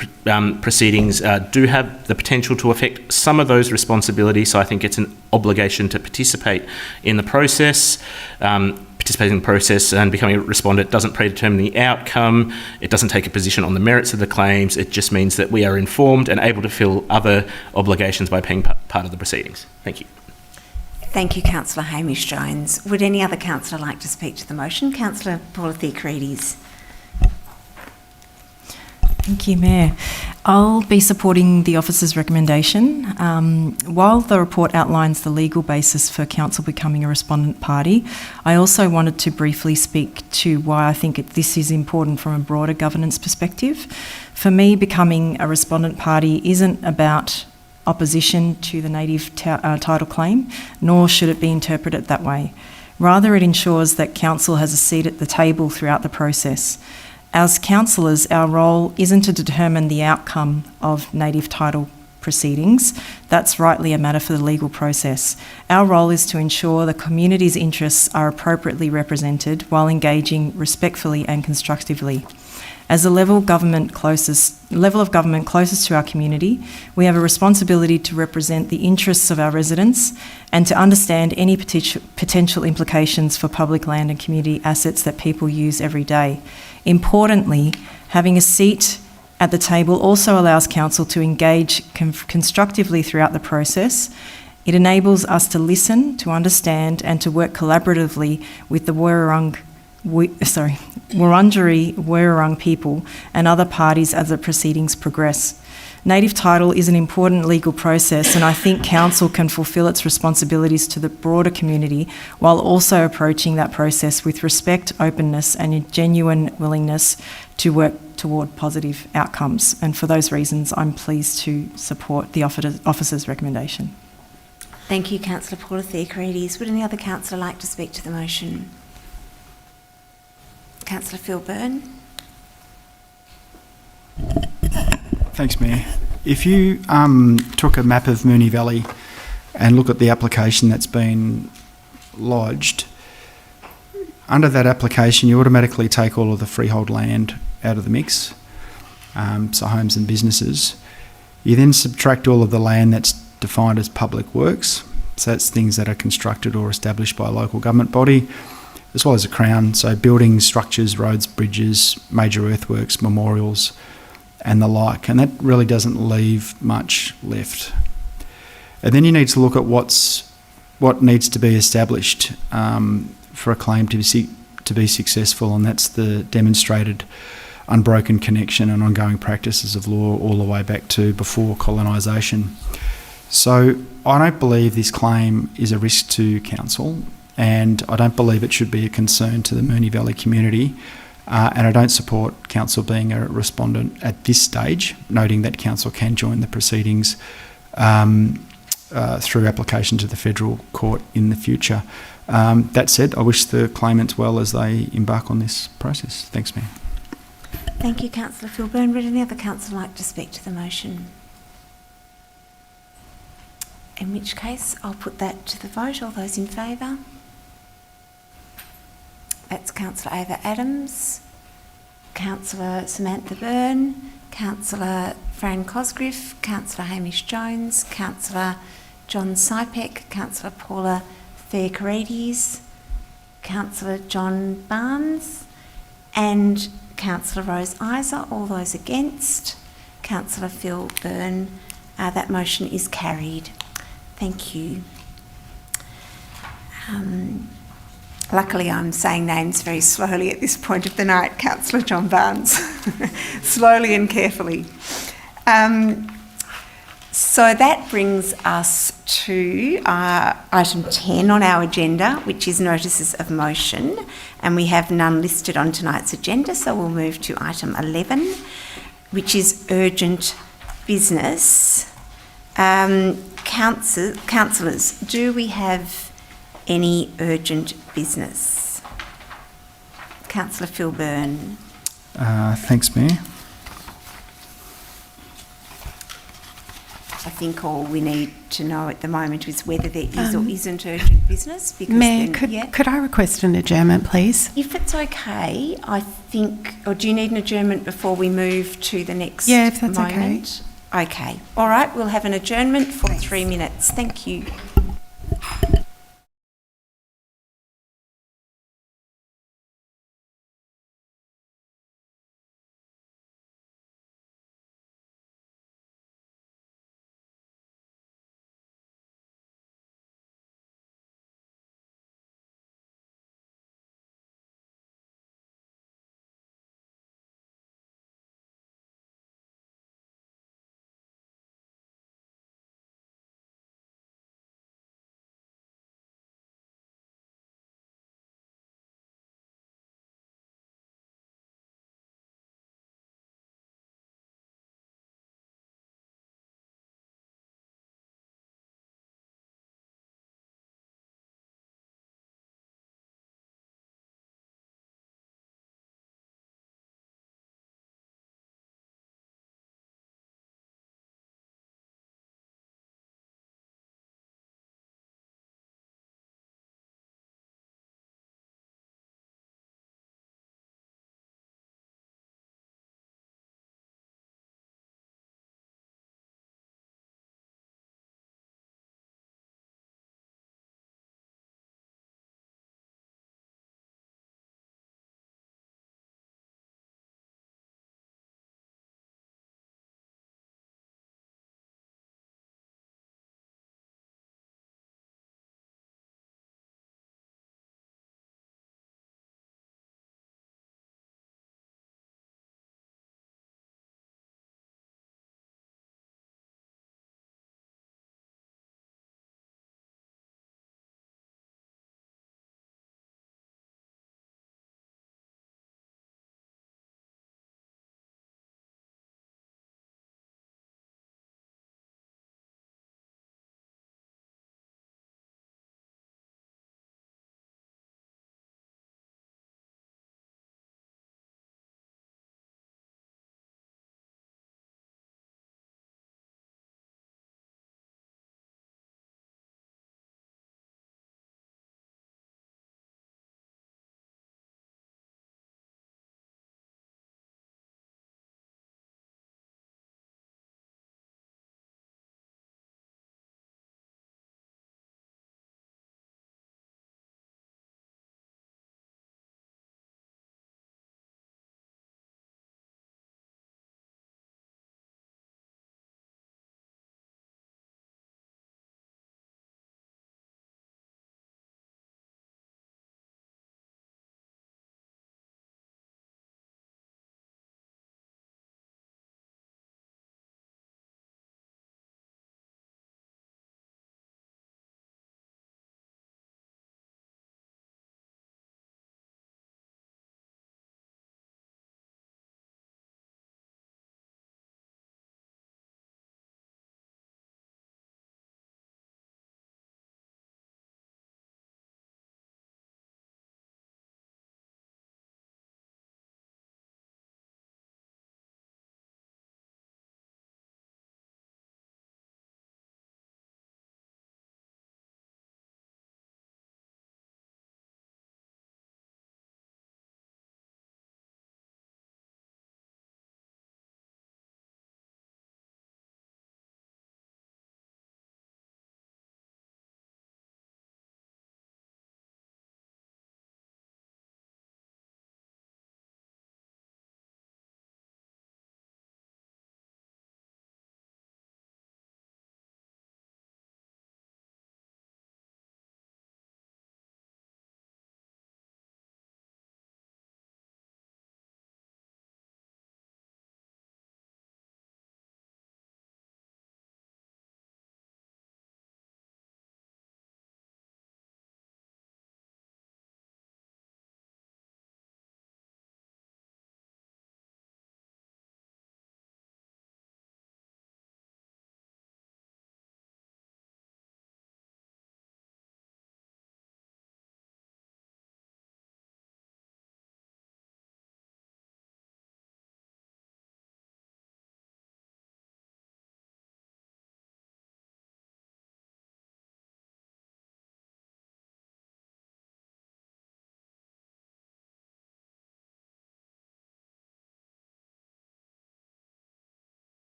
proceedings do have the potential to affect some of those responsibilities, so I think it's an obligation to participate in the process. Participating in the process and becoming a respondent doesn't predetermine the outcome. It doesn't take a position on the merits of the claims. It just means that we are informed and able to fill other obligations by being part of the proceedings. Thank you. Thank you, Councillor Hamish Jones. Would any other councillor like to speak to the motion? Councillor Paula Theocharides. Thank you, Mayor. I'll be supporting the officer's recommendation. While the report outlines the legal basis for council becoming a respondent party, I also wanted to briefly speak to why I think this is important from a broader governance perspective. For me, becoming a respondent party isn't about opposition to the native title claim, nor should it be interpreted that way. Rather, it ensures that council has a seat at the table throughout the process. As councillors, our role isn't to determine the outcome of native title proceedings. That's rightly a matter for the legal process. Our role is to ensure the community's interests are appropriately represented while engaging respectfully and constructively. As the level of government closest to our community, we have a responsibility to represent the interests of our residents and to understand any potential implications for public land and community assets that people use every day. Importantly, having a seat at the table also allows council to engage constructively throughout the process. It enables us to listen, to understand, and to work collaboratively with the Wurundjeri Woi-wurrung people and other parties as the proceedings progress. Native title is an important legal process, and I think council can fulfil its responsibilities to the broader community while also approaching that process with respect, openness, and a genuine willingness to work toward positive outcomes. And for those reasons, I'm pleased to support the officer's recommendation. Thank you, Councillor Paula Theocharides. Would any other councillor like to speak to the motion? Councillor Phil Byrne. Thanks, Mayor. If you took a map of Moonee Valley and look at the application that's been lodged, under that application you automatically take all of the freehold land out of the mix, so homes and businesses. You then subtract all of the land that's defined as public works, so that's things that are constructed or established by a local government body, as well as the Crown, so buildings, structures, roads, bridges, major earthworks, memorials, and the like, and that really doesn't leave much left. And then you need to look at what needs to be established for a claim to be successful, and that's the demonstrated unbroken connection and ongoing practices of law all the way back to before colonisation. So I don't believe this claim is a risk to council, and I don't believe it should be a concern to the Moonee Valley community. And I don't support council being a respondent at this stage, noting that council can join the proceedings through application to the federal court in the future. That said, I wish the claimants well as they embark on this process. Thanks, Mayor. Thank you, Councillor Philburn. Would any other councillor like to speak to the motion? In which case, I'll put that to the vote. All those in favour? That's Councillor Ava Adams, Councillor Samantha Byrne, Councillor Fran Cosgriff, Councillor Hamish Jones, Councillor John Sypek, Councillor Paula Theocarides, Councillor John Barnes, and Councillor Rose Isa. All those against? Councillor Phil Byrne. That motion is carried. Thank you. Luckily, I'm saying names very slowly at this point of the night. Councillor John Barnes. Slowly and carefully. So that brings us to item 10 on our agenda, which is notices of motion, and we have none listed on tonight's agenda, so we'll move to item 11, which is urgent business. Councillors, do we have any urgent business? Councillor Phil Byrne. Thanks, Mayor. I think all we need to know at the moment is whether there is or isn't urgent business. Because Mayor, then, could I request an adjournment, please? If it's okay, I think, or do you need an adjournment before we move to the next Yeah, if that's moment? Okay. All right, we'll have an adjournment for 3 minutes. Thank you.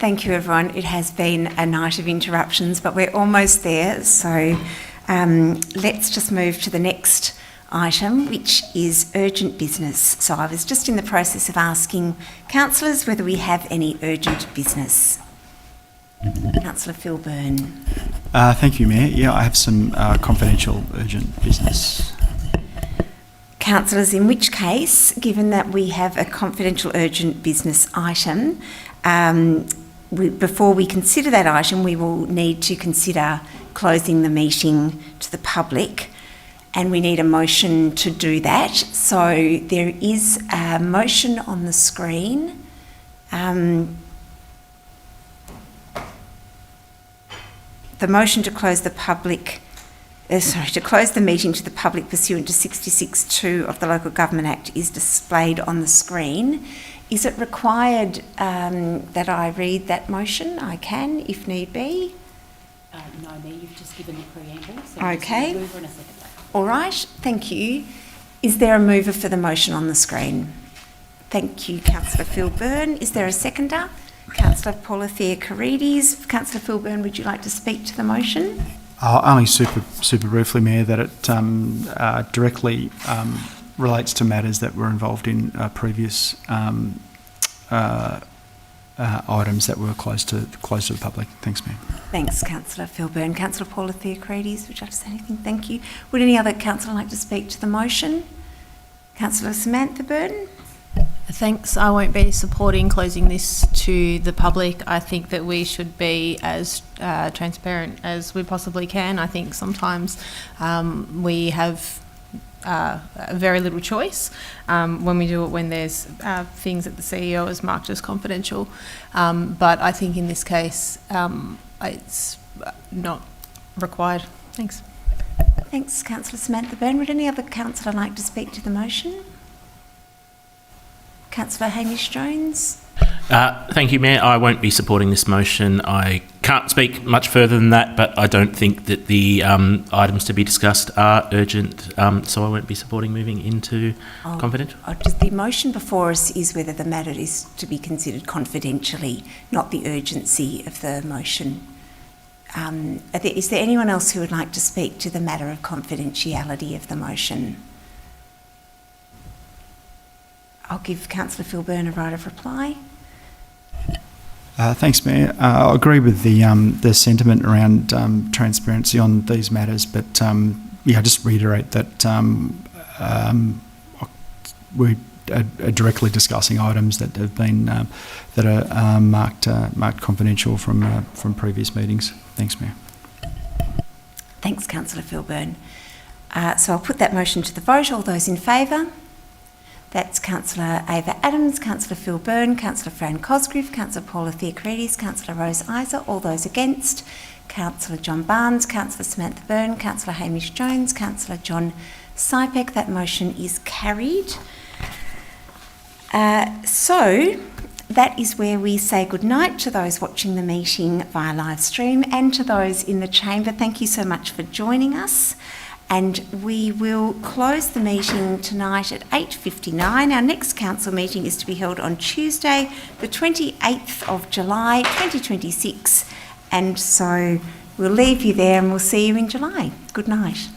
Thank you, everyone. It has been a night of interruptions, but we're almost there. So let's just move to the next item, which is urgent business. So I was just in the process of asking councillors whether we have any urgent business. Councillor Phil Byrne. Thank you, Mayor. Yeah, I have some confidential urgent business. Councillors, in which case, given that we have a confidential urgent business item, before we consider that item, we will need to consider closing the meeting to the public, and we need a motion to do that. So there is a motion on the screen. The motion to close the meeting to the public pursuant to 66(2) of the Local Government Act is displayed on the screen. Is it required that I read that motion? I can, if need be. No, Mayor, you've just given the preamble. So Okay. a mover and a seconder. All right, thank you. Is there a mover for the motion on the screen? Thank you, Councillor Phil Byrne. Is there a seconder? Councillor Paula Theocharides. Councillor Phil Byrne, would you like to speak to the motion? Only super briefly, Mayor, that it directly relates to matters that were involved in previous items that were closed to the public. Thanks, Mayor. Thanks, Councillor Phil Byrne. Councillor Paula Theocharides, would you like to say anything? Thank you. Would any other councillor like to speak to the motion? Councillor Samantha Byrne? Thanks. I won't be supporting closing this to the public. I think that we should be as transparent as we possibly can. I think sometimes we have very little choice when we do it, when there's things that the CEO has marked as confidential. But I think in this case, it's not required. Thanks. Thanks, Councillor Samantha Byrne. Would any other councillor like to speak to the motion? Councillor Hamish Jones. Thank you, Mayor. I won't be supporting this motion. I can't speak much further than that, but I don't think that the items to be discussed are urgent, so I won't be supporting moving into confidential. Just the motion before us is whether the matter is to be considered confidentially, not the urgency of the motion. Is there anyone else who would like to speak to the matter of confidentiality of the motion? I'll give Councillor Phil Byrne a right of reply. Thanks, Mayor. I agree with the sentiment around transparency on these matters, but I just reiterate that we are directly discussing items that have been that are marked confidential from previous meetings. Thanks, Mayor. Thanks, Councillor Phil Byrne. So I'll put that motion to the vote. All those in favour? That's Councillor Ava Adams, Councillor Phil Byrne, Councillor Fran Cosgrove, Councillor Paula Theocharides, Councillor Rose Isa. All those against? Councillor John Barnes, Councillor Samantha Byrne, Councillor Hamish Jones, Councillor John Sypek. That motion is carried. So that is where we say goodnight to those watching the meeting via live stream and to those in the chamber. Thank you so much for joining us. And we will close the meeting tonight at 8:59. Our next council meeting is to be held on Tuesday, the 28th of July, 2026. And so we'll leave you there and we'll see you in July. Good night.